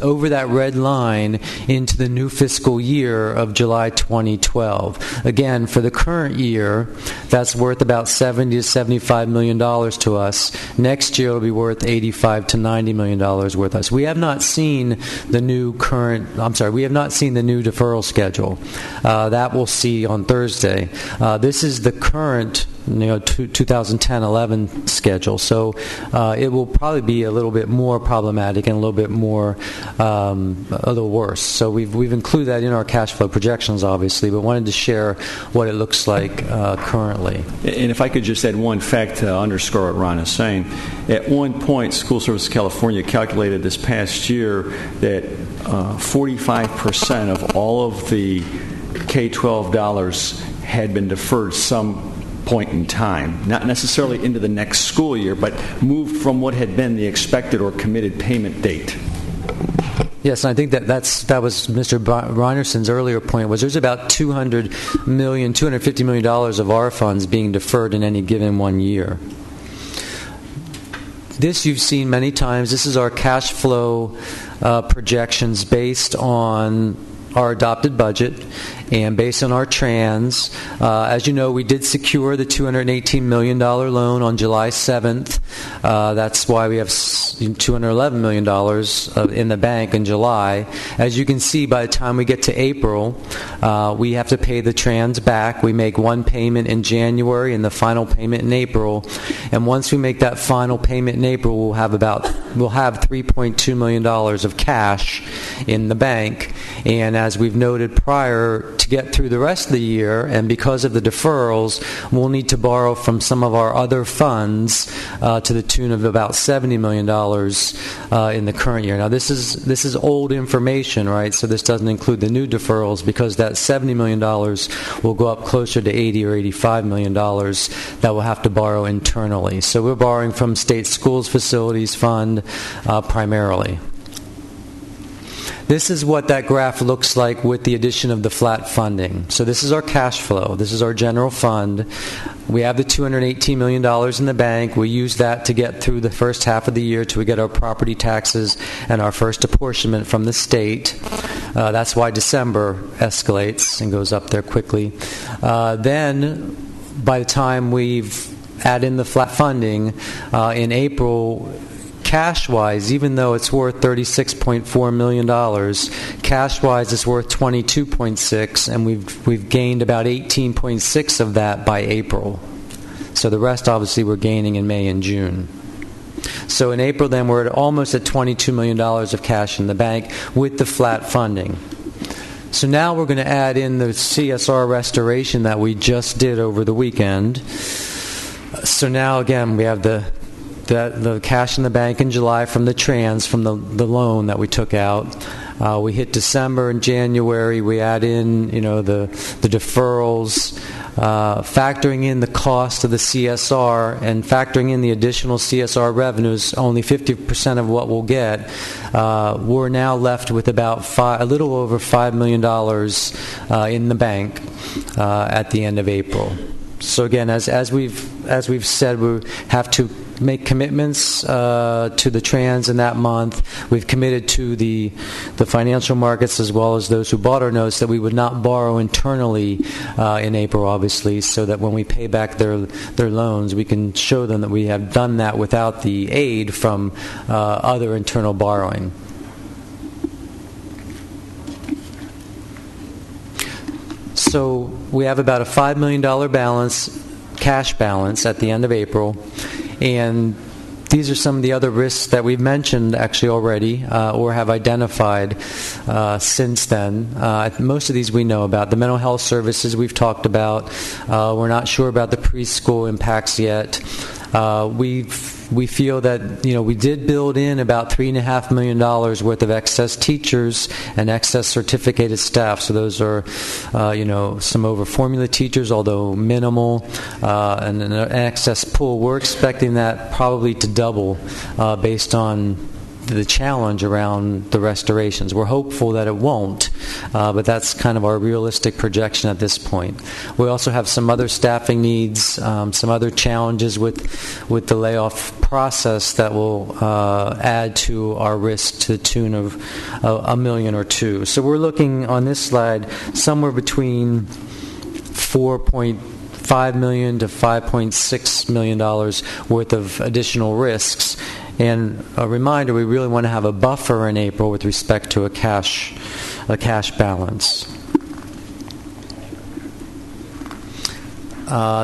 over that red line into the new fiscal year of July 2012. Again, for the current year, that's worth about $70 to $75 million to us. Next year, it'll be worth $85 to $90 million worth us. We have not seen the new deferral schedule. That we'll see on Thursday. This is the current 2010-11 schedule. So it will probably be a little bit more problematic and a little bit more, a little worse. So we've included that in our cash flow projections, obviously, but wanted to share what it looks like currently. And if I could just add one fact to underscore what Ron is saying. At one point, School Services California calculated this past year that 45% of all of the K-12 dollars had been deferred some point in time, not necessarily into the next school year, but moved from what had been the expected or committed payment date. Yes, and I think that was Mr. Reinerson's earlier point, was there's about $250 million of our funds being deferred in any given 1 year. This you've seen many times. This is our cash flow projections based on our adopted budget and based on our trans. As you know, we did secure the $218 million loan on July 7th. That's why we have $211 million in the bank in July. As you can see, by the time we get to April, we have to pay the trans back. We make one payment in January and the final payment in April. And once we make that final payment in April, we'll have $3.2 million of cash in the bank. And as we've noted prior, to get through the rest of the year, and because of the deferrals, we'll need to borrow from some of our other funds to the tune of about $70 million in the current year. Now, this is old information, right? So this doesn't include the new deferrals, because that $70 million will go up closer to $80 or $85 million that we'll have to borrow internally. So we're borrowing from State Schools Facilities Fund primarily. This is what that graph looks like with the addition of the flat funding. So this is our cash flow. This is our general fund. We have the $218 million in the bank. We use that to get through the first half of the year till we get our property taxes and our first apportionment from the state. That's why December escalates and goes up there quickly. Then, by the time we've added in the flat funding, in April, cash-wise, even though it's worth $36.4 million, cash-wise it's worth $22.6, and we've gained about $18.6 of that by April. So the rest, obviously, we're gaining in May and June. So in April, then, we're almost at $22 million of cash in the bank with the flat funding. So now we're going to add in the CSR restoration that we just did over the weekend. So now, again, we have the the cash in the bank in July from the loan that we took out. We hit December and January. We add in, the deferrals, factoring in the cost of the CSR and factoring in the additional CSR revenues, only 50% of what we'll get. We're now left with about a little over $5 million in the bank at the end of April. So again, as we've said, we have to make commitments to the trans in that month. We've committed to the financial markets as well as those who bought our notes that we would not borrow internally in April, obviously, so that when we pay back their loans, we can show them that we have done that without the aid from other internal borrowing. So we have about a $5 million cash balance at the end of April, and these are some of the other risks that we've mentioned actually already or have identified since then. Most of these we know about. The mental health services we've talked about. We're not sure about the preschool impacts yet. We feel that we did build in about $3.5 million worth of excess teachers and excess certificated staff. So those are some over formula teachers, although minimal, and an excess pool. We're expecting that probably to double based on the challenge around the restorations. We're hopeful that it won't, but that's kind of our realistic projection at this point. We also have some other staffing needs, some other challenges with the layoff process that will add to our risk to the tune of $1 million or $2 million. So we're looking on this slide somewhere between $4.5 million to $5.6 million worth of additional risks. And a reminder, we really want to have a buffer in April with respect to a cash balance.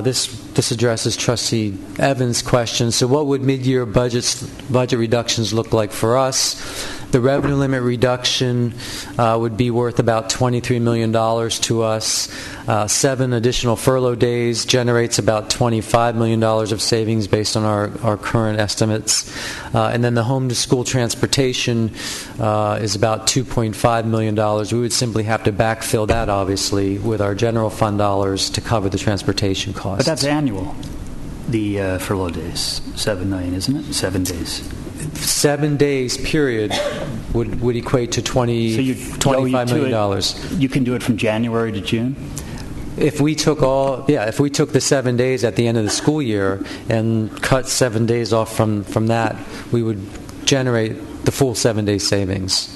This addresses Trustee Evans' question. So what would mid-year budget reductions look like for us? The revenue limit reduction would be worth about $23 million to us. 7 additional furlough days generates about $25 million of savings based on our current estimates. And then the home-to-school transportation is about $2.5 million. We would simply have to backfill that, obviously, with our general fund dollars to cover the transportation costs. But that's annual, the furlough days, $7 million, isn't it? 7 days. 7 days period would equate to $25 million. You can do it from January to June? If we took the 7 days at the end of the school year and cut 7 days off from that, we would generate the full 7-day savings.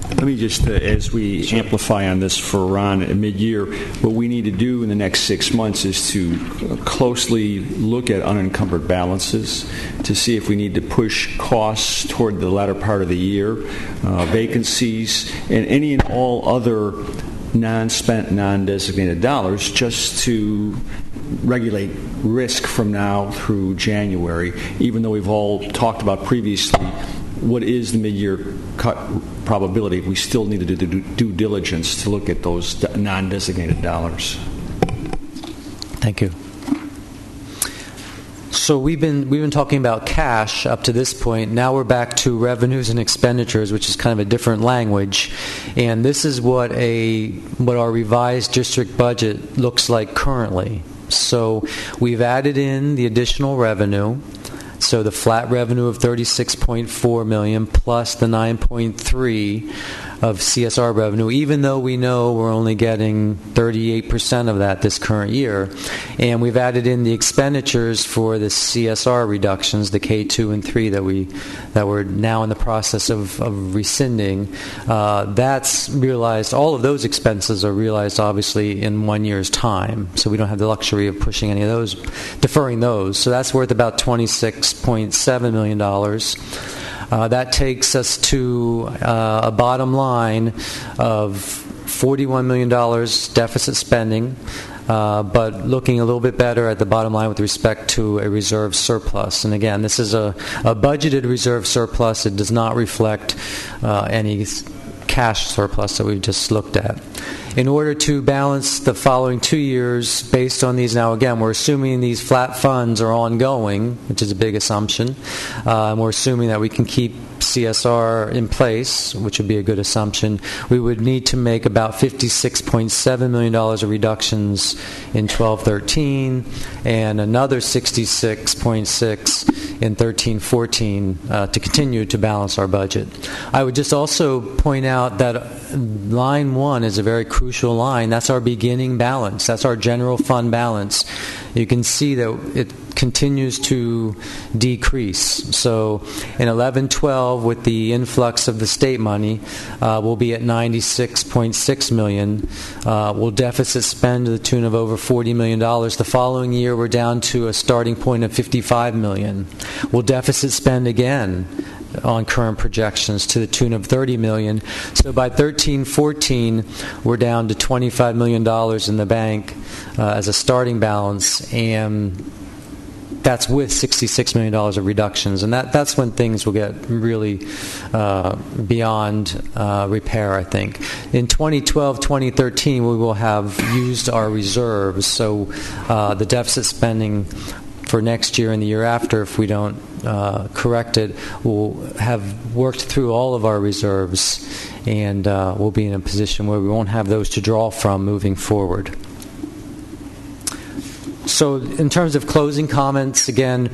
Let me just, as we amplify on this for Ron at mid-year, what we need to do in the next 6 months is to closely look at unencumbered balances to see if we need to push costs toward the latter part of the year, vacancies, and any and all other non-spent, non-designated dollars just to regulate risk from now through January, even though we've all talked about previously what is the mid-year cut probability. We still need to do due diligence to look at those non-designated dollars. Thank you. So we've been talking about cash up to this point. Now we're back to revenues and expenditures, which is kind of a different language. And this is what our revised district budget looks like currently. So we've added in the additional revenue. So the flat revenue of $36.4 million plus the $9.3 of CSR revenue, even though we know we're only getting 38% of that this current year. And we've added in the expenditures for the CSR reductions, the K2 and 3 that we're now in the process of rescinding. That's realized, all of those expenses are realized obviously in 1 year's time. So we don't have the luxury of pushing any of those, deferring those. So that's worth about $26.7 million. That takes us to a bottom line of $41 million deficit spending, but looking a little bit better at the bottom line with respect to a reserve surplus. And again, this is a budgeted reserve surplus. It does not reflect any cash surplus that we've just looked at. In order to balance the following 2 years based on these, now again, we're assuming these flat funds are ongoing, which is a big assumption, and we're assuming that we can keep CSR in place, which would be a good assumption. We would need to make about $56.7 million of reductions in 12-13 and another $66.6 in 13-14 to continue to balance our budget. I would just also point out that line 1 is a very crucial line. That's our beginning balance. That's our general fund balance. You can see that it continues to decrease. So in 11-12, with the influx of the state money, we'll be at $96.6 million. We'll deficit spend to the tune of over $40 million. The following year, we're down to a starting point of $55 million. We'll deficit spend again on current projections to the tune of $30 million. So by 13-14, we're down to $25 million in the bank as a starting balance, and that's with $66 million of reductions. And that's when things will get really beyond repair, I think. In 2012, 2013, we will have used our reserves. So the deficit spending for next year and the year after, if we don't correct it, we'll have worked through all of our reserves, and we'll be in a position where we won't have those to draw from moving forward. So in terms of closing comments, again,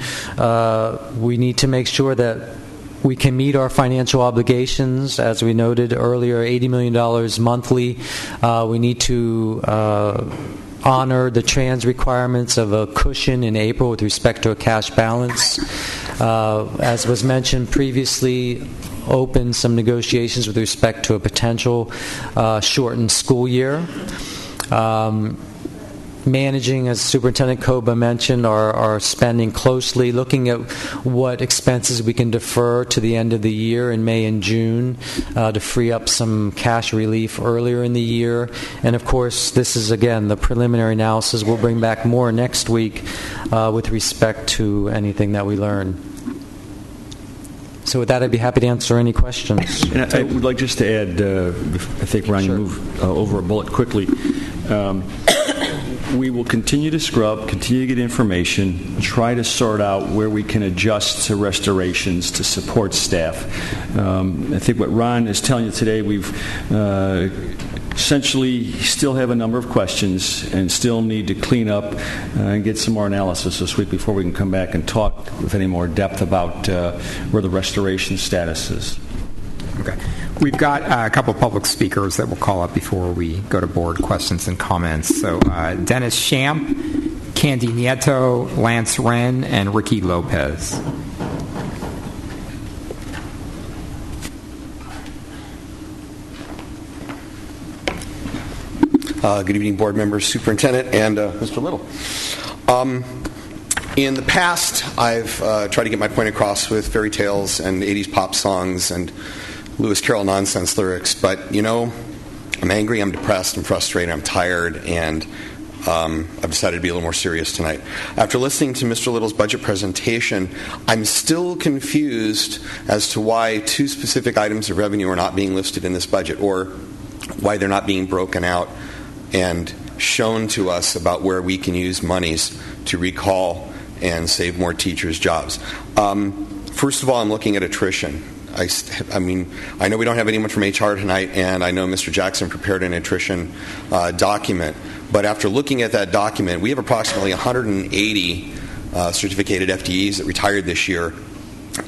we need to make sure that we can meet our financial obligations. As we noted earlier, $80 million monthly. We need to honor the trans requirements of a cushion in April with respect to a cash balance. As was mentioned previously, open some negotiations with respect to a potential shortened school year. Managing, as Superintendent Koba mentioned, our spending closely, looking at what expenses we can defer to the end of the year in May and June to free up some cash relief earlier in the year. And of course, this is again the preliminary analysis. We'll bring back more next week with respect to anything that we learn. So with that, I'd be happy to answer any questions. And I would like just to add, I think, Ron, you moved over a bullet quickly. We will continue to scrub, continue to get information, try to sort out where we can adjust to restorations to support staff. I think what Ron is telling you today, we've essentially still have a number of questions and still need to clean up and get some more analysis this week before we can come back and talk with any more depth about where the restoration status is. Okay. We've got a couple of public speakers that we'll call up before we go to board questions and comments. So Dennis Shamp, Candy Nieto, Lance Wren, and Ricky Lopez. Good evening, board members, superintendent, and Mr. Little. In the past, I've tried to get my point across with fairy tales and 80s pop songs and Lewis Carroll nonsense lyrics, but I'm angry, I'm depressed, I'm frustrated, I'm tired, and I've decided to be a little more serious tonight. After listening to Mr. Little's budget presentation, I'm still confused as to why two specific items of revenue are not being listed in this budget, or why they're not being broken out and shown to us about where we can use monies to recall and save more teachers' jobs. First of all, I'm looking at attrition. I mean, I know we don't have anyone from HR tonight, and I know Mr. Jackson prepared an attrition document. But after looking at that document, we have approximately 180 certificated FTEs that retired this year,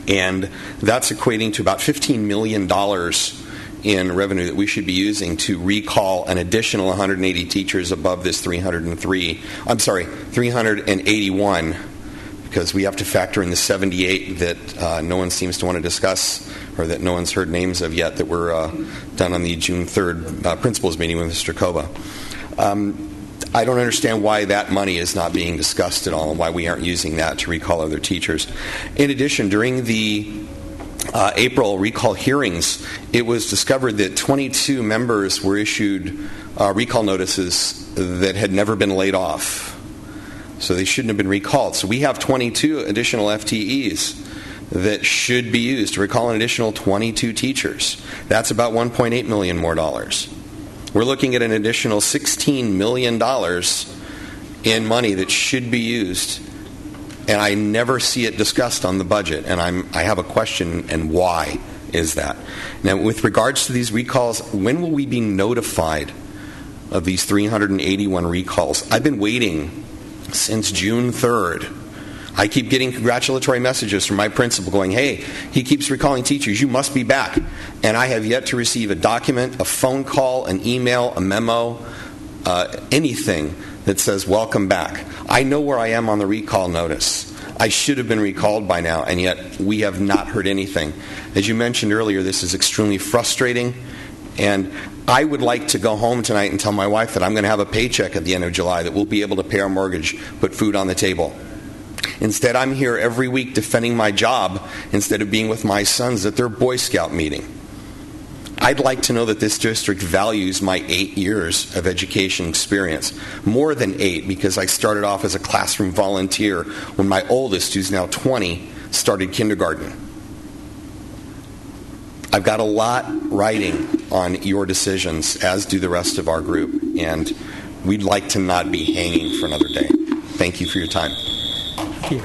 and that's equating to about $15 million in revenue that we should be using to recall an additional 180 teachers above this 381. Because we have to factor in the 78 that no one seems to want to discuss, or that no one's heard names of yet, that were done on the June 3rd principals meeting with Mr. Koba. I don't understand why that money is not being discussed at all, and why we aren't using that to recall other teachers. In addition, during the April recall hearings, it was discovered that 22 members were issued recall notices that had never been laid off. So they shouldn't have been recalled. So we have 22 additional FTEs that should be used to recall an additional 22 teachers. That's about $1.8 million more dollars. We're looking at an additional $16 million in money that should be used, and I never see it discussed on the budget, and I have a question, and why is that? Now, with regards to these recalls, when will we be notified of these 381 recalls? I've been waiting since June 3rd. I keep getting congratulatory messages from my principal going, hey, he keeps recalling teachers, you must be back. And I have yet to receive a document, a phone call, an email, a memo, anything that says welcome back. I know where I am on the recall notice. I should have been recalled by now, and yet we have not heard anything. As you mentioned earlier, this is extremely frustrating, and I would like to go home tonight and tell my wife that I'm going to have a paycheck at the end of July, that we'll be able to pay our mortgage, put food on the table. Instead, I'm here every week defending my job instead of being with my sons at their Boy Scout meeting. I'd like to know that this district values my 8 years of education experience. More than 8, because I started off as a classroom volunteer when my oldest, who's now 20, started kindergarten. I've got a lot riding on your decisions, as do the rest of our group, and we'd like to not be hanging for another day. Thank you for your time. Thank you.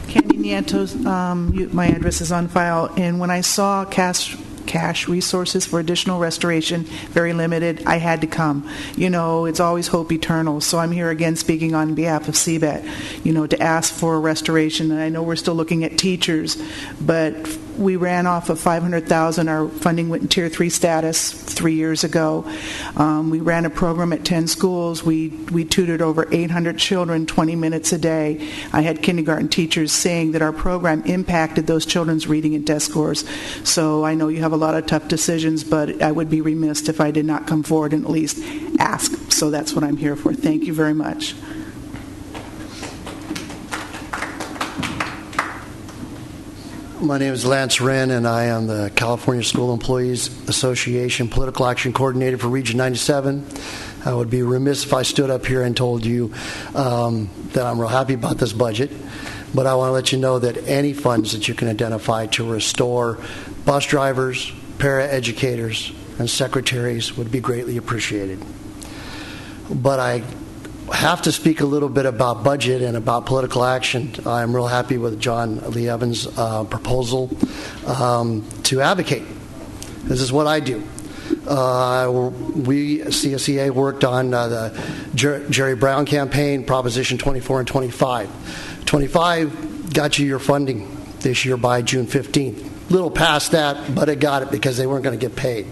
Candy Nietos, my address is on file, and when I saw cash resources for additional restoration, very limited, I had to come. You know, it's always hope eternal, so I'm here again speaking on behalf of CBET, you know, to ask for restoration. And I know we're still looking at teachers, but we ran off of $500,000. Our funding went in Tier 3 status 3 years ago. We ran a program at 10 schools. We tutored over 800 children 20 minutes a day. I had kindergarten teachers saying that our program impacted those children's reading and test scores. So I know you have a lot of tough decisions, but I would be remiss if I did not come forward and at least ask. So that's what I'm here for. Thank you very much. My name is Lance Wren, and I am the California School Employees Association Political Action Coordinator for Region 97. I would be remiss if I stood up here and told you that I'm real happy about this budget, but I want to let you know that any funds that you can identify to restore bus drivers, para-educators, and secretaries would be greatly appreciated. But I have to speak a little bit about budget and about political action. I'm real happy with John Lee Evans' proposal to advocate. This is what I do. We, CSEA, worked on the Jerry Brown campaign, Proposition 24 and 25. 25 got you your funding this year by June 15th. Little past that, but it got it because they weren't going to get paid.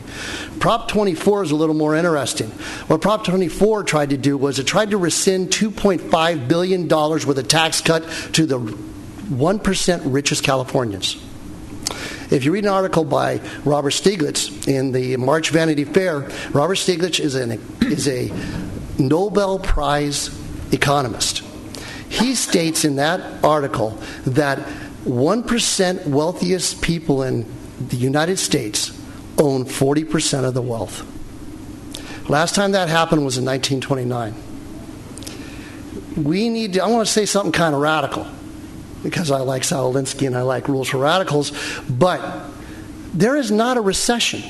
Prop 24 is a little more interesting. What Prop 24 tried to do was it tried to rescind $2.5 billion with a tax cut to the 1% richest Californians. If you read an article by Robert Stiglitz in the March Vanity Fair, Robert Stiglitz is a Nobel Prize economist. He states in that article that 1% wealthiest people in the United States own 40% of the wealth. Last time that happened was in 1929. I want to say something kind of radical, because I like Saul Alinsky and I like Rules for Radicals, but there is not a recession.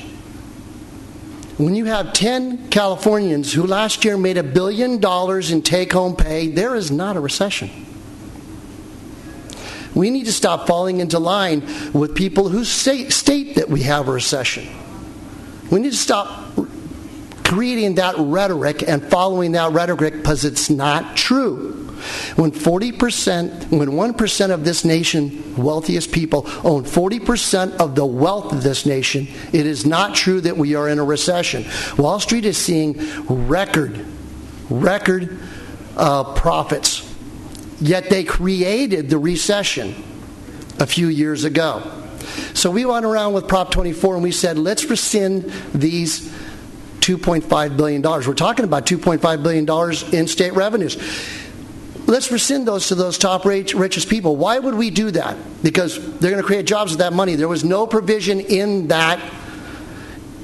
When you have 10 Californians who last year made $1 billion in take-home pay, there is not a recession. We need to stop falling into line with people who state that we have a recession. We need to stop creating that rhetoric and following that rhetoric because it's not true. When 1% of this nation, wealthiest people, own 40% of the wealth of this nation, it is not true that we are in a recession. Wall Street is seeing record profits. Yet they created the recession a few years ago. So we went around with Prop 24 and we said, let's rescind these $2.5 billion. We're talking about $2.5 billion in state revenues. Let's rescind those to those top richest people. Why would we do that? Because they're going to create jobs with that money. There was no provision in that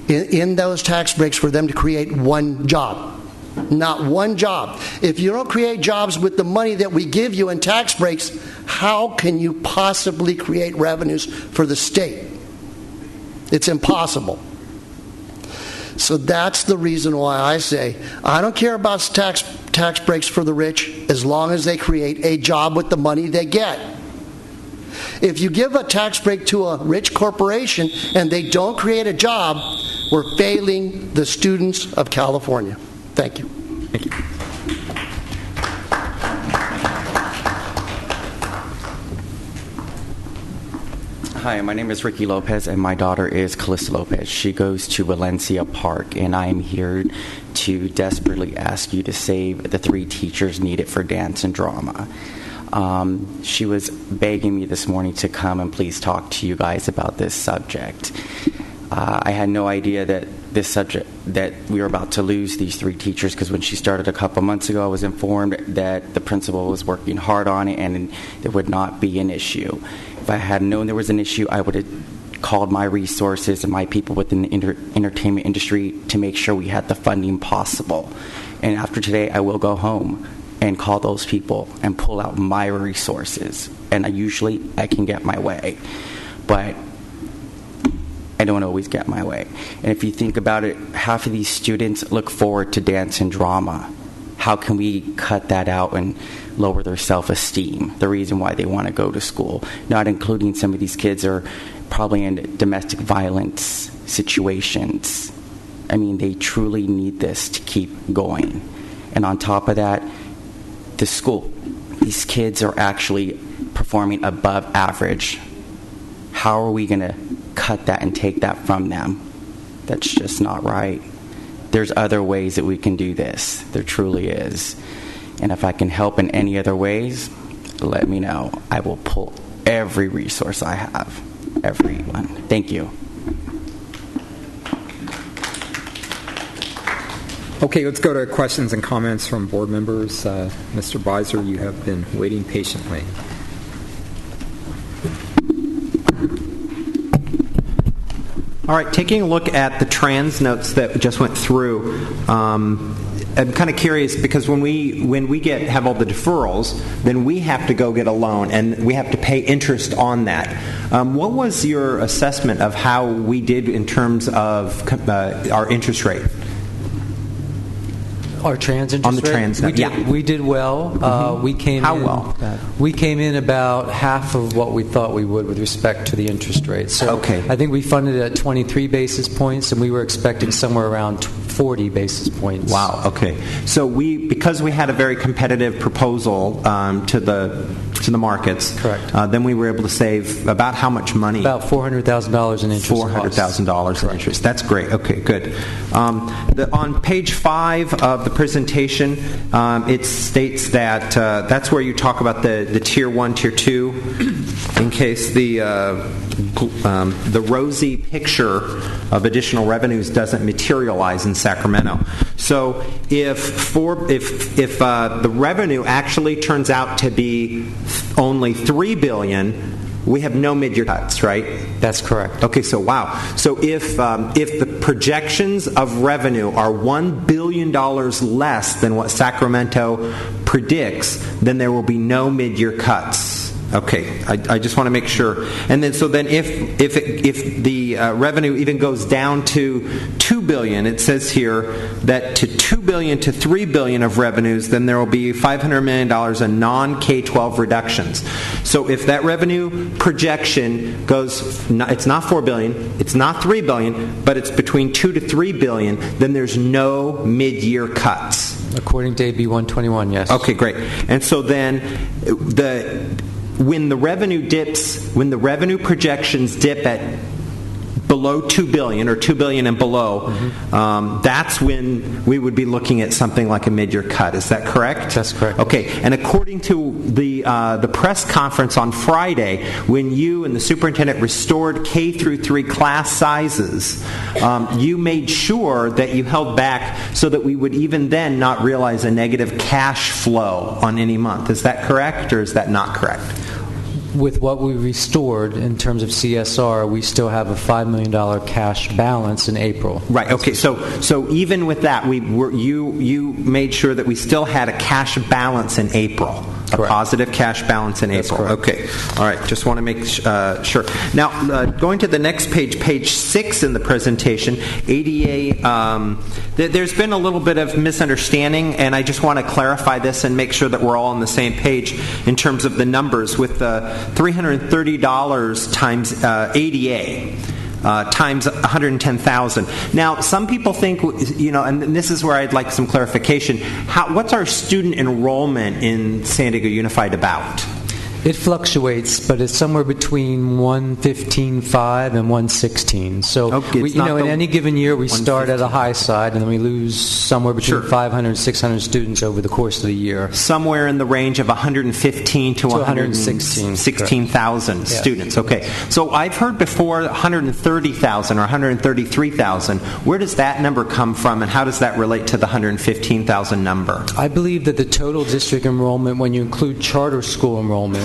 in those tax breaks for them to create one job. Not one job. If you don't create jobs with the money that we give you in tax breaks, how can you possibly create revenues for the state? It's impossible. So that's the reason why I say I don't care about tax breaks for the rich as long as they create a job with the money they get. If you give a tax break to a rich corporation and they don't create a job, we're failing the students of California. Thank you. Thank you. Hi, my name is Ricky Lopez, and my daughter is Calista Lopez. She goes to Valencia Park, and I am here to desperately ask you to save the 3 teachers needed for dance and drama. She was begging me this morning to come and please talk to you guys about this subject. I had no idea that we were about to lose these 3 teachers, because when she started a couple months ago, I was informed that the principal was working hard on it and there would not be an issue. If I had known there was an issue, I would have called my resources and my people within the entertainment industry to make sure we had the funding possible. And after today, I will go home and call those people and pull out my resources. And I can get my way. But I don't always get my way. And if you think about it, half of these students look forward to dance and drama. How can we cut that out and lower their self-esteem, the reason why they want to go to school? Not including some of these kids are probably in domestic violence situations. I mean, they truly need this to keep going. And on top of that, the school. These kids are actually performing above average. How are we going to cut that and take that from them? That's just not right. There's other ways that we can do this. There truly is. And if I can help in any other ways, let me know. I will pull every resource I have. Everyone. Thank you. Okay, let's go to questions and comments from board members. Mr. Beiser, you have been waiting patiently. All right, taking a look at the trans notes that just went through, I'm kind of curious because when we have all the deferrals, then we have to go get a loan and we have to pay interest on that. What was your assessment of how we did in terms of our interest rate? Our trans interest on the trans rate? We did well. We came How in, well? We came in about half of what we thought we would with respect to the interest rate. So I think we funded it at 23 basis points, and we were expecting somewhere around 40 basis points. Wow. Okay. So because we had a very competitive proposal to the markets. Correct. Then we were able to save about how much money? About $400,000 in interest. $400,000 in interest. That's great. Okay, good. On page 5 of the presentation, it states that that's where you talk about the tier 1, tier 2, in case the rosy picture of additional revenues doesn't materialize in Sacramento. So if the revenue actually turns out to be only $3 billion, we have no mid-year cuts, right? That's correct. Okay, so wow. So if the projections of revenue are $1 billion less than what Sacramento predicts, then there will be no mid-year cuts. Okay, I just want to make sure. And then if the revenue even goes down to $2 billion, it says here that to $2 billion to $3 billion of revenues, then there will be $500 million in non-K-12 reductions. So if that revenue projection goes, it's not $4 billion, it's not $3 billion, but it's between $2 to $3 billion, then there's no mid-year cuts. According to AB 121, yes. Okay, great. And so then when the revenue projections dip at below $2 billion or $2 billion and below, that's when we would be looking at something like a mid-year cut. Is that correct? That's correct. Okay. And according to the press conference on Friday, when you and the superintendent restored K through 3 class sizes, you made sure that you held back so that we would even then not realize a negative cash flow on any month. Is that correct, or is that not correct? with what we restored in terms of CSR, we still have a $5 million cash balance in April. Right. Okay. So even with that, you made sure that we still had a cash balance in April. A positive cash balance in April. Okay. All right. Just want to make sure. Now, going to the next page, page 6 in the presentation, ADA, there's been a little bit of misunderstanding, and I just want to clarify this and make sure that we're all on the same page in terms of the numbers with the $330 times ADA. Times 110,000. Now, some people think, and this is where I'd like some clarification. What's our student enrollment in San Diego Unified about? It fluctuates, but it's somewhere between 115.5 and 116. So, in any given year, we start at a high side, and then we lose somewhere between 500 and 600 students over the course of the year. Somewhere in the range of 115 to 116,000 students. Okay. So I've heard before 130,000 or 133,000. Where does that number come from, and how does that relate to the 115,000 number? I believe that the total district enrollment, when you include charter school enrollment,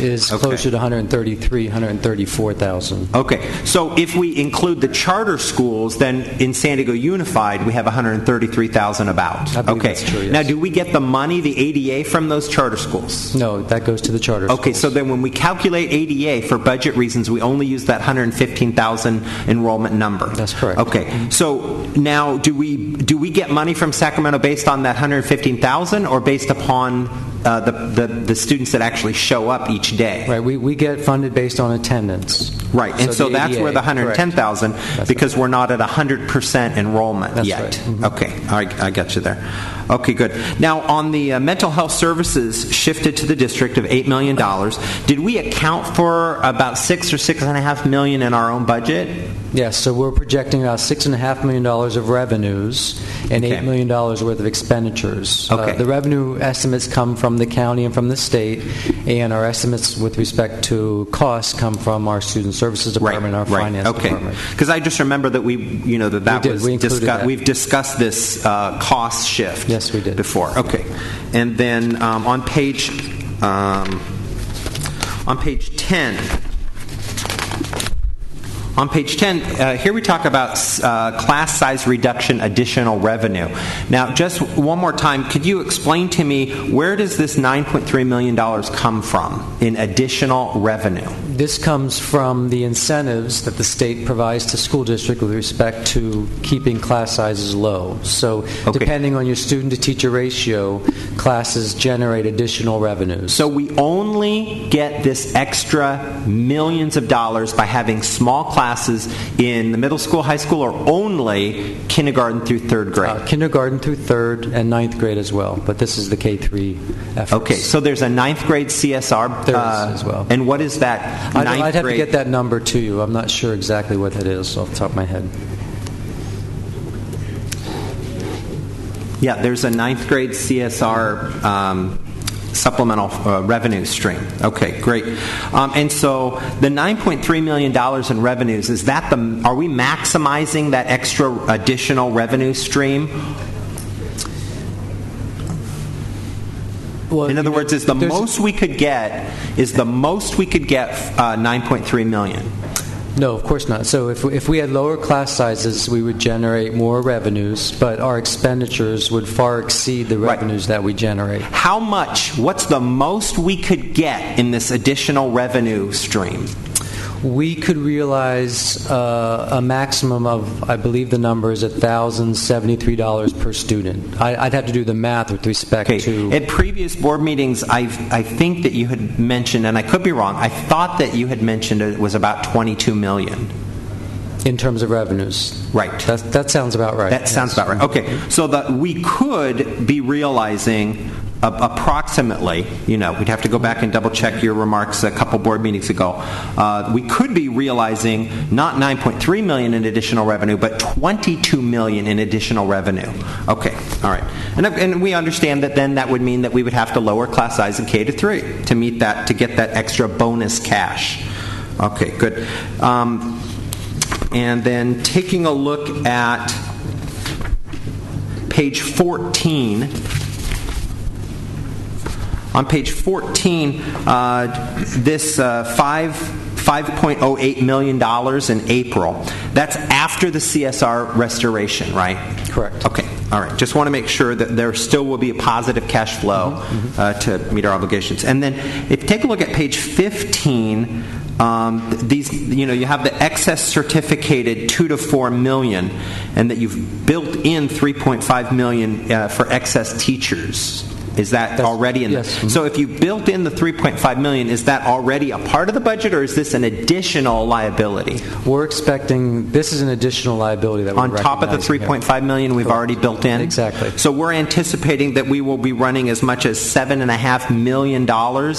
is closer to 133, 134,000. Okay. So if we include the charter schools, then in San Diego Unified, we have 133,000 about. I believe that's true, yes. Now, do we get the money, the ADA, from those charter schools? No, that goes to the charter schools. Okay, so then when we calculate ADA for budget reasons, we only use that 115,000 enrollment number. That's correct. Okay. So now, do we get money from Sacramento based on that 115,000 or based upon the students that actually show up each day? Right. We get funded based on attendance. Right. And so that's where the 110,000, because we're not at 100% enrollment yet. Right. Mm-hmm. Okay. I got you there. Okay, good. Now, on the mental health services shifted to the district of $8 million, did we account for about $6 or $6.5 million in our own budget? Yes, so we're projecting about $6.5 million of revenues and $8 million worth of expenditures. Okay. The revenue estimates come from the county and from the state, and our estimates with respect to costs come from our student services department and our finance department. Because I just remember that we've discussed this cost shift. Yes, we did. Before. Okay. And then on page 10, here we talk about class size reduction, additional revenue. Now, just one more time, could you explain to me where does this $9.3 million come from in additional revenue? This comes from the incentives that the state provides to school district with respect to keeping class sizes low. So depending on your student-to-teacher ratio, classes generate additional revenues. So we only get this extra millions of dollars by having small classes in the middle school, high school, or only kindergarten through third grade? Kindergarten through third and ninth grade as well, but this is the K-3 efforts. Okay, so there's a ninth grade CSR. There is as well. And what is that? I'd have to get that number to you. I'm not sure exactly what that is off the top of my head. Yeah, there's a ninth grade CSR supplemental revenue stream. Okay, great. And so the $9.3 million in revenues, are we maximizing that extra additional revenue stream? Well, in other words, is the most we could get $9.3 million? No, of course not. So if we had lower class sizes, we would generate more revenues, but our expenditures would far exceed the revenues that we generate. How much? What's the most we could get in this additional revenue stream? We could realize a maximum of, I believe the number is $1,073 per student. I'd have to do the math with respect to... At previous board meetings, I think that you had mentioned, and I could be wrong, I thought that you had mentioned it was about $22 million. In terms of revenues. Right. That sounds about right. That sounds about right. Okay. So that we could be realizing approximately, we'd have to go back and double check your remarks a couple board meetings ago. We could be realizing not $9.3 million in additional revenue, but $22 million in additional revenue. Okay. All right. And we understand that then that would mean that we would have to lower class size in K to 3 to meet that, to get that extra bonus cash. Okay. Good. And then taking a look at page 14, On page 14, this $5.08 million in April, that's after the CSR restoration, right? Correct. Okay, all right. Just want to make sure that there still will be a positive cash flow to meet our obligations. And then if you take a look at page 15, you have the excess certificated 2 to 4 million, and that you've built in 3.5 million for excess teachers. Is that already in? Yes. So if you built in the 3.5 million, is that already a part of the budget, or is this an additional liability? We're expecting this is an additional liability that we're on top of the 3.5 million we've already built in. Exactly. So we're anticipating that we will be running as much as $7.5 million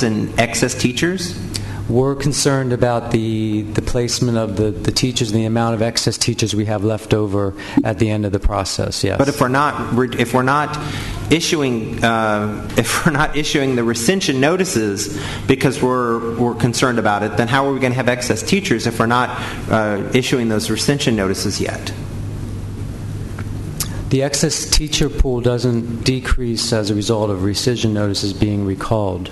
in excess teachers. We're concerned about the placement of the teachers and the amount of excess teachers we have left over at the end of the process. Yes. But if we're not issuing the rescission notices because we're concerned about it, then how are we going to have excess teachers if we're not issuing those rescission notices yet? The excess teacher pool doesn't decrease as a result of rescission notices being recalled.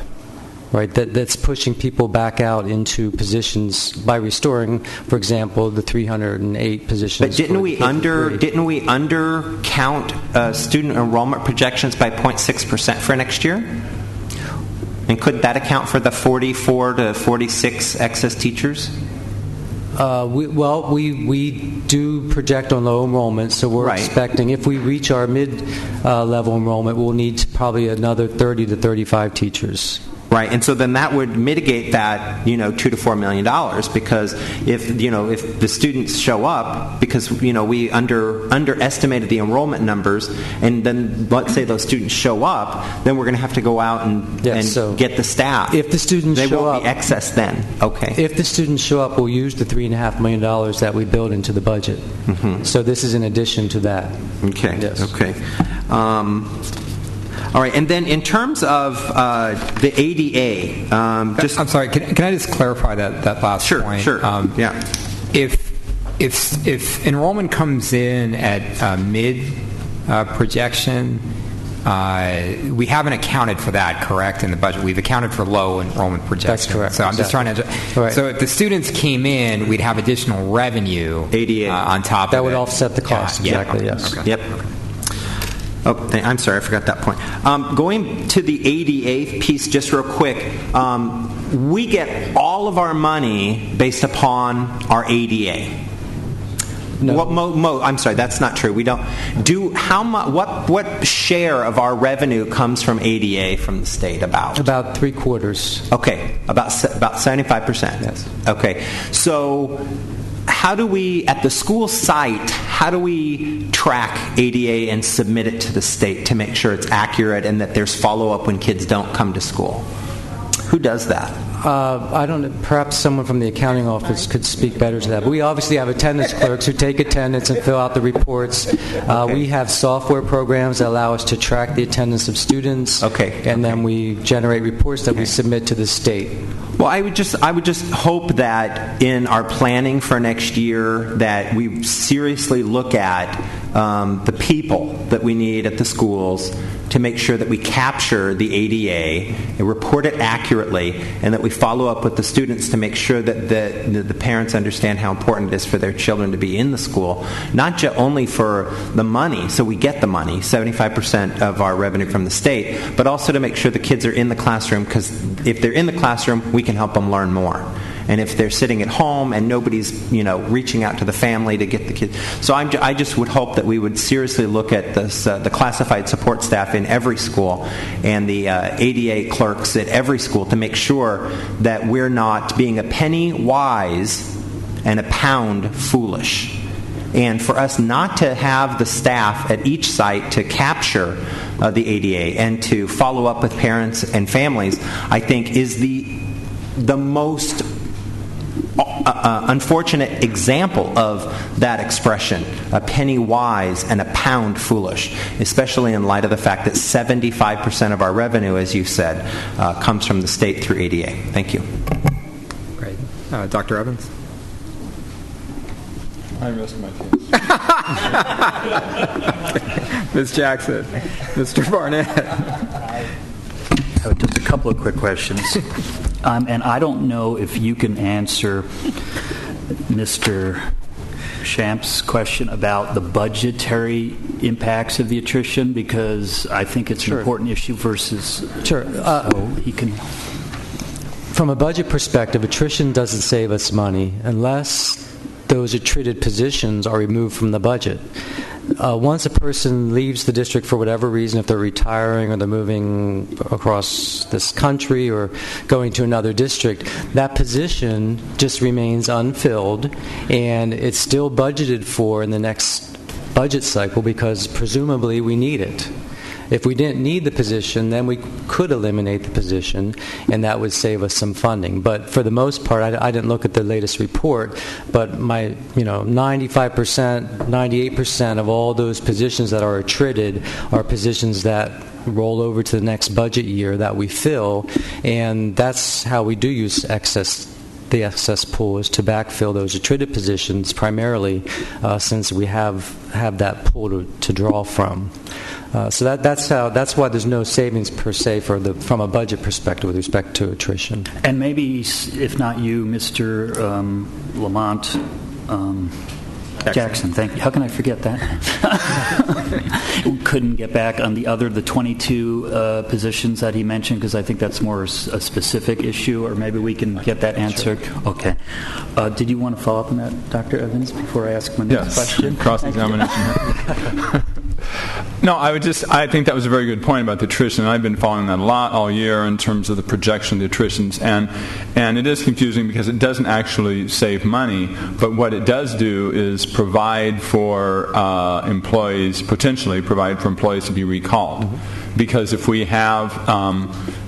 Right, that's pushing people back out into positions by restoring, for example, the 308 positions. But didn't we undercount student enrollment projections by 0.6% for next year? And could that account for the 44 to 46 excess teachers? We do project on low enrollment, so we're expecting if we reach our mid-level enrollment, we'll need probably another 30 to 35 teachers. Right, and so then that would mitigate that, $2 to $4 million, because if the students show up, because we underestimated the enrollment numbers, and then let's say those students show up, then we're going to have to go out and get the staff. If the students they show won't be excess then. Okay. If the students show up, we'll use the $3.5 million that we build into the budget. Mm-hmm. So this is in addition to that. Okay. Yes. Okay. All right, and then in terms of the ADA, I'm sorry. Can I just clarify that last point? Sure. Yeah. If enrollment comes in at mid projection, we haven't accounted for that, correct, in the budget. We've accounted for low enrollment projection. That's correct. So I'm just trying to. Right. So if the students came in, we'd have additional revenue ADA on top of it. That would offset the cost. Exactly. Yes. Okay. Yep. Oh, I'm sorry, I forgot that point. Going to the ADA piece just real quick, we get all of our money based upon our ADA. No. I'm sorry, that's not true. We don't do how much. What share of our revenue comes from ADA from the state? About 3/4. Okay, about 75%. Yes. Okay, so. How do we, at the school site, how do we track ADA and submit it to the state to make sure it's accurate and that there's follow-up when kids don't come to school? Who does that? I don't know. Perhaps someone from the accounting office could speak better to that. But we obviously have attendance clerks who take attendance and fill out the reports. We have software programs that allow us to track the attendance of students. And then we generate reports that we submit to the state. Well, I would just hope that in our planning for next year that we seriously look at the people that we need at the schools to make sure that we capture the ADA and report it accurately, and that we follow up with the students to make sure that the parents understand how important it is for their children to be in the school, not only for the money, so we get the money, 75% of our revenue from the state, but also to make sure the kids are in the classroom, because if they're in the classroom, we can help them learn more. And if they're sitting at home and nobody's, reaching out to the family to get the kids. So I just would hope that we would seriously look at this, the classified support staff in every school and the ADA clerks at every school to make sure that we're not being a penny wise and a pound foolish. And for us not to have the staff at each site to capture the ADA and to follow up with parents and families, I think is the most unfortunate example of that expression, a penny wise and a pound foolish, especially in light of the fact that 75% of our revenue, as you said, comes from the state through ADA. Thank you. Great. Dr. Evans? I rest my case. Ms. Jackson. Mr. Barnett. Just a couple of quick questions. And I don't know if you can answer Mr. Champ's question about the budgetary impacts of the attrition, because I think it's an important issue versus... Sure. So he can... From a budget perspective, attrition doesn't save us money unless those attrited positions are removed from the budget. Once a person leaves the district for whatever reason, if they're retiring or they're moving across this country or going to another district, that position just remains unfilled, and it's still budgeted for in the next budget cycle because presumably we need it. If we didn't need the position, then we could eliminate the position, and that would save us some funding. But for the most part, I didn't look at the latest report, but 95%, 98% of all those positions that are attrited are positions that roll over to the next budget year that we fill, and that's how we do use the excess pool, is to backfill those attrited positions primarily, since we have that pool to draw from. So that's why there's no savings per se from a budget perspective with respect to attrition. And maybe, if not you, Mr. Lamont Jackson, thank you. How can I forget that? Couldn't get back on the 22 positions that he mentioned, because I think that's more a specific issue, or maybe we can get that answered. Sure. Okay. Did you want to follow up on that, Dr. Evans, before I ask my next question? Cross-examination. No, I think that was a very good point about the attrition. I've been following that a lot all year in terms of the projection of the attritions, and it is confusing because it doesn't actually save money, but what it does do is provide for employees to be recalled. Mm-hmm. Because if we have,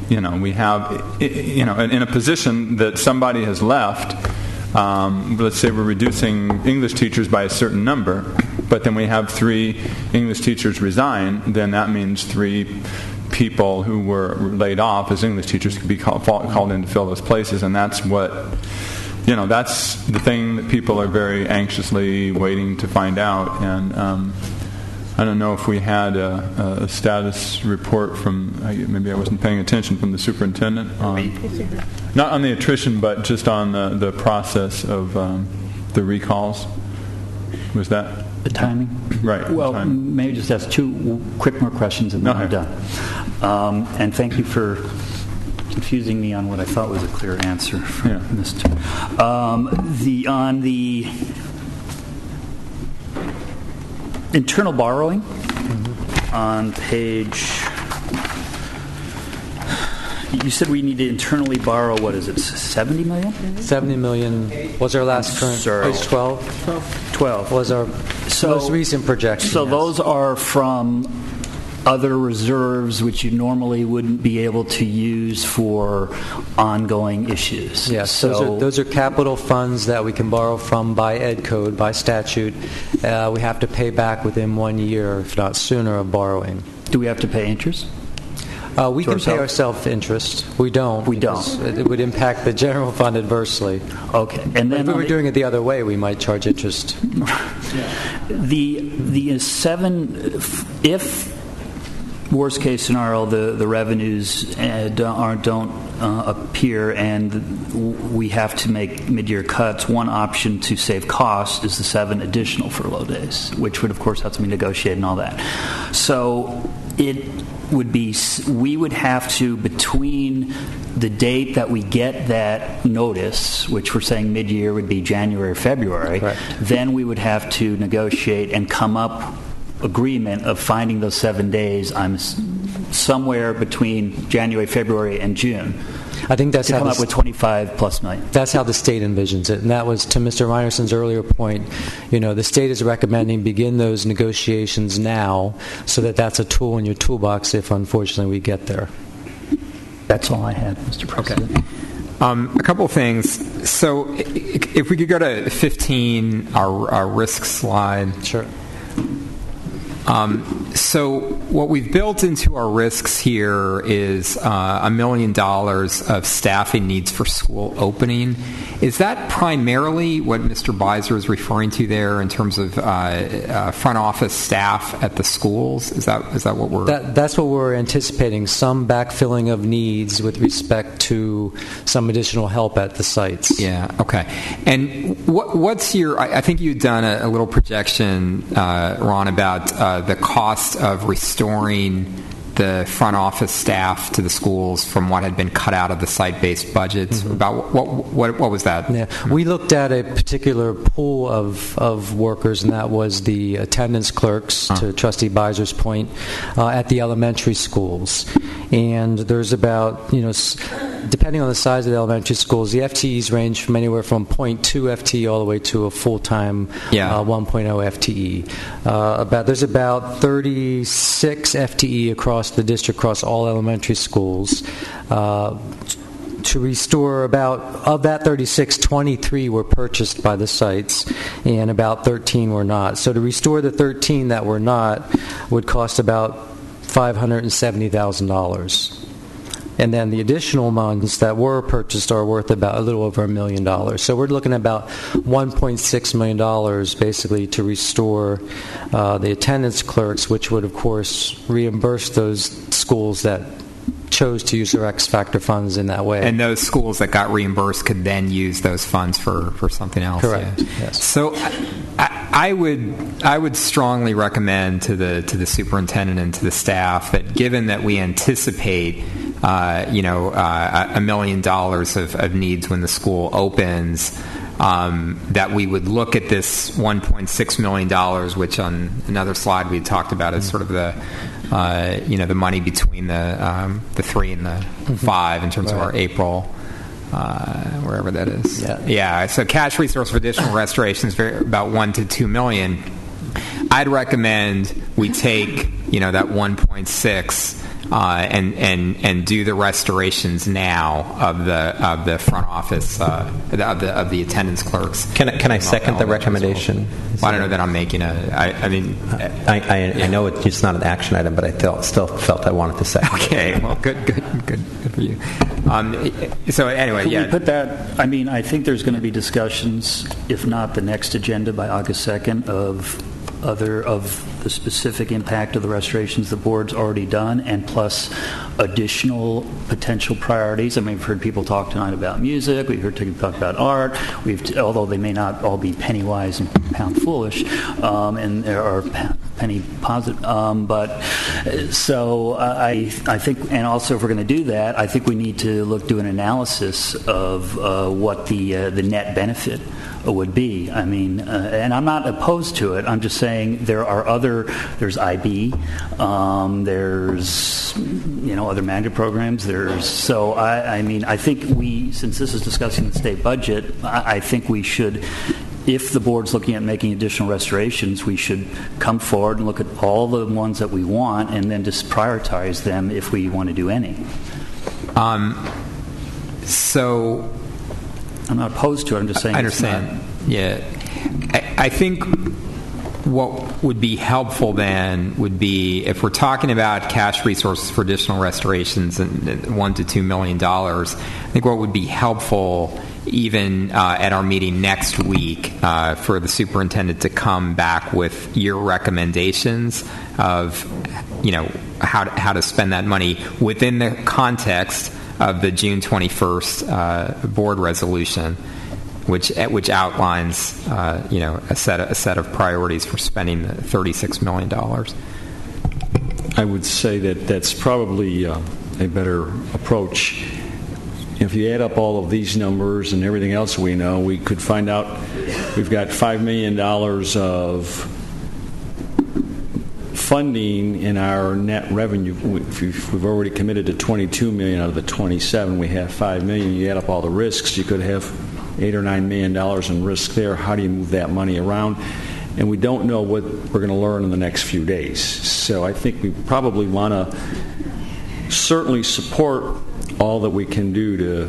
in a position that somebody has left, let's say we're reducing English teachers by a certain number, but then we have 3 English teachers resign, then that means 3 people who were laid off as English teachers could be called in to fill those places, and that's that's the thing that people are very anxiously waiting to find out. And I don't know if we had a status report from, maybe I wasn't paying attention, from the superintendent not on the attrition, but just on the process of the recalls. Was that the timing? Right. Well, maybe just ask 2 more questions and then I'm done. And thank you for confusing me on what I thought was a clear answer from Mr. On the internal borrowing, on page... You said we need to internally borrow, what is it, $70 million? $70 million was our last current, page 12? 12 was our most recent projection. So those are from other reserves which you normally wouldn't be able to use for ongoing issues. Yes, so those are capital funds that we can borrow from by ed code, by statute. We have to pay back within 1 year, if not sooner, of borrowing. Do we have to pay interest? We can pay ourselves interest. We don't. It would impact the general fund adversely. Okay. And then if we were doing it the other way, we might charge interest. The 7, if worst case scenario, the revenues don't appear and we have to make mid-year cuts, one option to save costs is the 7 additional furlough days, which would of course have to be negotiated and all that. So we would have to, between the date that we get that notice, which we're saying mid-year would be January or February, then we would have to negotiate and come up agreement of finding those 7 days. I'm somewhere between January, February, and June. I think that's to come up with 25 plus million. That's how the state envisions it, and that was to Mr. Reinerson's earlier point. The state is recommending begin those negotiations now, so that's a tool in your toolbox if unfortunately we get there. That's all I had, Mr. President. Okay. A couple of things. So, if we could go to 15, our risk slide. Sure. So what we've built into our risks here is $1 million of staffing needs for school opening. Is that primarily what Mr. Beiser is referring to there in terms of front office staff at the schools? Is that what we're... That's what we're anticipating, some backfilling of needs with respect to some additional help at the sites. Yeah, okay. And what's your... I think you'd done a little projection, Ron, about the cost of restoring the front office staff to the schools from what had been cut out of the site-based budgets. Mm-hmm. About what was that? Yeah, we looked at a particular pool of workers, and that was the attendance clerks, to Trustee Beiser's point, at the elementary schools. And there's about, depending on the size of the elementary schools, the FTEs range from anywhere from 0.2 FTE all the way to a full-time 1.0 FTE. There's about 36 FTE across the district, across all elementary schools. To restore of that 36, 23 were purchased by the sites, and about 13 were not. So to restore the 13 that were not would cost about $570,000. And then the additional ones that were purchased are worth about a little over $1 million. So we're looking at about $1.6 million basically to restore the attendance clerks, which would, of course, reimburse those schools that chose to use their X Factor funds in that way. And those schools that got reimbursed could then use those funds for something else. Correct. Yeah. Yes. So I would strongly recommend to the superintendent and to the staff that, given that we anticipate $1 million of needs when the school opens, that we would look at this $1.6 million, which on another slide we talked about as sort of the the money between the 3 and the 5 in terms of our April, wherever that is. Yeah. So cash resource for additional restorations about $1 to $2 million. I'd recommend we take that 1.6. And do the restorations now of the front office of the attendance clerks. Can I second the recommendation? Well, I don't know that I'm making I know it's not an action item, but I still felt I wanted to second. Okay, well, good for you. So anyway, Could we put that? I mean, I think there's going to be discussions, if not the next agenda by August 2nd, of the specific impact of the restorations the board's already done, and plus additional potential priorities. I mean, we've heard people talk tonight about music. We've heard people talk about art. Although they may not all be penny wise and pound foolish, and there are penny positive. So I think, and also if we're going to do that, I think we need to do an analysis of what the net benefit would be. I mean, and I'm not opposed to it. I'm just saying there's IB, there's other management programs. So I mean, I think since this is discussing the state budget, I think we should, if the board's looking at making additional restorations, we should come forward and look at all the ones that we want, and then just prioritize them if we want to do any. So I'm not opposed to it. I'm just saying. I understand. Yeah, I think what would be helpful then would be, if we're talking about cash resources for additional restorations and $1 to $2 million, I think what would be helpful, even at our meeting next week, for the superintendent to come back with your recommendations of how to spend that money within the context of the June 21st board resolution, which outlines a set of priorities for spending the $36 million. I would say that's probably a better approach. If you add up all of these numbers and everything else we know, we could find out we've got $5 million of funding in our net revenue. We've already committed to $22 million out of the 27. We have $5 million. You add up all the risks, you could have $8 or $9 million in risk there. How do you move that money around? And we don't know what we're going to learn in the next few days. So I think we probably want to certainly support all that we can do to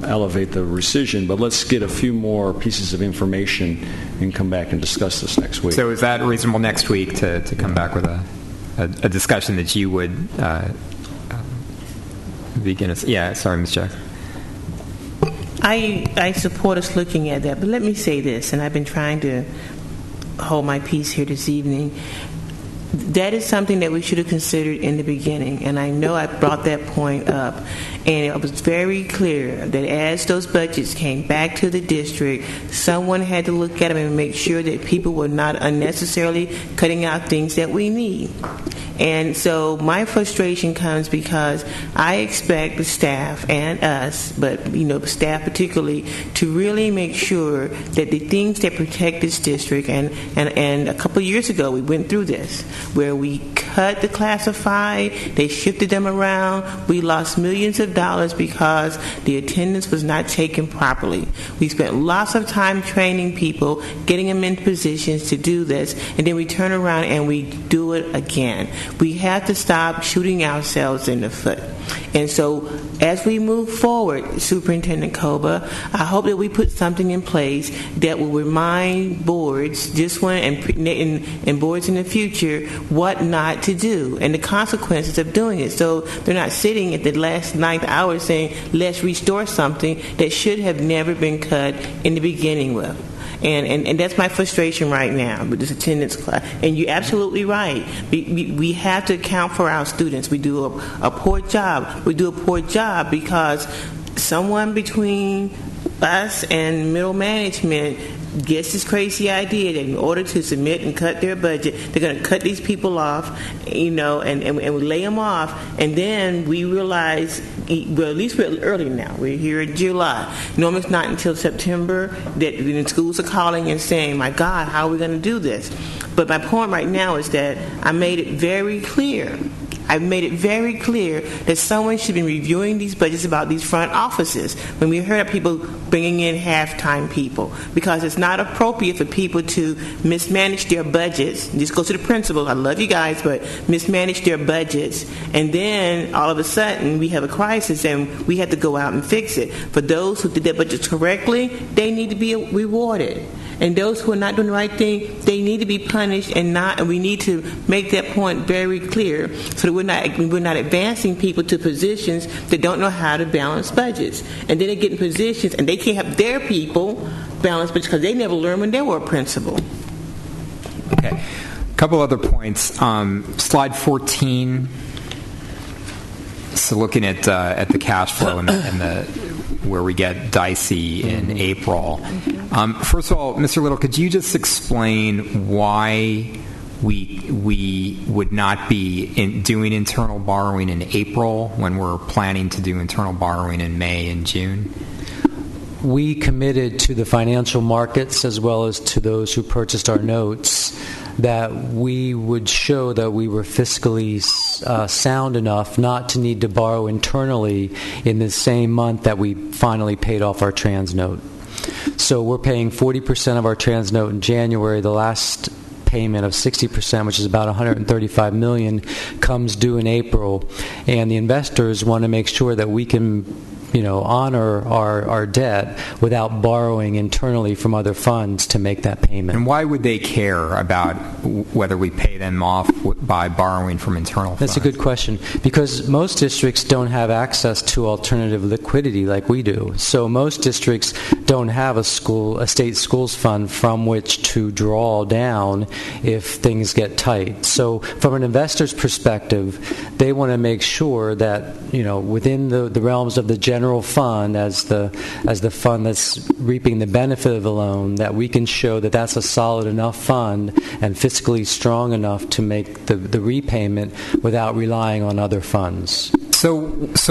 elevate the rescission, but let's get a few more pieces of information and come back and discuss this next week. So is that reasonable next week to come back with a a discussion that you would begin. Yeah, sorry, Ms. Jackson. I support us looking at that, but let me say this, and I've been trying to hold my peace here this evening. That is something that we should have considered in the beginning, and I know I brought that point up, and it was very clear that as those budgets came back to the district, someone had to look at them and make sure that people were not unnecessarily cutting out things that we need. And so my frustration comes because I expect the staff and us, but staff particularly, to really make sure that the things that protect this district, and a couple of years ago we went through this, where we cut the classified, they shifted them around, we lost millions of dollars because the attendance was not taken properly. We spent lots of time training people, getting them in positions to do this, and then we turn around and we do it again. We have to stop shooting ourselves in the foot. And so as we move forward, Superintendent Koba, I hope that we put something in place that will remind boards, this one and boards in the future, what not to do and the consequences of doing it. So they're not sitting at the last ninth hour saying, let's restore something that should have never been cut in the beginning with. And that's my frustration right now with this attendance class. And you're absolutely right. We have to account for our students. We do a poor job. We do a poor job because someone between us and middle management gets this crazy idea that in order to submit and cut their budget, they're going to cut these people off, and we lay them off, and then we realize, well, at least we're early now. We're here in July. Normally it's not until September that the schools are calling and saying, my God, how are we going to do this? But my point right now is that I made it very clear. I've made it very clear that someone should be reviewing these budgets about these front offices when we heard of people bringing in half-time people, because it's not appropriate for people to mismanage their budgets. Just go to the principal. I love you guys, but mismanage their budgets, and then all of a sudden we have a crisis and we have to go out and fix it. For those who did their budgets correctly, they need to be rewarded. And those who are not doing the right thing, they need to be punished, and we need to make that point very clear so that we're not advancing people to positions that don't know how to balance budgets. And then they get in positions and they can't help their people balance budgets because they never learned when they were a principal. Okay. A couple other points. Slide 14. So looking at the cash flow and where we get dicey in April. First of all, Mr. Little, could you just explain why we would not be doing internal borrowing in April when we're planning to do internal borrowing in May and June? We committed to the financial markets as well as to those who purchased our notes that we would show that we were fiscally sound enough not to need to borrow internally in the same month that we finally paid off our trans note. So we're paying 40% of our trans note in January. The last payment of 60%, which is about $135 million, comes due in April, and the investors want to make sure that we can honor our debt without borrowing internally from other funds to make that payment. And why would they care about whether we pay them off by borrowing from internal funds? That's a good question, because most districts don't have access to alternative liquidity like we do. So most districts don't have a state schools fund from which to draw down if things get tight. So from an investor's perspective, they want to make sure that within the realms of the general fund as the fund that's reaping the benefit of the loan, that we can show that that's a solid enough fund and fiscally strong enough to make the repayment without relying on other funds. So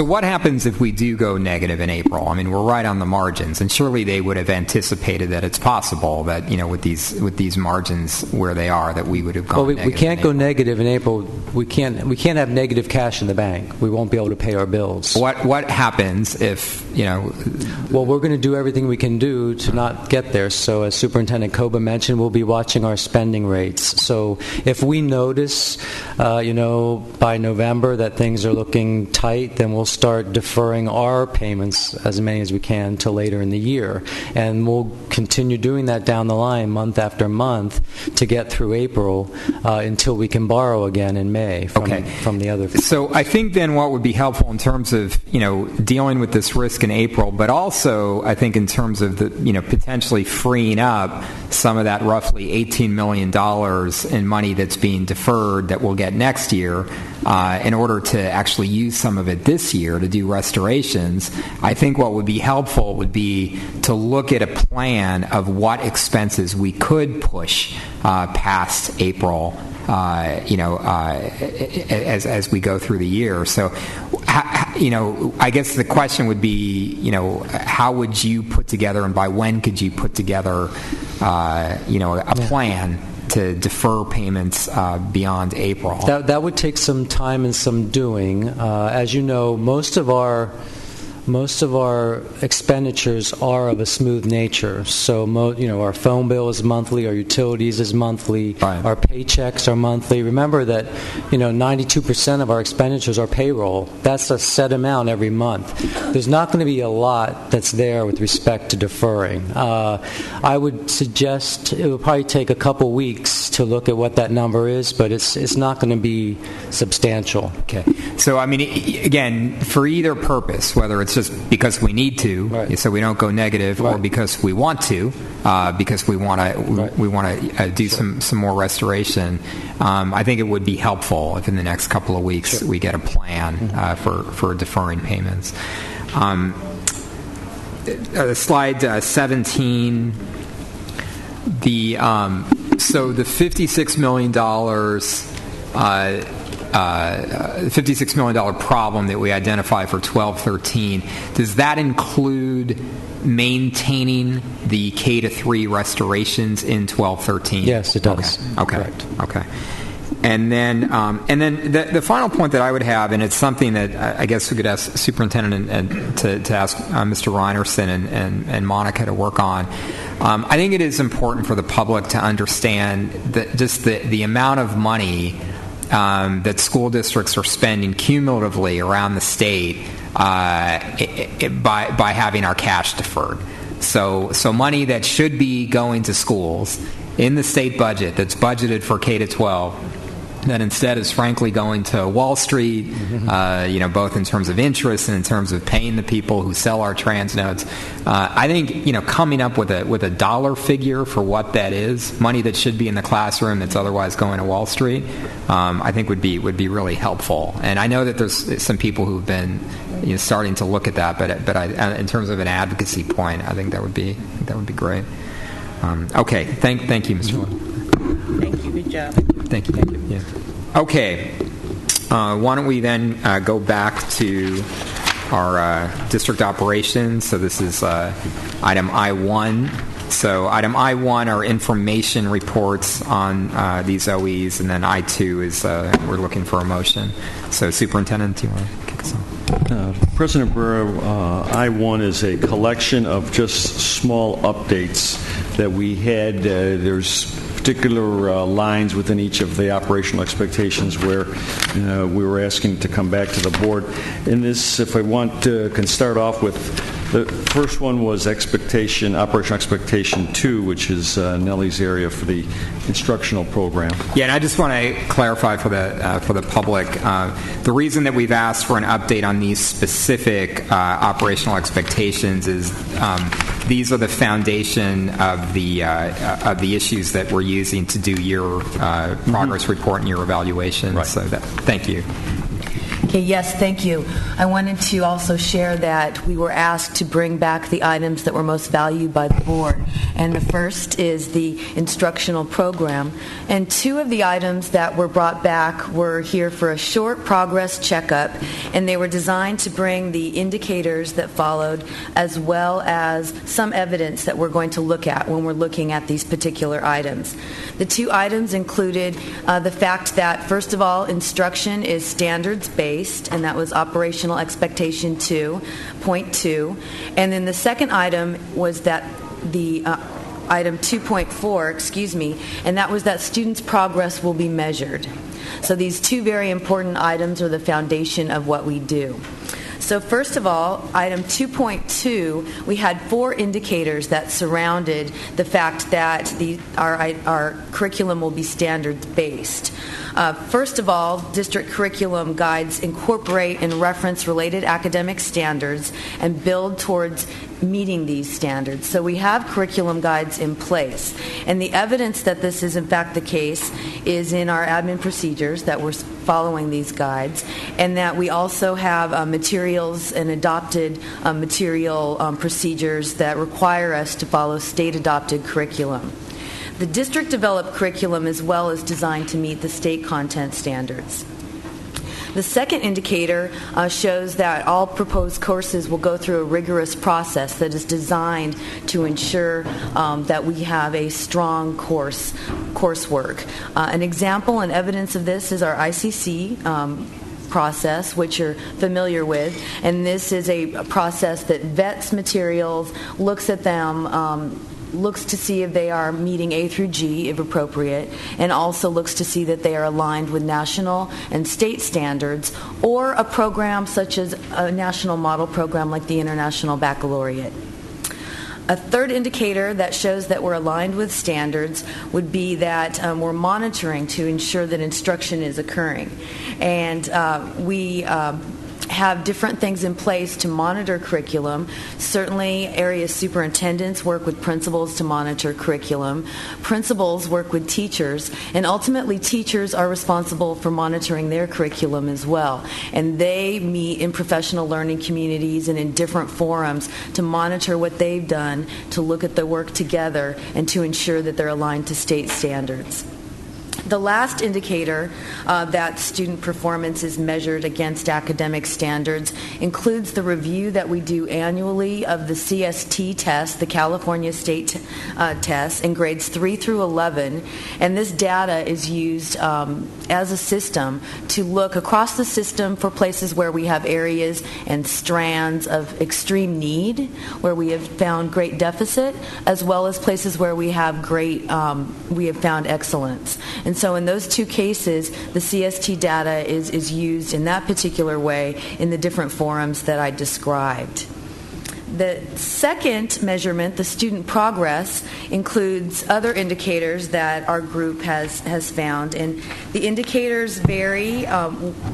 what happens if we do go negative in April? I mean, we're right on the margins, and surely they would have anticipated that it's possible that with these margins where they are, that we would have gone. Well, we can't go negative in April. We can't have negative cash in the bank. We won't be able to pay our bills. What happens if Well, we're going to do everything we can do to not get there. So, as Superintendent Koba mentioned, we'll be watching our spending rates. So, if we notice, by November that things are looking tight, then we'll start deferring our payments, as many as we can, till later in the year. And we'll continue doing that down the line, month after month, to get through April until we can borrow again in May from the other. So I think then what would be helpful in terms of, dealing with this risk in April, but also I think in terms of the, potentially freeing up some of that roughly $18 million in money that's being deferred that we'll get next year, in order to actually use some of it this year to do restorations. I think what would be helpful would be to look at a plan of what expenses we could push past April, as we go through the year. So, I guess the question would be, how would you put together, and by when could you put together, a plan to defer payments beyond April? That would take some time and some doing. As you know, most of our expenditures are of a smooth nature. So, our phone bill is monthly, our utilities is monthly, our paychecks are monthly. Remember that, 92% of our expenditures are payroll. That's a set amount every month. There's not going to be a lot that's there with respect to deferring. I would suggest it would probably take a couple weeks to look at what that number is, but it's not going to be substantial. Okay. So, again, for either purpose, whether it's just because we need to, so we don't go negative, or because we want to, because we want to do some more restoration. I think it would be helpful if in the next couple of weeks we get a plan for deferring payments. Slide 17. So the $56 million. $56 million problem that we identify for 12-13, does that include maintaining the K-3 restorations in 12-13? Yes, it does. Okay. Correct. Okay. And then the final point that I would have, and it's something that I guess we could ask the superintendent and to ask Mr. Reinerson and Monica to work on. I think it is important for the public to understand that just the amount of money that school districts are spending cumulatively around the state by having our cash deferred. So money that should be going to schools in the state budget that's budgeted for K-12 that instead is frankly going to Wall Street, both in terms of interest and in terms of paying the people who sell our trans notes. I think coming up with a dollar figure for what that is, money that should be in the classroom that's otherwise going to Wall Street, I think would be really helpful. And I know that there's some people who've been starting to look at that, but in terms of an advocacy point, I think that would be great. Okay, thank you, Mr. Lowe. Thank you. Good job. Thank you. Yeah. Okay. Why don't we then go back to our district operations? So this is item I-1. So item I-1 are information reports on these OEs, and then I-2 is we're looking for a motion. So Superintendent, do you want to kick us off? President Burrow, I-1 is a collection of just small updates that we had. There's particular lines within each of the operational expectations where we were asking to come back to the board. In this, if I want to, can start off with the first one was operational expectation 2, which is Nellie's area for the instructional program. Yeah, and I just want to clarify for the public, the reason that we've asked for an update on these specific operational expectations is these are the foundation of the issues that we're using to do your progress report and your evaluation. Right. So thank you. Okay, yes, thank you. I wanted to also share that we were asked to bring back the items that were most valued by the board. And the first is the instructional program. And 2 of the items that were brought back were here for a short progress checkup, and they were designed to bring the indicators that followed as well as some evidence that we're going to look at when we're looking at these particular items. The 2 items included the fact that, first of all, instruction is standards-based, and that was operational expectation 2.2. And then the second item was that the item 2.4, and that was that students' progress will be measured. So these two very important items are the foundation of what we do. So first of all, item 2.2, we had 4 indicators that surrounded the fact that our curriculum will be standards-based. First of all, district curriculum guides incorporate and reference related academic standards and build towards meeting these standards. So we have curriculum guides in place. And the evidence that this is in fact the case is in our admin procedures that we're following these guides, and that we also have materials and adopted material procedures that require us to follow state-adopted curriculum. The district-developed curriculum as well is designed to meet the state content standards. The second indicator shows that all proposed courses will go through a rigorous process that is designed to ensure that we have a strong coursework. An example and evidence of this is our ICC process, which you're familiar with, and this is a process that vets materials, looks at them, looks to see if they are meeting A through G, if appropriate, and also looks to see that they are aligned with national and state standards, or a program such as a national model program like the International Baccalaureate. A third indicator that shows that we're aligned with standards would be that we're monitoring to ensure that instruction is occurring. And we have different things in place to monitor curriculum. Certainly, area superintendents work with principals to monitor curriculum. Principals work with teachers, and ultimately teachers are responsible for monitoring their curriculum as well. And they meet in professional learning communities and in different forums to monitor what they've done, to look at the work together, and to ensure that they're aligned to state standards. The last indicator that student performance is measured against academic standards includes the review that we do annually of the CST test, the California State test, in grades 3 through 11. And this data is used as a system to look across the system for places where we have areas and strands of extreme need, where we have found great deficit, as well as places where we have we have found excellence. And so in those two cases, the CST data is used in that particular way in the different forums that I described. The second measurement, the student progress, includes other indicators that our group has found, and the indicators vary.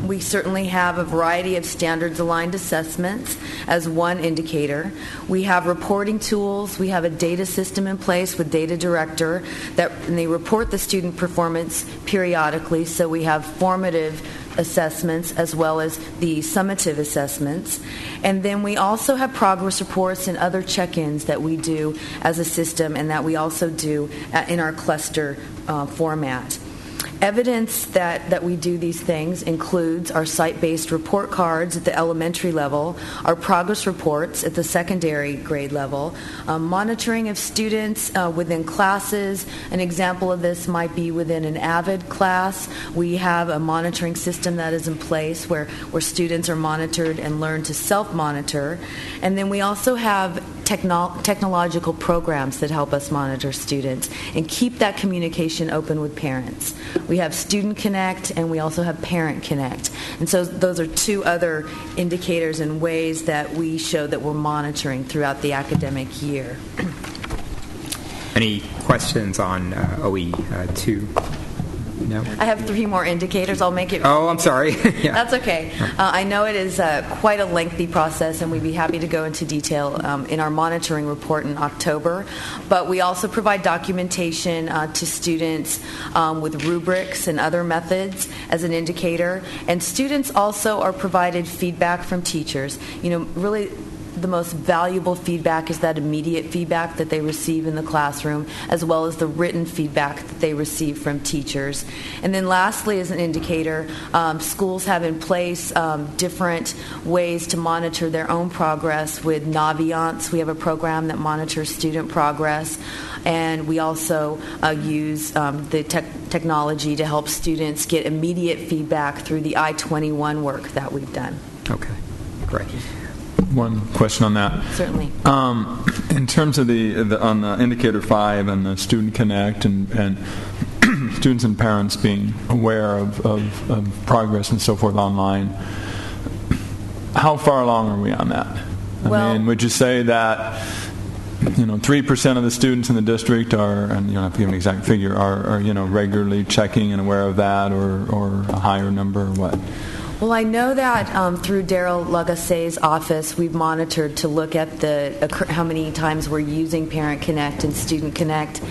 We certainly have a variety of standards-aligned assessments as one indicator. We have reporting tools. We have a data system in place with Data Director and they report the student performance periodically, so we have formative assessments as well as the summative assessments. And then we also have progress reports and other check-ins that we do as a system and that we also do in our cluster format. Evidence that we do these things includes our site-based report cards at the elementary level, our progress reports at the secondary grade level, monitoring of students within classes. An example of this might be within an AVID class. We have a monitoring system that is in place where students are monitored and learn to self-monitor. And then we also have technological programs that help us monitor students and keep that communication open with parents. We have Student Connect and we also have Parent Connect. And so those are two other indicators and ways that we show that we're monitoring throughout the academic year. Any questions on OE2? No? I have 3 more indicators. I'll make it. Oh, I'm sorry. Yeah. That's okay. I know it is quite a lengthy process, and we'd be happy to go into detail in our monitoring report in October. But we also provide documentation to students with rubrics and other methods as an indicator. And students also are provided feedback from teachers. You know, really, the most valuable feedback is that immediate feedback that they receive in the classroom, as well as the written feedback that they receive from teachers. And then lastly, as an indicator, schools have in place different ways to monitor their own progress. With Naviance, we have a program that monitors student progress, and we also use the technology to help students get immediate feedback through the I-21 work that we've done. Okay, great. One question on that. Certainly. In terms of on the indicator 5 and the Student Connect and students and parents being aware of progress and so forth online. How far along are we on that? I mean, would you say that 3% of the students in the district are, and you don't have to give an exact figure, are regularly checking and aware of that, or a higher number, or what? Well, I know that through Daryl Lagasse's office, we've monitored to look at how many times we're using Parent Connect and Student Connect.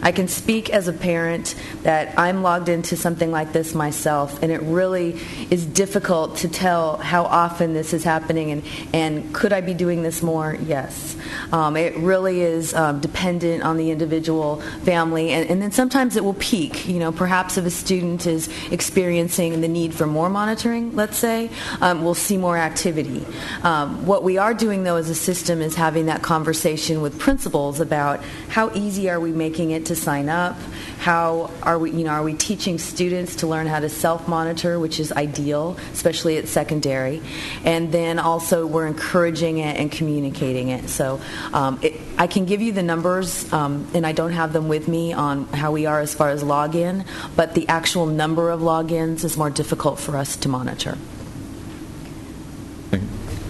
I can speak as a parent that I'm logged into something like this myself, and it really is difficult to tell how often this is happening, and could I be doing this more? Yes. It really is dependent on the individual family, and then sometimes it will peak. Perhaps if a student is experiencing the need for more monitoring, let's say, we'll see more activity. What we are doing, though, as a system is having that conversation with principals about how easy are we making it to sign up, how are we teaching students to learn how to self-monitor, which is ideal, especially at secondary, and then also we're encouraging it and communicating it. So I can give you the numbers, and I don't have them with me on how we are as far as login, but the actual number of logins is more difficult for us to monitor.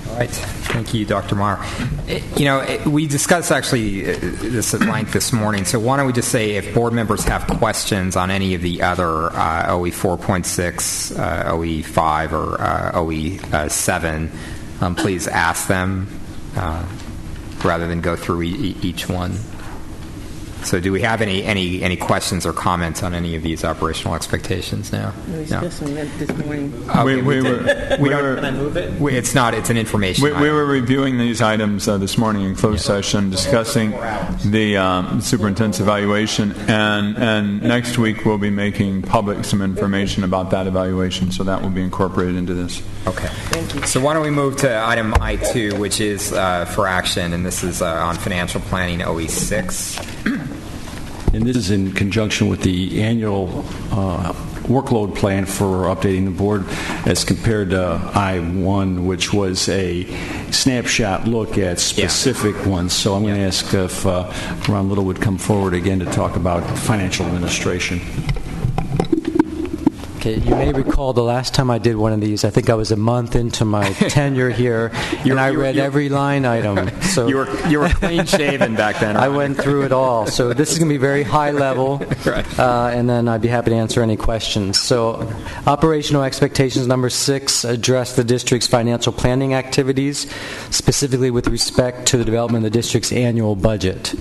All right. Thank you, Dr. Meyer. We discussed actually this at length this morning, so why don't we just say if board members have questions on any of the other OE 4.6, OE 5, or OE 7, please ask them rather than go through each one. So do we have any questions or comments on any of these operational expectations now? We discussed them this morning. Can I move it? It's not. It's an information item. We were reviewing these items this morning in closed session, discussing the superintendent's evaluation, and next week we'll be making public some information about that evaluation, so that will be incorporated into this. Okay. Thank you. So why don't we move to item I2, which is for action, and this is on financial planning OE 6. And this is in conjunction with the annual workload plan for updating the board as compared to I1, which was a snapshot look at specific ones. So I'm going to ask if Ron Little would come forward again to talk about financial administration. Okay, you may recall the last time I did one of these, I think I was a month into my tenure here, and I read every line item. So you were clean shaven back then. I went through it all. So this is going to be very high level, and then I'd be happy to answer any questions. So operational expectations number 6 address the district's financial planning activities, specifically with respect to the development of the district's annual budget.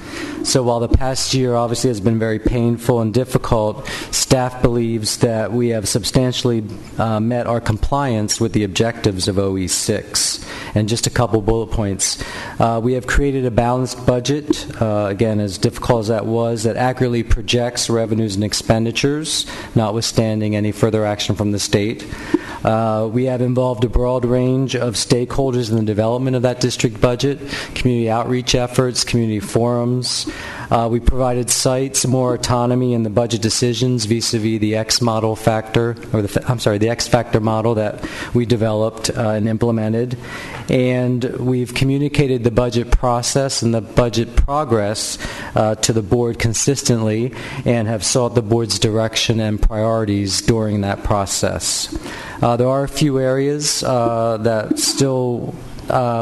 So while the past year obviously has been very painful and difficult, staff believes that we have substantially met our compliance with the objectives of OE6. And just a couple bullet points. We have created a balanced budget, again, as difficult as that was, that accurately projects revenues and expenditures, notwithstanding any further action from the state. We have involved a broad range of stakeholders in the development of that district budget, community outreach efforts, community forums. We provided sites more autonomy in the budget decisions vis-a-vis the X model factor, or the X factor model that we developed and implemented. And we've communicated the budget process and the budget progress to the board consistently, and have sought the board's direction and priorities during that process. There are a few areas that still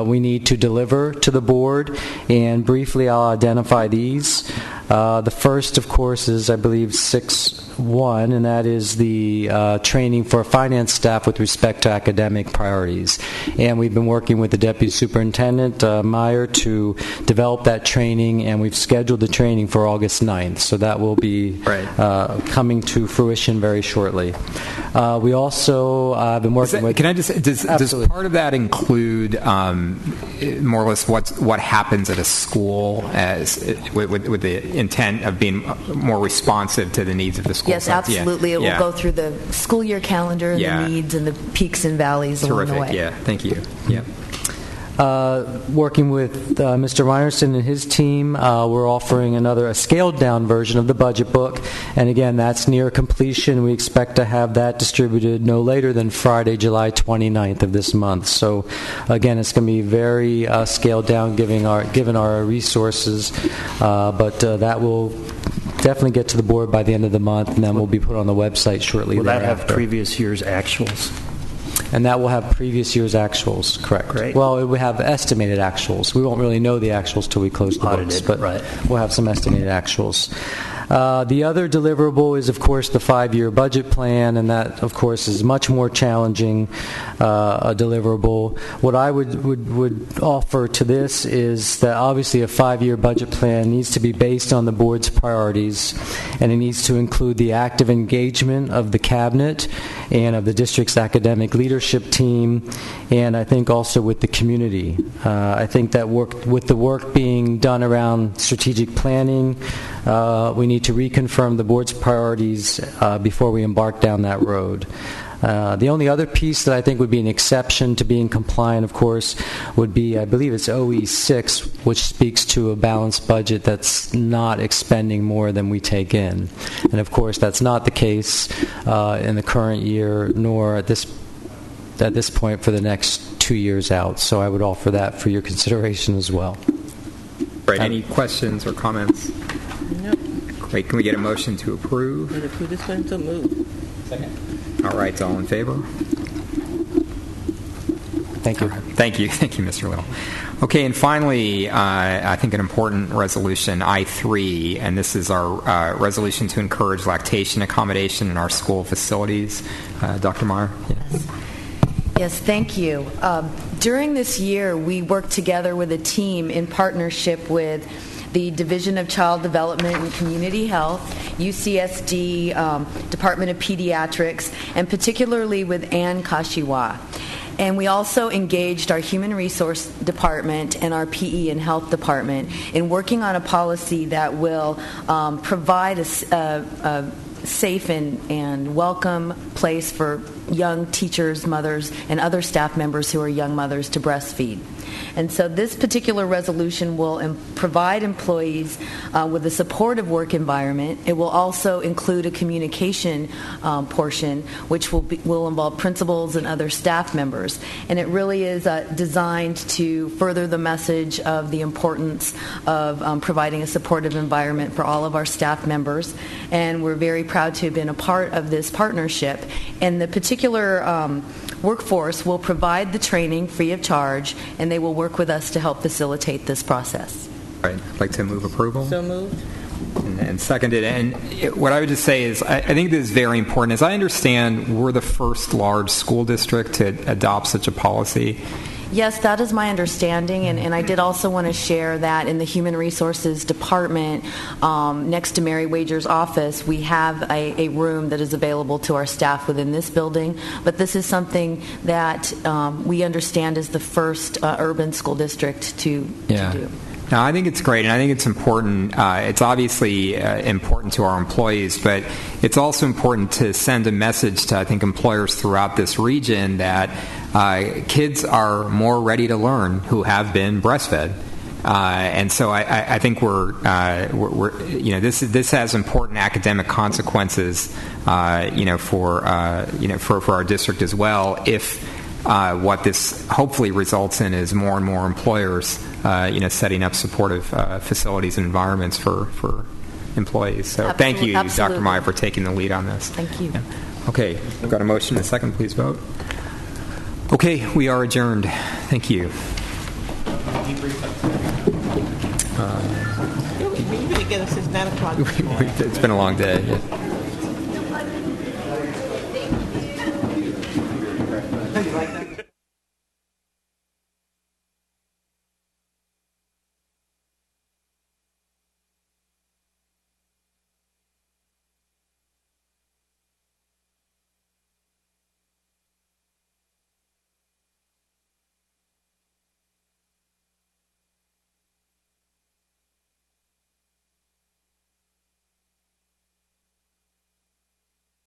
we need to deliver to the board, and briefly I'll identify these. The first, of course, is, I believe, 6.1, and that is the training for finance staff with respect to academic priorities. And we've been working with the Deputy Superintendent, Meyer, to develop that training, and we've scheduled the training for August 9th. So that will be coming to fruition very shortly. We also have been working with... Can I just... Does part of that include more or less what happens at a school as with the intent of being more responsive to the needs of the school? Yes, absolutely. It will go through the school year calendar and the needs and the peaks and valleys along the way. Terrific. Yeah, thank you. Yeah. Working with Mr. Meyerson and his team, we're offering a scaled-down version of the budget book, and again, that's near completion. We expect to have that distributed no later than Friday, July 29th of this month. So, again, it's going to be very scaled down, given our resources, but that will definitely get to the board by the end of the month, and then will be put on the website shortly Will that thereafter. have previous year's actuals? And that will have previous year's actuals, correct? Great. Well, it will have estimated actuals. We won't really know the actuals till we close the books, but we'll have some estimated actuals. The other deliverable is, of course, the 5-year budget plan, and that, of course, is much more challenging a deliverable. What I would offer to this is that obviously a 5-year budget plan needs to be based on the board's priorities, and it needs to include the active engagement of the cabinet and of the district's academic leadership team, and I think also with the community. I think that with the work being done around strategic planning, we need to reconfirm the board's priorities before we embark down that road. The only other piece that I think would be an exception to being compliant, of course, would be, I believe it's OE6, which speaks to a balanced budget that's not expending more than we take in. And of course, that's not the case in the current year, nor at this point for the next 2 years out. So I would offer that for your consideration as well. Right. Any questions or comments? No. Great. Can we get a motion to approve? To approve this one, so move. Second. All right. All in favor? Thank you. Thank you. Thank you, Mr. Little. Okay, and finally, I think an important resolution, I-3, and this is our resolution to encourage lactation accommodation in our school facilities. Dr. Meyer? Yes. Yes, thank you. During this year, we worked together with a team in partnership with the Division of Child Development and Community Health, UCSD, Department of Pediatrics, and particularly with Ann Kashiwa. And we also engaged our Human Resource Department and our PE and Health Department in working on a policy that will provide a safe and welcome place for young teachers, mothers, and other staff members who are young mothers to breastfeed. And so this particular resolution will provide employees with a supportive work environment. It will also include a communication portion, which will involve principals and other staff members. And it really is designed to further the message of the importance of providing a supportive environment for all of our staff members. And we're very proud to have been a part of this partnership. And the particular workforce will provide the training free of charge, and they will work with us to help facilitate this process. Right. I'd like to move approval. So moved. And seconded. And what I would just say is I think this is very important. As I understand, we're the first large school district to adopt such a policy. Yes, that is my understanding, and I did also want to share that in the Human Resources Department, next to Mary Wager's office, we have a room that is available to our staff within this building, but this is something that we understand is the first urban school district to do. No, I think it's great, and I think it's important. It's obviously important to our employees, but it's also important to send a message to, I think, employers throughout this region that kids are more ready to learn who have been breastfed. And so I think we're this has important academic consequences, for our district as well. If what this hopefully results in is more and more employers, setting up supportive facilities and environments for employees. So thank you, Dr. Meyer, for taking the lead on this. Thank you. Yeah. Okay, we've got a motion and a second. Please vote. Okay, we are adjourned. Thank you. You really get us since 9 o'clock. It's been a long day. Yeah.